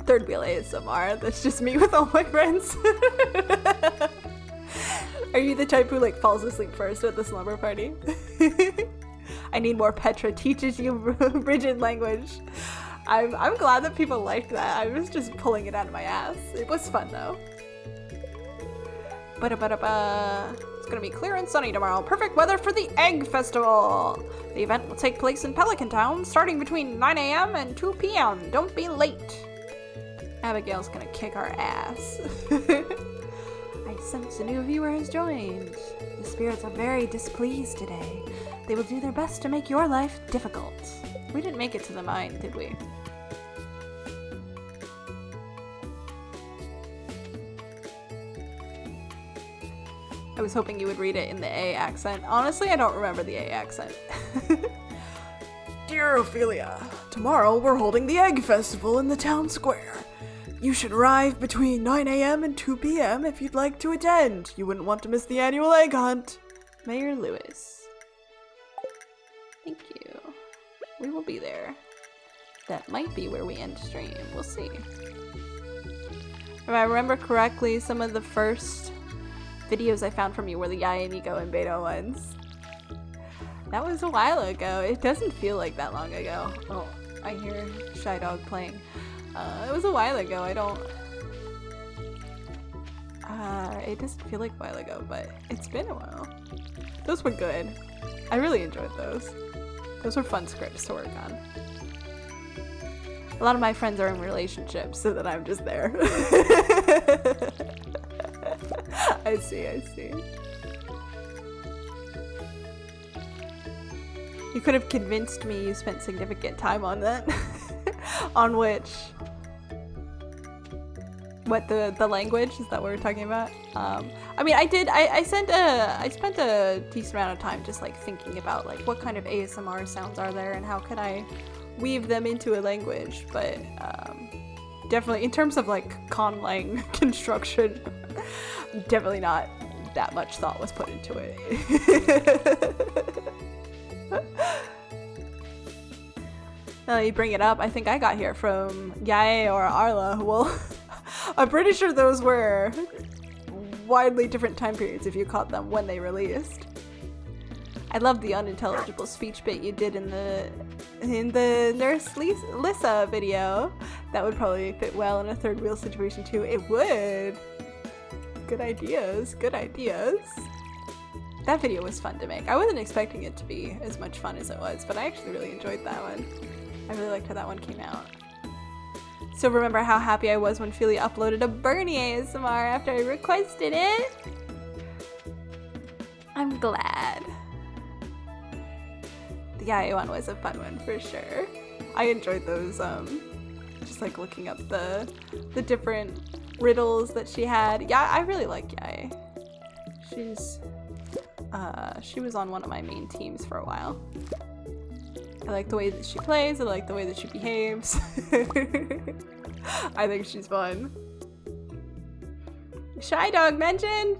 Third wheel ASMR, that's just me with all my friends. Are you the type who like falls asleep first at the slumber party? I need more Petra teaches you rigid language. I'm glad that people liked that. I was just pulling it out of my ass. It was fun though. It's gonna be clear and sunny tomorrow. Perfect weather for the Egg Festival. The event will take place in Pelican Town starting between 9 a.m. and 2 p.m. Don't be late. Abigail's gonna kick our ass. I sense a new viewer has joined. The spirits are very displeased today. They will do their best to make your life difficult. We didn't make it to the mine, did we? I was hoping you would read it in the A accent. Honestly, I don't remember the A accent. Dear Ophelia, tomorrow we're holding the Egg Festival in the town square. You should arrive between 9 a.m. and 2 p.m. if you'd like to attend. You wouldn't want to miss the annual egg hunt. Mayor Lewis. Thank you. We will be there. That might be where we end stream. We'll see. If I remember correctly, some of the first videos I found from you were the Yae Miko and Beto ones. That was a while ago. It doesn't feel like that long ago. Oh, I hear Shy Dog playing. It was a while ago. It doesn't feel like a while ago, but it's been a while. Those were good. I really enjoyed those. Those were fun scripts to work on. A lot of my friends are in relationships, so that I'm just there. I see. You could have convinced me you spent significant time on that. On which? What, the language? Is that what we're talking about? I mean, I spent a decent amount of time just like thinking about like what kind of ASMR sounds are there and how can I weave them into a language, but definitely in terms of like conlang construction, definitely not that much thought was put into it. Now that you bring it up, I think I got here from Yae or Arla. Well, I'm pretty sure those were widely different time periods if you caught them when they released. I love the unintelligible speech bit you did in the Nurse Lissa video. That would probably fit well in a third wheel situation too. It would. Good ideas, good ideas. That video was fun to make. I wasn't expecting it to be as much fun as it was, but I actually really enjoyed that one. I really liked how that one came out. So remember how happy I was when Ophelia uploaded a Bernie ASMR after I requested it? I'm glad. The Yae one was a fun one for sure. I enjoyed those, just like looking up the different riddles that she had. Yeah, I really like Yae. She was on one of my main teams for a while. I like the way that she plays, I like the way that she behaves. I think she's fun. Shy Dog mentioned!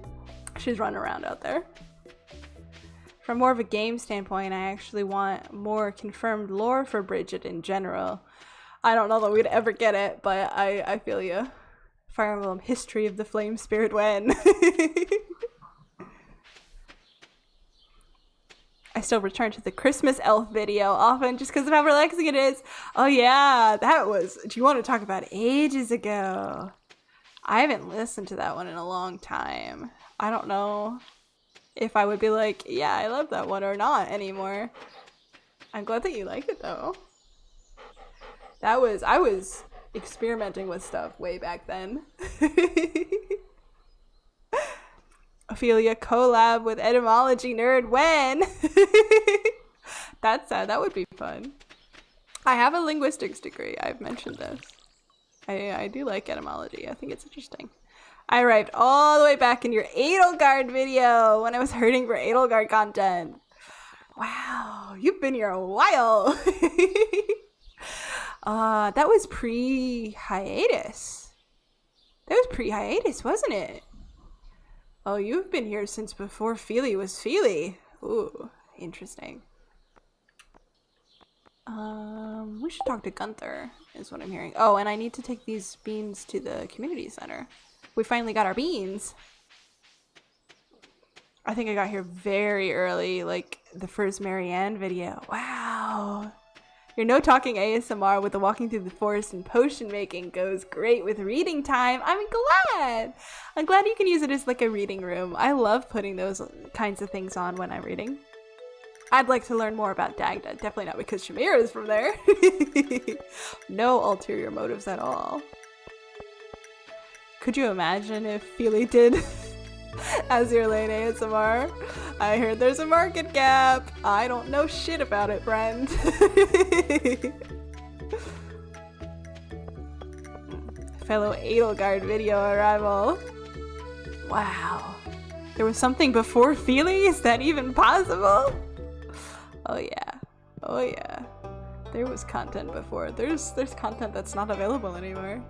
She's running around out there. From more of a game standpoint, I actually want more confirmed lore for Bridget in general. I don't know that we'd ever get it, but I feel you. Fire Emblem History of the Flame Spirit when. I still return to the Christmas elf video often just because of how relaxing it is. Oh yeah, that was, do you want to talk about ages ago? I haven't listened to that one in a long time. I don't know if I would be like, yeah, I love that one or not anymore. I'm glad that you like it though. I was experimenting with stuff way back then. Ophelia collab with etymology nerd when? That's sad. That would be fun. I have a linguistics degree. I've mentioned this. I do like etymology. I think it's interesting. I arrived all the way back in your Edelgard video when I was hurting for Edelgard content. Wow, you've been here a while. That was pre-hiatus. That was pre-hiatus, wasn't it? Oh, you've been here since before Feely was Feely. Ooh, interesting. We should talk to Gunther, is what I'm hearing. Oh, and I need to take these beans to the community center. We finally got our beans. I think I got here very early, like the first Marianne video. Wow. Your no talking ASMR with the walking through the forest and potion making goes great with reading time. I'm glad. I'm glad you can use it as like a reading room. I love putting those kinds of things on when I'm reading. I'd like to learn more about Dagda. Definitely not because Shamira is from there. No ulterior motives at all. Could you imagine if Feely did Azure Lane ASMR? I heard there's a market gap. I don't know shit about it, friend. Fellow Edelgard video arrival. Wow. There was something before Feely? Is that even possible? Oh yeah. Oh yeah. There was content before. There's content that's not available anymore.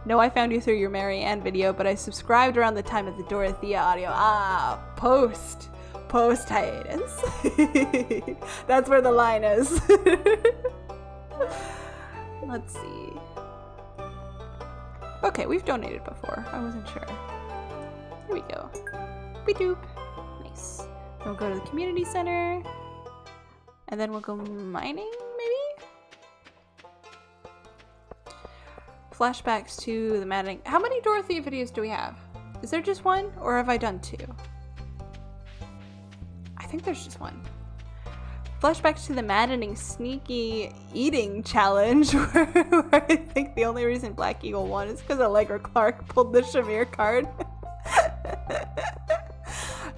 No, I found you through your Marianne video, but I subscribed around the time of the Dorothea audio. Ah, post hiatus. That's where the line is. Let's see. Okay, we've donated before. I wasn't sure. Here we go. Beep-doop. Nice. Then we'll go to the community center. And then we'll go mining, maybe? Flashbacks to the maddening. How many Dorothea videos do we have? Is there just one, or have I done two? I think there's just one. Flashbacks to the maddening sneaky eating challenge where I think the only reason Black Eagle won is because Allegra Clark pulled the Shamir card.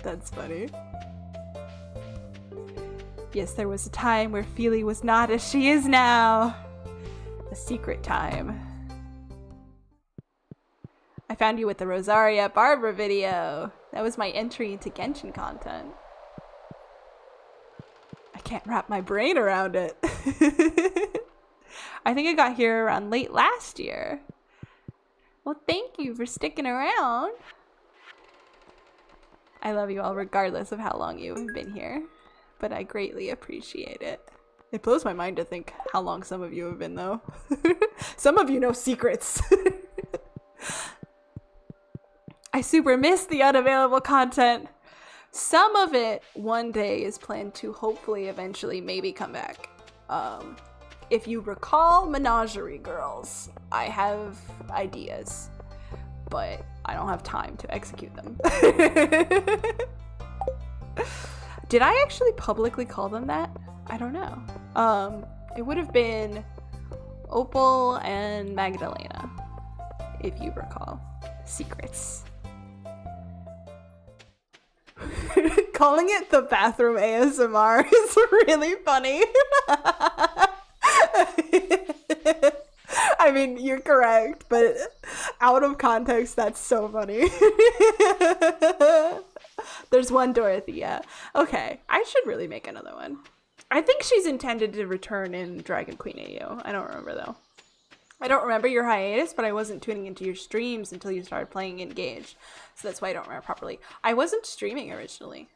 That's funny. Yes, there was a time where Feely was not as she is now. A secret time. I found you with the Rosaria Barbara video. That was my entry into Genshin content. I can't wrap my brain around it. I think I got here around late last year. Well, thank you for sticking around. I love you all regardless of how long you have been here, but I greatly appreciate it. It blows my mind to think how long some of you have been though. Some of you know secrets. I super miss the unavailable content. Some of it one day is planned to hopefully eventually maybe come back. If you recall Menagerie Girls, I have ideas, but I don't have time to execute them. Did I actually publicly call them that? I don't know. It would have been Opal and Magdalena, if you recall. Secrets. Calling it the bathroom ASMR is really funny. I mean, you're correct, but out of context, that's so funny. There's one Dorothea. Okay, I should really make another one. I think she's intended to return in Dragon Queen AU. I don't remember, though. I don't remember your hiatus, but I wasn't tuning into your streams until you started playing Engage. So that's why I don't remember properly. I wasn't streaming originally.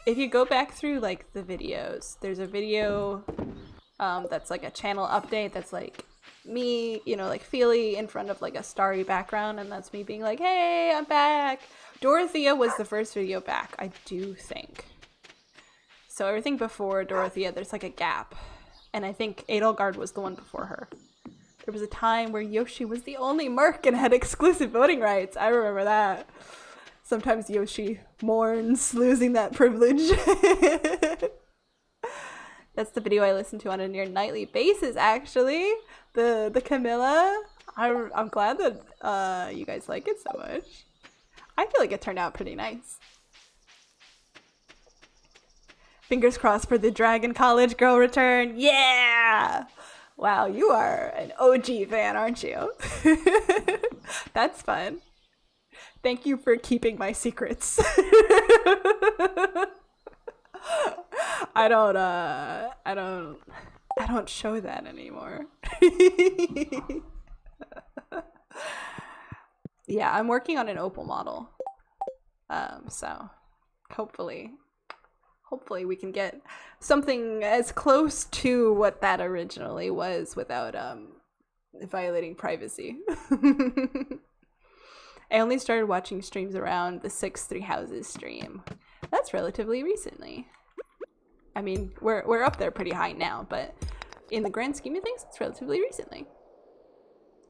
If you go back through, like, the videos, there's a video that's, like, a channel update that's, like, me, you know, like, Feely in front of, like, a starry background, and that's me being like, hey, I'm back! Dorothea was the first video back, I do think. So everything before Dorothea, there's, like, a gap. And I think Edelgard was the one before her. There was a time where Yoshi was the only merc and had exclusive voting rights. I remember that. Sometimes Yoshi mourns losing that privilege. That's the video I listen to on a near nightly basis, actually. The Camilla. I'm glad that you guys like it so much. I feel like it turned out pretty nice. Fingers crossed for the Dragon College girl return. Yeah! Wow, you are an OG fan, aren't you? That's fun. Thank you for keeping my secrets. I don't show that anymore. Yeah, I'm working on an Opal model. So hopefully we can get something as close to what that originally was without violating privacy. I only started watching streams around the 6 Three Houses stream. That's relatively recently. I mean, we're up there pretty high now, but in the grand scheme of things, it's relatively recently.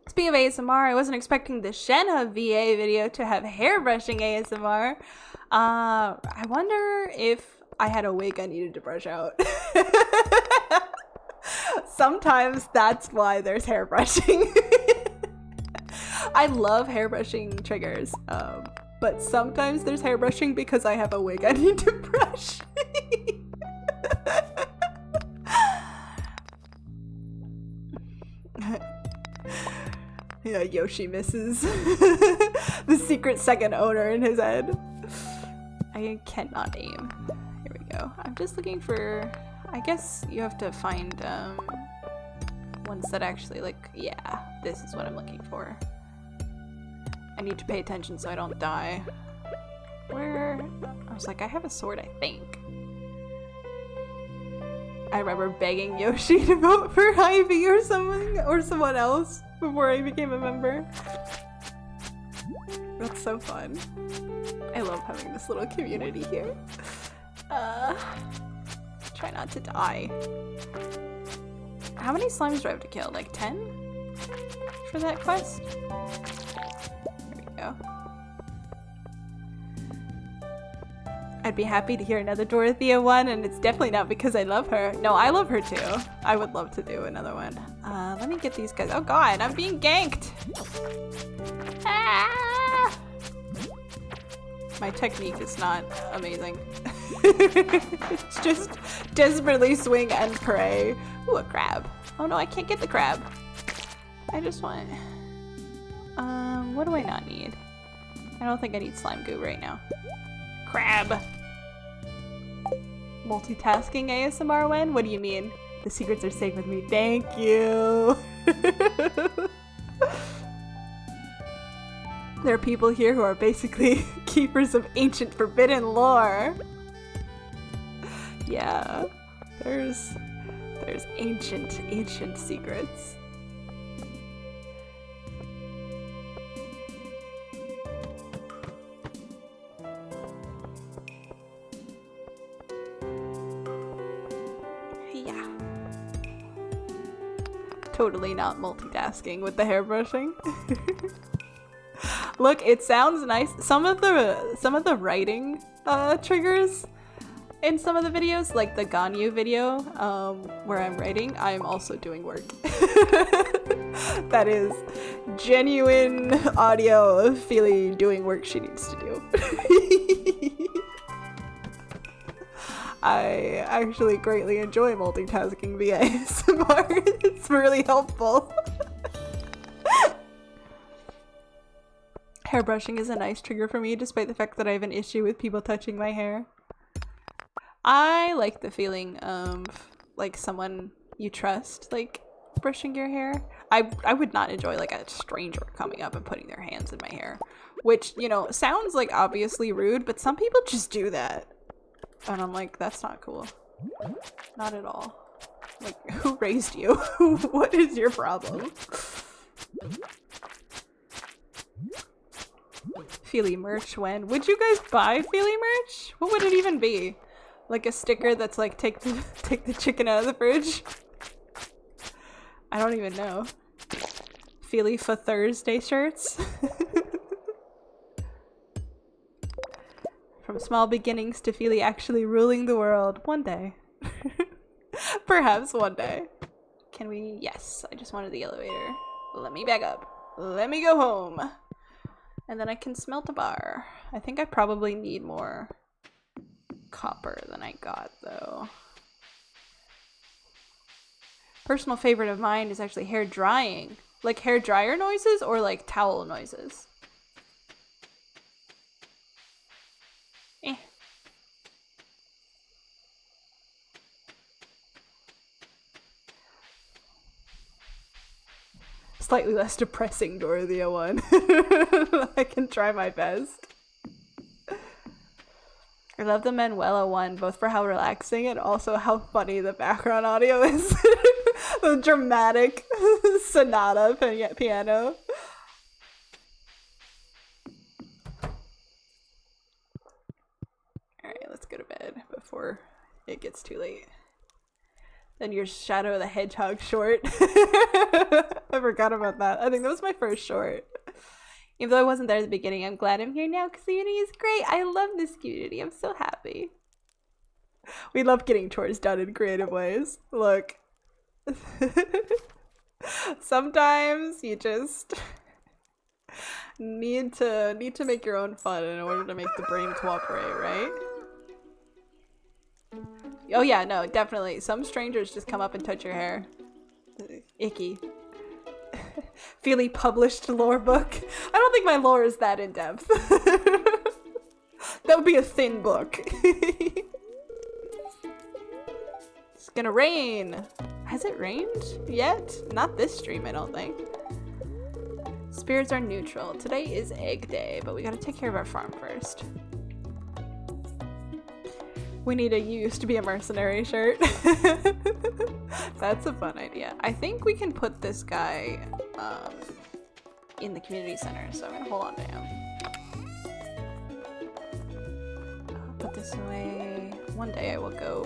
Speaking of ASMR, I wasn't expecting the Shenna VA video to have hairbrushing ASMR. I wonder if I had a wig I needed to brush out. Sometimes that's why there's hairbrushing. I love hairbrushing triggers, but sometimes there's hairbrushing because I have a wig I need to brush. Yeah, Yoshi misses the secret second owner in his head. I cannot aim. Here we go. I'm just looking for, I guess you have to find ones that actually, like, yeah, this is what I'm looking for. I need to pay attention so I don't die. Where? I was like, I have a sword, I think. I remember begging Yoshi to vote for Ivy or something, or someone else before I became a member. That's so fun. I love having this little community here. Try not to die. How many slimes do I have to kill? Like 10? For that quest? There we go. I'd be happy to hear another Dorothea one, and it's definitely not because I love her. No, I love her too. I would love to do another one. Let me get these guys. Oh god, I'm being ganked! Ah! My technique is not amazing. It's just desperately swing and pray. Ooh, a crab. Oh no, I can't get the crab. I just want... what do I not need? I don't think I need slime goo right now. Crab! Multitasking ASMR when? What do you mean? The secrets are safe with me. Thank you! There are people here who are basically keepers of ancient forbidden lore. Yeah, there's ancient secrets. Totally not multitasking with the hairbrushing. Look, it sounds nice. Some of the writing triggers in some of the videos, like the Ganyu video, where I'm writing, I'm also doing work. That is genuine audio of Feely doing work she needs to do. I actually greatly enjoy multitasking via ASMR. It's really helpful. Hairbrushing is a nice trigger for me, despite the fact that I have an issue with people touching my hair. I like the feeling of like someone you trust, like brushing your hair. I would not enjoy like a stranger coming up and putting their hands in my hair, which, you know, sounds like obviously rude, but some people just do that. And I'm like, that's not cool. Not at all. Like, who raised you? What is your problem? Feely merch when? Would you guys buy Feely merch? What would it even be? Like a sticker that's like, take the chicken out of the fridge? I don't even know. Feely for Thursday shirts? From small beginnings to Feely actually ruling the world. One day. Perhaps one day. Can we? Yes, I just wanted the elevator. Let me back up. Let me go home. And then I can smelt a bar. I think I probably need more copper than I got, though. Personal favorite of mine is actually hair drying. Like hair dryer noises or like towel noises. Eh. Slightly less depressing Dorothea one. I can try my best. I love the Manuela one, both for how relaxing and also how funny the background audio is. The dramatic sonata piano. Alright, let's go to bed before it gets too late. Then your Shadow the Hedgehog short. I forgot about that. I think that was my first short. Even though I wasn't there at the beginning, I'm glad I'm here now because the community is great. I love this community. I'm so happy. We love getting chores done in creative ways. Look. Sometimes you just need to make your own fun in order to make the brain cooperate, right? Oh yeah, no, definitely. Some strangers just come up and touch your hair. Icky. Feely published lore book. I don't think my lore is that in-depth. That would be a thin book. It's gonna rain. Has it rained yet? Not this stream, I don't think. Spirits are neutral. Today is egg day, but we gotta take care of our farm first. We need a "you used to be a mercenary" shirt. That's a fun idea. I think we can put this guy in the community center, so I'm gonna hold on to him. I'll put this away. One day I will go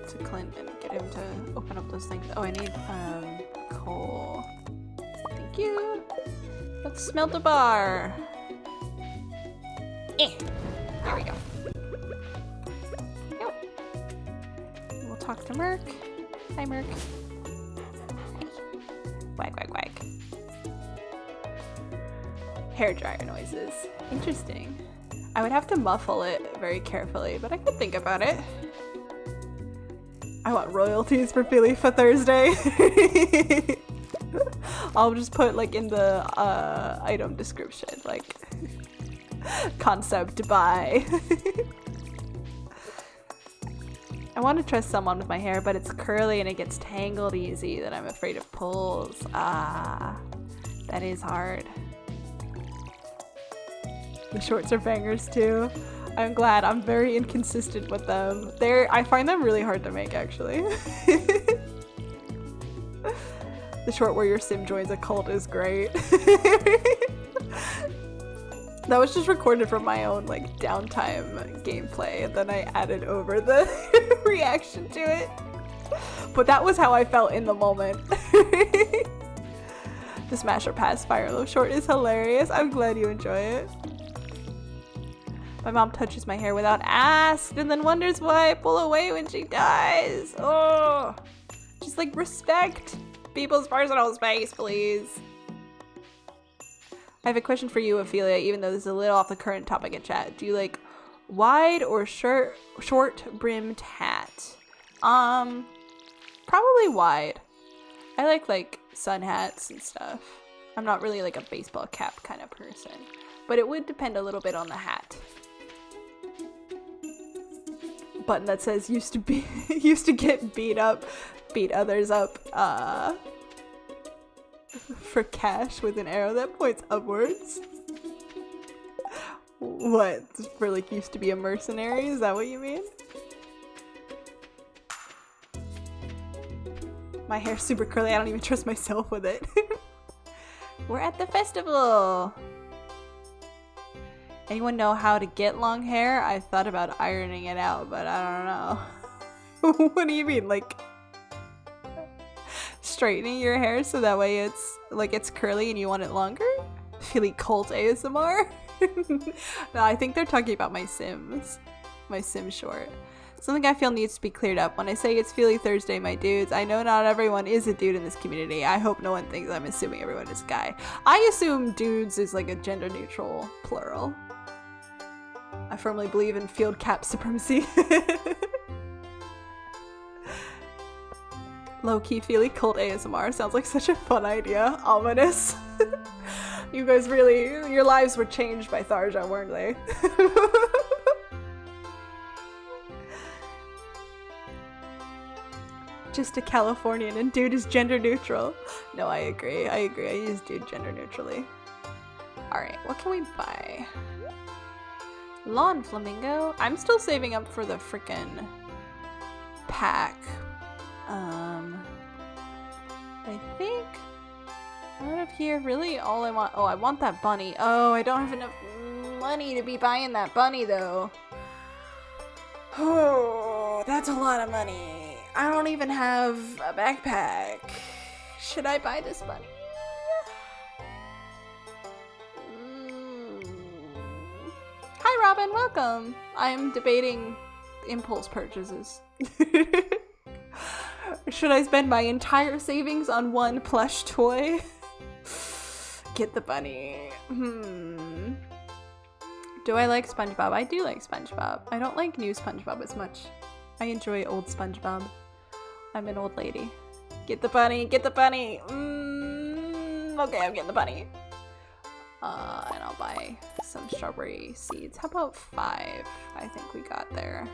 to Clint and get him to open up those things. Oh, I need coal. Thank you. Let's smelt a bar. There we go. We'll talk to Merc. Hi, Merc. Hi. Wag, wag, wag. Hair dryer noises. Interesting. I would have to muffle it very carefully, but I could think about it. I want royalties for Feely for Thursday. I'll just put like in the item description, like concept buy. I want to trust someone with my hair, but it's curly and it gets tangled easy that I'm afraid of pulls. Ah, that is hard. The shorts are bangers too. I'm glad. I'm very inconsistent with them. I find them really hard to make, actually. The short where your sim joins a cult is great. That was just recorded from my own like downtime gameplay, and then I added over the reaction to it. But that was how I felt in the moment. The Smash or Pass Fire Emblem short is hilarious. I'm glad you enjoy it. My mom touches my hair without asking and then wonders why I pull away when she does. Oh, just like respect people's personal space, please. I have a question for you, Ophelia, even though this is a little off the current topic in chat. Do you like wide or short brimmed hat? Probably wide. I like sun hats and stuff. I'm not really like a baseball cap kind of person, but it would depend a little bit on the hat. Button that says used to get beat others up for cash with an arrow that points upwards. What, for like used to be a mercenary? Is that what you mean? My hair's super curly, I don't even trust myself with it. We're at the festival! Anyone know how to get long hair? I thought about ironing it out, but I don't know. What do you mean? Like straightening your hair so that way it's curly and you want it longer? Feely cult ASMR? No, I think they're talking about my Sims. My Sim short. Something I feel needs to be cleared up. When I say it's Feely Thursday, my dudes, I know not everyone is a dude in this community. I hope no one thinks I'm assuming everyone is guy. I assume dudes is like a gender neutral plural. I firmly believe in field cap supremacy. Low-key Feely cult ASMR sounds like such a fun idea. Ominous. You guys really, your lives were changed by Tharja, weren't they? Just a Californian and dude is gender neutral. No, I agree. I use dude gender neutrally. Alright, what can we buy? Lawn flamingo. I'm still saving up for the frickin' pack. I think out of here, really all I want. Oh, I want that bunny. Oh, I don't have enough money to be buying that bunny though. Oh, that's a lot of money. I don't even have a backpack. Should I buy this bunny? Hi Robin, welcome. I'm debating impulse purchases. Should I spend my entire savings on one plush toy? Get the bunny. Do I like SpongeBob? I do like SpongeBob. I don't like new SpongeBob as much. I enjoy old SpongeBob. I'm an old lady. Get the bunny, get the bunny. Okay, I'm getting the bunny. And I'll buy some strawberry seeds. How about 5? I think we got there.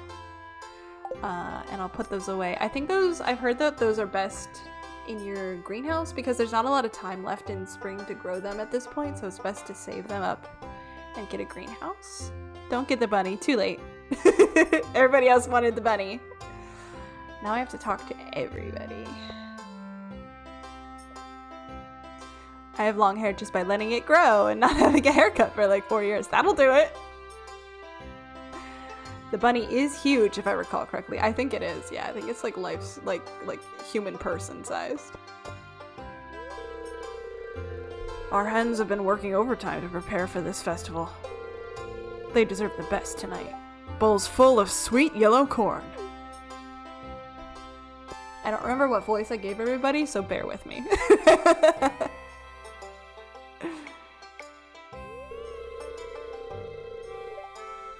And I'll put those away. I think I've heard that those are best in your greenhouse because there's not a lot of time left in spring to grow them at this point, so it's best to save them up and get a greenhouse. Don't get the bunny, too late. Everybody else wanted the bunny. Now I have to talk to everybody. I have long hair just by letting it grow and not having a haircut for like 4 years. That'll do it. The bunny is huge, if I recall correctly. I think it is. Yeah, I think it's like life's like human person sized. Our hens have been working overtime to prepare for this festival. They deserve the best tonight. Bowls full of sweet yellow corn. I don't remember what voice I gave everybody, so bear with me.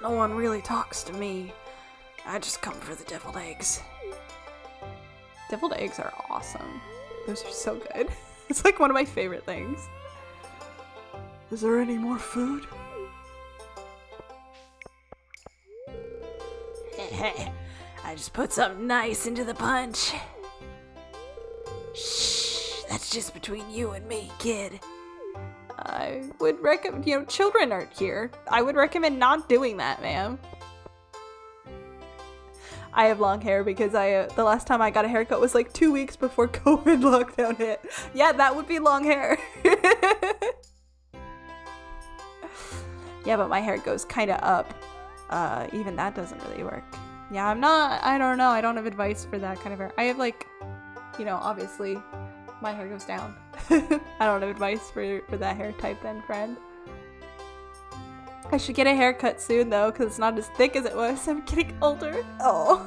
No one really talks to me. I just come for the deviled eggs. Deviled eggs are awesome. Those are so good. It's like one of my favorite things. Is there any more food? I just put something nice into the punch. Shh, that's just between you and me, kid. I would recommend, children aren't here. I would recommend not doing that, ma'am. I have long hair because the last time I got a haircut was like 2 weeks before COVID lockdown hit. Yeah, that would be long hair. Yeah, but my hair goes kind of up. Even that doesn't really work. Yeah, I don't know. I don't have advice for that kind of hair. I have like, obviously my hair goes down. I don't have advice for that hair type then, friend. I should get a haircut soon though, because it's not as thick as it was. I'm getting older. Oh.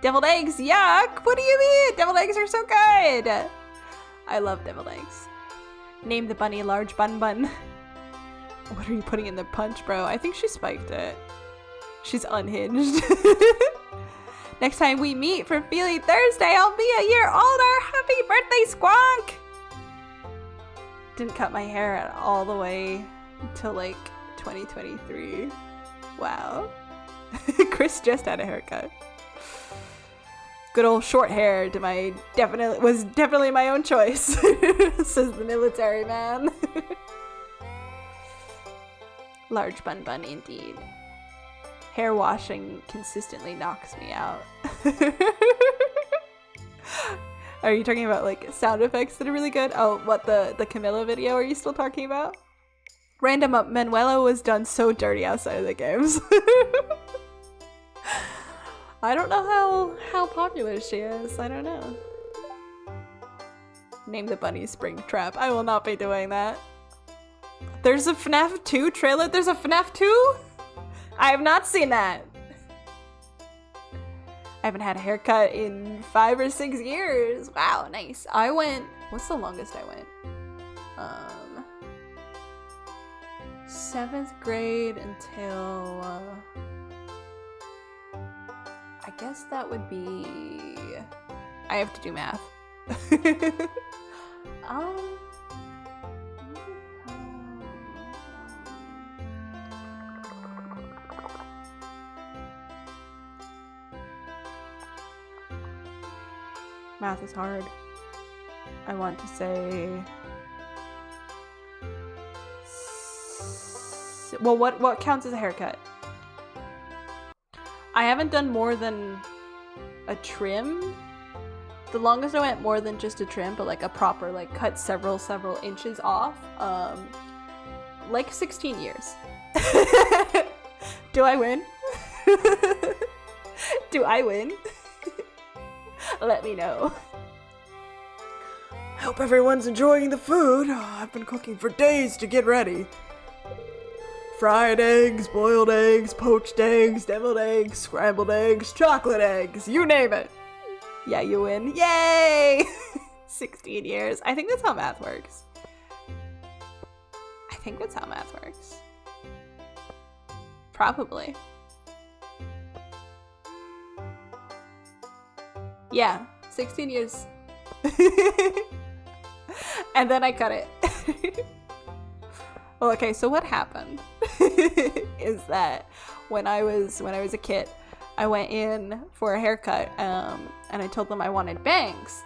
Deviled eggs, yuck! What do you mean? Deviled eggs are so good! I love deviled eggs. Name the bunny Large Bun Bun. What are you putting in the punch, bro? I think she spiked it. She's unhinged. Next time we meet for Feely Thursday, I'll be a year older! Happy birthday, Squonk! Didn't cut my hair all the way until like 2023. Wow. Chris just had a haircut. Good old short hair was definitely my own choice, says the military man. Large bun bun indeed. Hair washing consistently knocks me out. Are you talking about like sound effects that are really good? Oh, what, the Camilla video are you still talking about? Random up, Manuela was done so dirty outside of the games. I don't know how popular she is. I don't know. Name the bunny Springtrap. I will not be doing that. There's a FNAF 2 trailer? There's a FNAF 2? I have not seen that. I haven't had a haircut in 5 or 6 years. Wow, nice. I went, what's the longest I went? 7th grade until, I guess that would be, I have to do math. Math is hard. I want to say, well, what counts as a haircut? I haven't done more than a trim. The longest I went more than just a trim, but like a proper, like cut several inches off. Like 16 years. Do I win? Do I win? Let me know. I hope everyone's enjoying the food. Oh, I've been cooking for days to get ready. Fried eggs, boiled eggs, poached eggs, deviled eggs, scrambled eggs, chocolate eggs, you name it. Yeah, you win. Yay! 16 years. I think that's how math works. I think that's how math works. Probably. Yeah, 16 years. And then I cut it. Well, okay, so what happened is that when I was a kid, I went in for a haircut, and I told them I wanted bangs,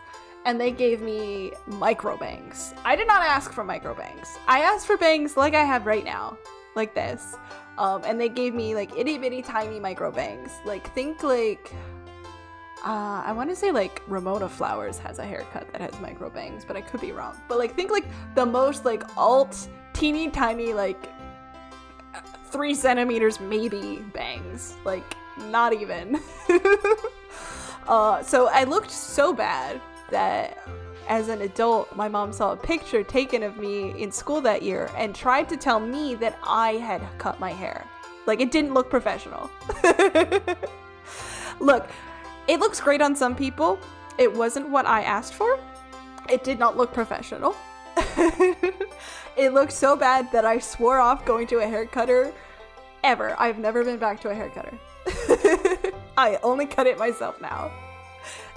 and they gave me micro bangs. I did not ask for micro bangs. I asked for bangs like I have right now, like this, and they gave me like itty bitty tiny micro bangs. Like think like, I want to say like Ramona Flowers has a haircut that has micro bangs, but I could be wrong. But like think like the most like alt teeny tiny like 3 centimeters maybe bangs, like not even. So I looked so bad that as an adult my mom saw a picture taken of me in school that year and tried to tell me that I had cut my hair. Like it didn't look professional. Look, it looks great on some people. It wasn't what I asked for. It did not look professional. It looked so bad that I swore off going to a haircutter ever. I've never been back to a haircutter. I only cut it myself now.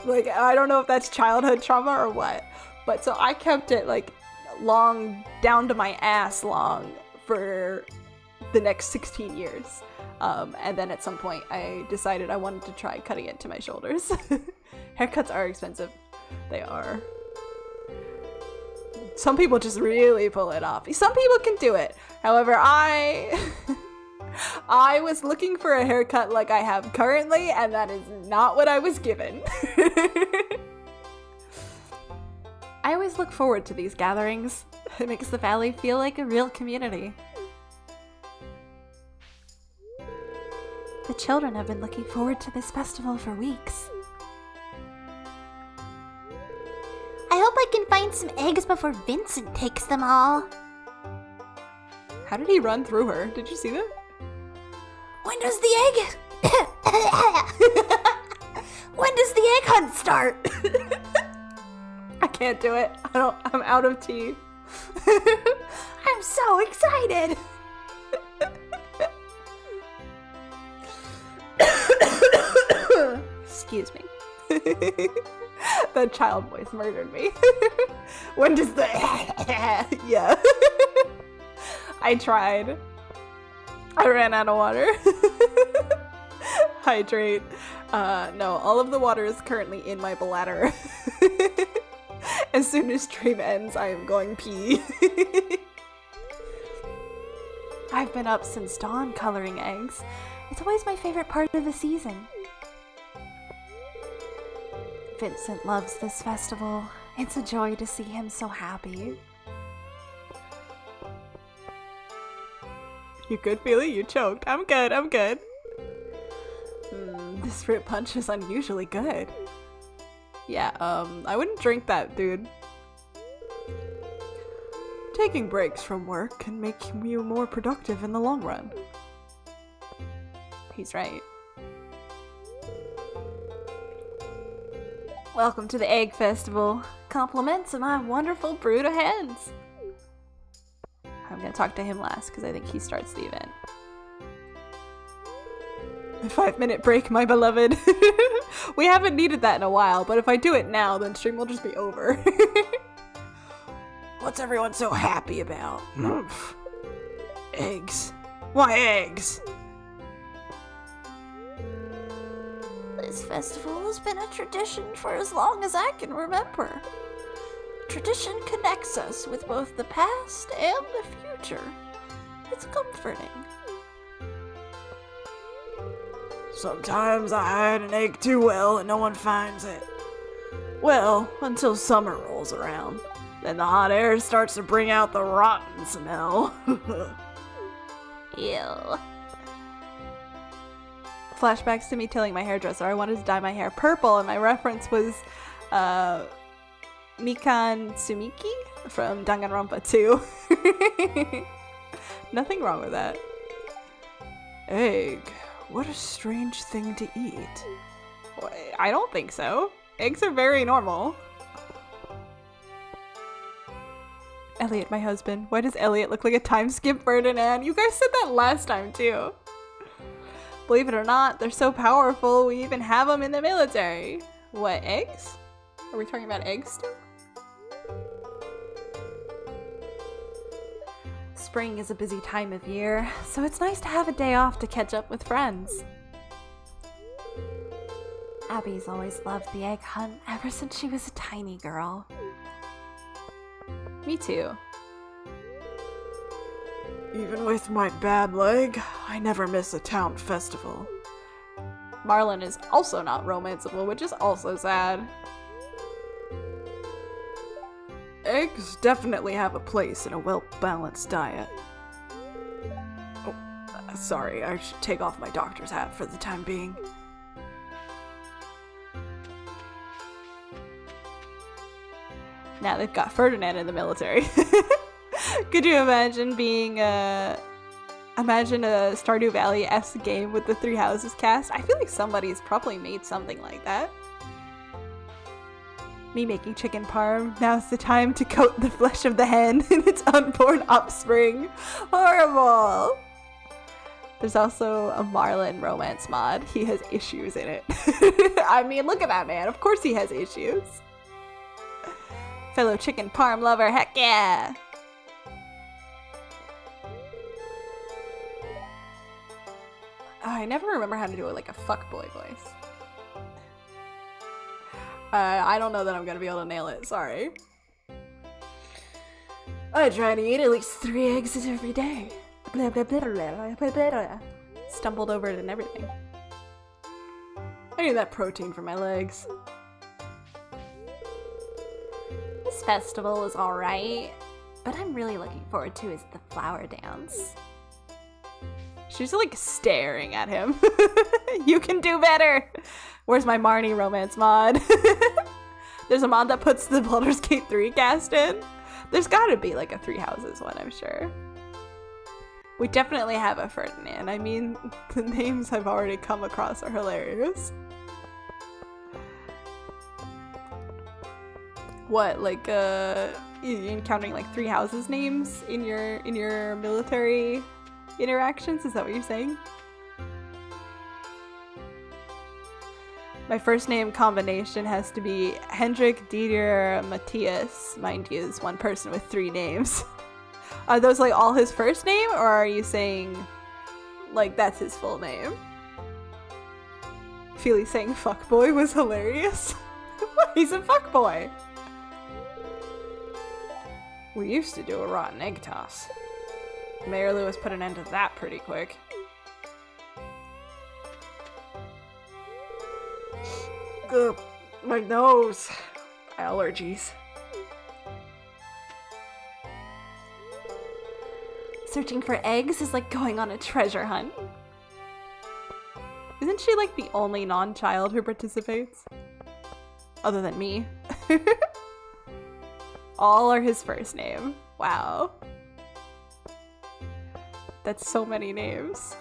Like, I don't know if that's childhood trauma or what. But so I kept it like long, down to my ass long for the next 16 years. And then at some point I decided I wanted to try cutting it to my shoulders. Haircuts are expensive. They are. Some people just really pull it off. Some people can do it. However, I was looking for a haircut like I have currently, and that is not what I was given. I always look forward to these gatherings. It makes the valley feel like a real community. The children have been looking forward to this festival for weeks. I hope I can find find some eggs before Vincent takes them all. How did he run through her? Did you see that? When does the egg... when does the egg hunt start? I can't do it. I'm out of tea. I'm so excited. Excuse me. That child voice murdered me. When does the... yeah. I tried. I ran out of water. Hydrate. No, all of the water is currently in my bladder. As soon as stream ends, I am going pee. I've been up since dawn coloring eggs. It's always my favorite part of the season. Vincent loves this festival. It's a joy to see him so happy. You good, Feely? You choked. I'm good, I'm good. This fruit punch is unusually good. Yeah, I wouldn't drink that, dude. Taking breaks from work can make you more productive in the long run. He's right. Welcome to the Egg Festival. Compliments of my wonderful brood of hens. I'm gonna talk to him last because I think he starts the event. A 5-minute break, my beloved. We haven't needed that in a while, but if I do it now, then stream will just be over. What's everyone so happy about? Eggs. Why eggs? This festival has been a tradition for as long as I can remember. Tradition connects us with both the past and the future. It's comforting. Sometimes I hide an egg too well and no one finds it. Well, until summer rolls around. Then the hot air starts to bring out the rotten smell. Ew. Flashbacks to me telling my hairdresser I wanted to dye my hair purple, and my reference was Mikan Tsumiki from Danganronpa 2. Nothing wrong with that. Egg. What a strange thing to eat. I don't think so. Eggs are very normal. Elliot, my husband. Why does Elliot look like a time skip Ferdinand? You guys said that last time too. Believe it or not, they're so powerful, we even have them in the military. What, eggs? Are we talking about eggs still? Spring is a busy time of year, so it's nice to have a day off to catch up with friends. Abby's always loved the egg hunt ever since she was a tiny girl. Me too. Even with my bad leg, I never miss a town festival. Marlon is also not romanceable, which is also sad. Eggs definitely have a place in a well-balanced diet. Oh, sorry, I should take off my doctor's hat for the time being. Now they've got Ferdinand in the military. Could you imagine being imagine a Stardew Valley-esque game with the Three Houses cast? I feel like somebody's probably made something like that. Me making chicken parm. Now's the time to coat the flesh of the hen in its unborn offspring. Horrible! There's also a Marlon romance mod. He has issues in it. I mean, look at that man. Of course he has issues. Fellow chicken parm lover, heck yeah! Oh, I never remember how to do it like a fuckboy voice. I don't know that I'm gonna be able to nail it, sorry. I try to eat at least 3 eggs every day. Blah, blah, blah, blah, blah, blah, blah. Stumbled over it and everything. I need that protein for my legs. This festival is alright. What I'm really looking forward to is the flower dance. She's like staring at him. You can do better! Where's my Marnie romance mod? There's a mod that puts the Baldur's Gate 3 cast in. There's gotta be like a Three Houses one, I'm sure. We definitely have a Ferdinand. I mean, the names I've already come across are hilarious. What, like, encountering like Three Houses names in your military interactions? Is that what you're saying? My first name combination has to be Hendrik Dieter Matthias. Mind you, is one person with 3 names. Are those like all his first name, or are you saying like that's his full name? Feely saying fuckboy was hilarious. He's a fuckboy. We used to do a rotten egg toss. Mayor Lewis put an end to that pretty quick. Ugh, my nose. Allergies. Searching for eggs is like going on a treasure hunt. Isn't she like the only non-child who participates? Other than me. All are his first name. Wow. That's so many names.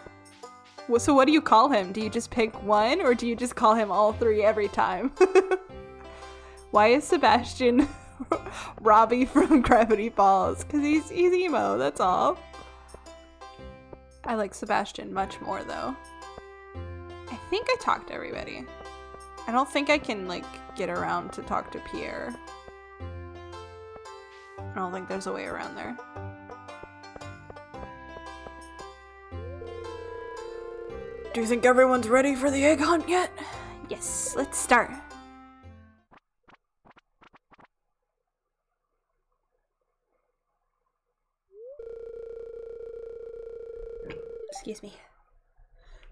So what do you call him? Do you just pick one, or do you just call him all 3 every time? Why is Sebastian Robbie from Gravity Falls? Because he's emo, that's all. I like Sebastian much more, though. I think I talked to everybody. I don't think I can, like, get around to talk to Pierre. I don't think there's a way around there. Do you think everyone's ready for the egg hunt yet? Yes, let's start. Excuse me.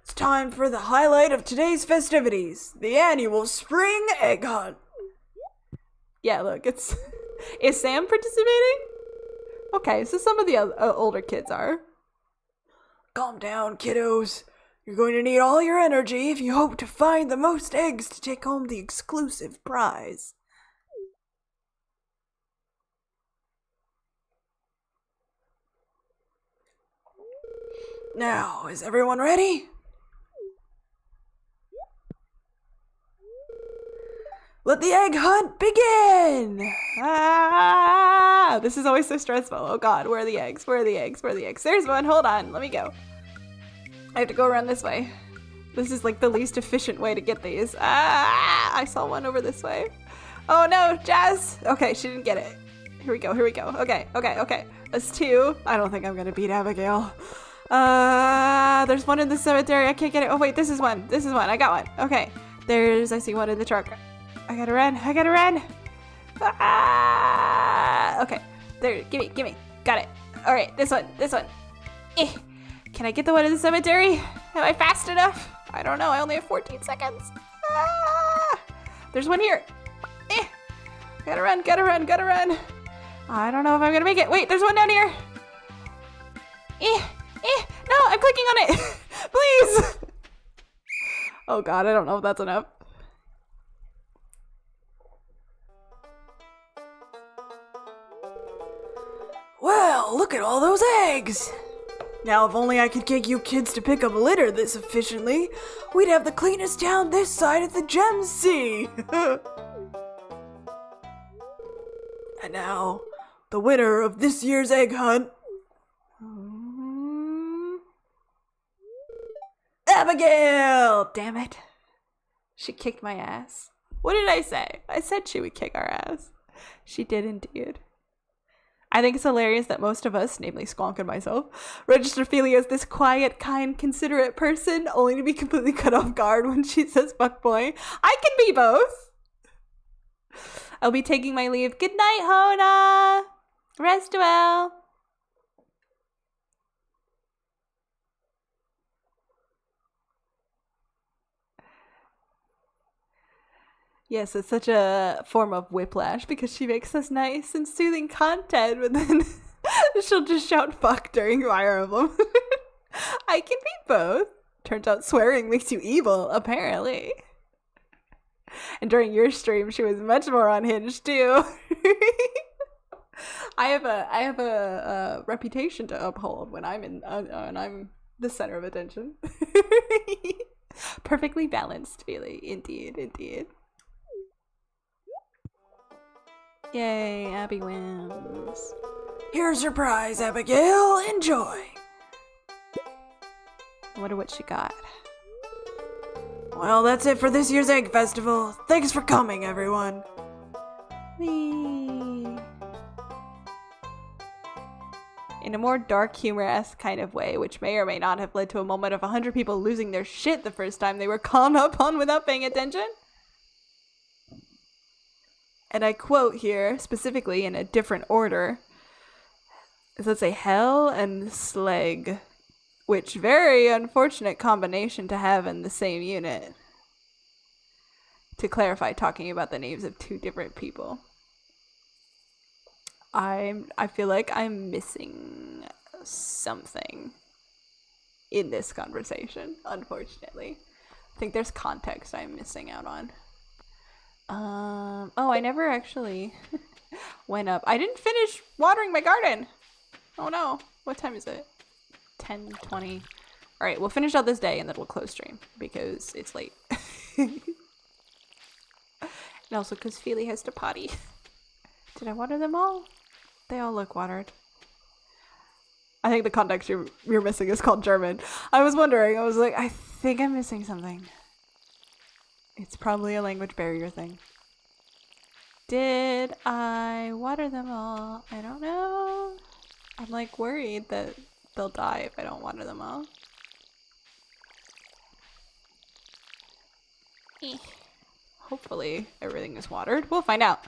It's time for the highlight of today's festivities, the annual spring egg hunt. Yeah, look, it's... Is Sam participating? Okay, so some of the older kids are. Calm down, kiddos. You're going to need all your energy if you hope to find the most eggs to take home the exclusive prize. Now, is everyone ready? Let the egg hunt begin! Ah! This is always so stressful. Oh god, where are the eggs? Where are the eggs? Where are the eggs? There's one. Hold on. Let me go. I have to go around this way. This is like the least efficient way to get these. Ah! I saw one over this way. Oh no, Jazz! Okay, she didn't get it. Here we go. Here we go. Okay, okay, okay. That's 2. I don't think I'm gonna beat Abigail. There's one in the cemetery. I can't get it. Oh wait, this is one. This is one. I got one. Okay. I see one in the truck. I gotta run. I gotta run. Ah! Okay. There. Gimme. Got it. All right. This one. Eh. Can I get the one in the cemetery? Am I fast enough? I don't know. I only have 14 seconds. Ah! There's one here. Eh. Gotta run. I don't know if I'm gonna make it. Wait, there's one down here. No, I'm clicking on it. Please. Oh god, I don't know if that's enough. Well, look at all those eggs! Now, if only I could get you kids to pick up litter this efficiently, we'd have the cleanest town this side of the Gem Sea! And now, the winner of this year's egg hunt... Abigail! Damn it. She kicked my ass. What did I say? I said she would kick our ass. She did indeed. I think it's hilarious that most of us, namely Squonk and myself, register Ophelia as this quiet, kind, considerate person, only to be completely cut off guard when she says fuckboy. I can be both! I'll be taking my leave. Good night, Hona! Rest well. Yes, it's such a form of whiplash because she makes us nice and soothing content, but then she'll just shout fuck during Fire Emblem. I can be both. Turns out swearing makes you evil, apparently. And during your stream, she was much more unhinged too. I have a reputation to uphold when I'm the center of attention. Perfectly balanced, really. Indeed. Yay, Abby wins. Here's your prize, Abigail. Enjoy. I wonder what she got. Well, that's it for this year's Egg Festival. Thanks for coming, everyone. Whee! In a more dark humor-esque kind of way, which may or may not have led to a moment of 100 people losing their shit the first time they were called up on without paying attention. And I quote here, specifically in a different order. Let's say hell and slag. Which very unfortunate combination to have in the same unit. To clarify, talking about the names of two different people. I feel like I'm missing something in this conversation, unfortunately. I think there's context I'm missing out on. Oh, I never actually went up. I didn't finish watering my garden. Oh no. What time is it? 10:20. Alright, we'll finish out this day and then we'll close stream because it's late. And also because Feely has to potty. Did I water them all? They all look watered. I think the context you're missing is called German. I was wondering, I was like, I think I'm missing something. It's probably a language barrier thing. Did I water them all? I don't know. I'm like worried that they'll die if I don't water them all. Hopefully everything is watered. We'll find out.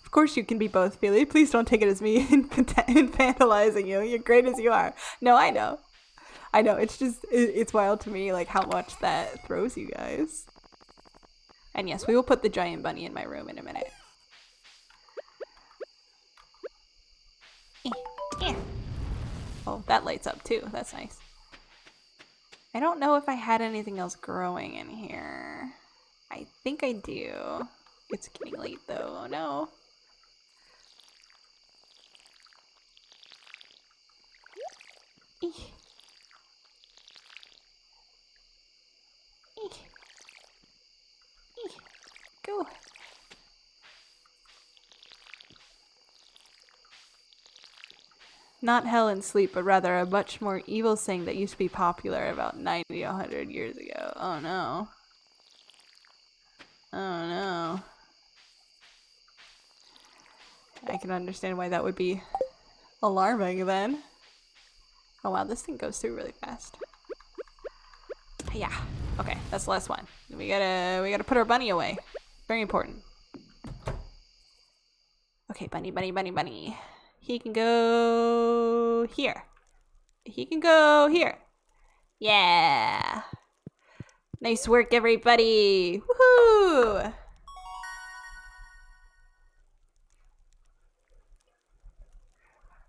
Of course you can be both, Feely. Please don't take it as me infantilizing you. You're great as you are. No, I know. I know. It's just, it's wild to me, like, how much that throws you guys. And yes, we will put the giant bunny in my room in a minute. Oh, that lights up too. That's nice. I don't know if I had anything else growing in here. I think I do. It's getting late though. Oh no. Go. Not hell and sleep, but rather a much more evil saying that used to be popular about 90 to 100 years ago. Oh no. Oh no. I can understand why that would be alarming then. Oh wow, this thing goes through really fast. Yeah. Okay, that's the last one. We gotta put our bunny away. Very important. Okay, bunny. He can go here. He can go here. Yeah. Nice work, everybody. Woohoo!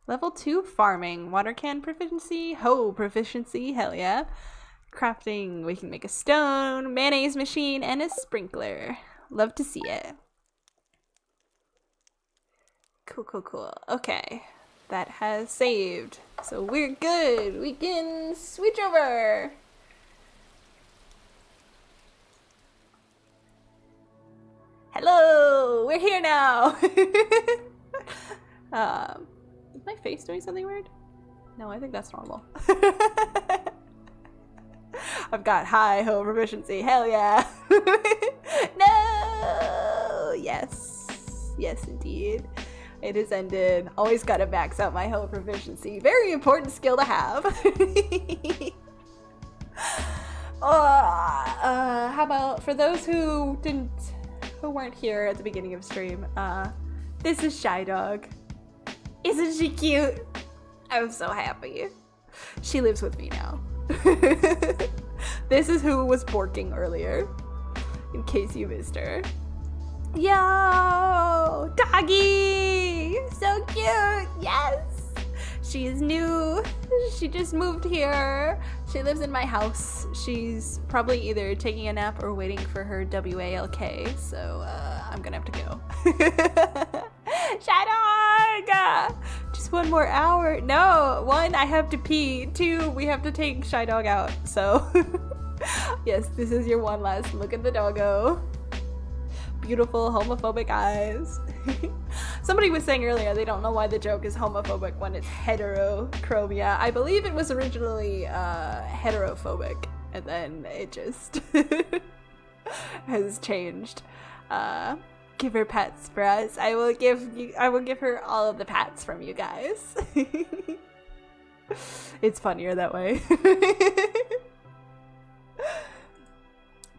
Level 2 farming. Water can proficiency. Ho, proficiency. Hell yeah. Crafting. We can make a stone, mayonnaise machine, and a sprinkler. Love to see it. Cool. Okay. That has saved. So we're good. We can switch over. Hello! We're here now! Is my face doing something weird? No, I think that's normal. I've got high-ho proficiency. Hell yeah! No! Yes. Yes, indeed. It has ended. Always gotta max out my ho proficiency. Very important skill to have. How about for those who weren't here at the beginning of stream, this is Shy Dog. Isn't she cute? I'm so happy. She lives with me now. This is who was borking earlier, in case you missed her. Yo! Doggy! So cute! Yes! She's new. She just moved here. She lives in my house. She's probably either taking a nap or waiting for her WALK, so I'm gonna have to go. Shydog! Just one more hour. No, 1, I have to pee. 2, we have to take Shydog out, so yes, this is your one last look at the doggo. Beautiful homophobic eyes. Somebody was saying earlier they don't know why the joke is homophobic when it's heterochromia. I believe it was originally heterophobic, and then it just has changed. Give her pets for us. I will give her all of the pats from you guys. It's funnier that way.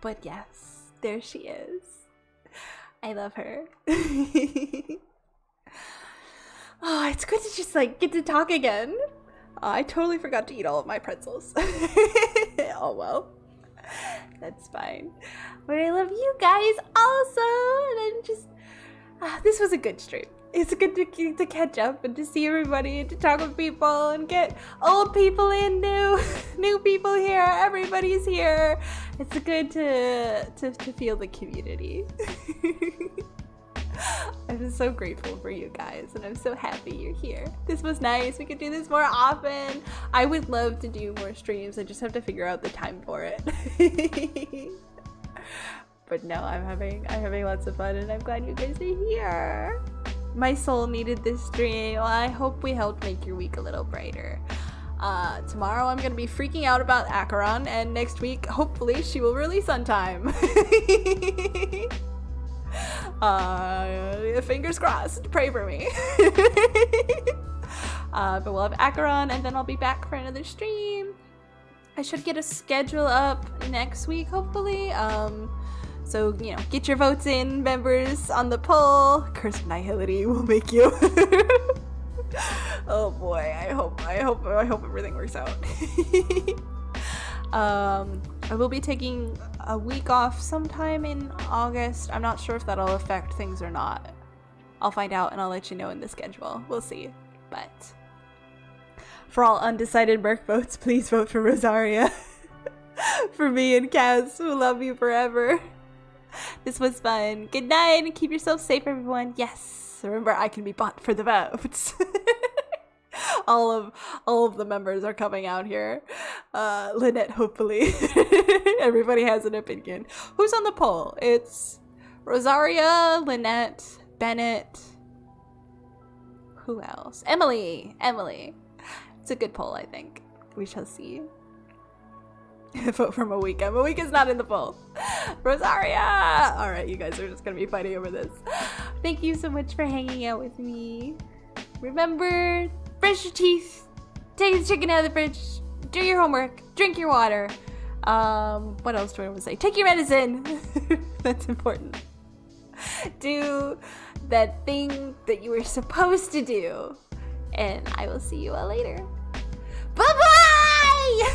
But yes, there she is. I love her. Oh, it's good to just like get to talk again. I totally forgot to eat all of my pretzels. Oh well, that's fine. But I love you guys also, and I'm just this was a good stream. It's good to catch up and to see everybody and to talk with people and get old people in, new people here. Everybody's here. It's good to feel the community. I'm just so grateful for you guys, and I'm so happy you're here. This was nice. We could do this more often. I would love to do more streams. I just have to figure out the time for it. But no, I'm having lots of fun, and I'm glad you guys are here. My soul needed this stream. Well, I hope we helped make your week a little brighter. Tomorrow I'm gonna be freaking out about Acheron, and next week, hopefully, she will release on time. Fingers crossed. Pray for me. But we'll have Acheron, and then I'll be back for another stream. I should get a schedule up next week, hopefully. So, you know, get your votes in, members, on the poll. Curse of Nihility will make you. Oh boy, I hope everything works out. I will be taking a week off sometime in August. I'm not sure if that'll affect things or not. I'll find out and I'll let you know in the schedule. We'll see. But for all undecided Merc votes, please vote for Rosaria. For me and Kaz, who love you forever. This was fun. Good night and keep yourself safe, everyone. Yes, remember I can be bought for the votes. all of the members are coming out here. Lynette, hopefully. Everybody has an opinion. Who's on the poll? It's Rosaria, Lynette, Bennett. Who else? Emily. It's a good poll, I think. We shall see. Vote for Moika. Moika's not in the poll. Rosaria! Alright, you guys are just gonna be fighting over this. Thank you so much for hanging out with me. Remember, brush your teeth, take the chicken out of the fridge, do your homework, drink your water. What else do I want to say? Take your medicine. That's important. Do that thing that you were supposed to do. And I will see you all later. Bye-bye!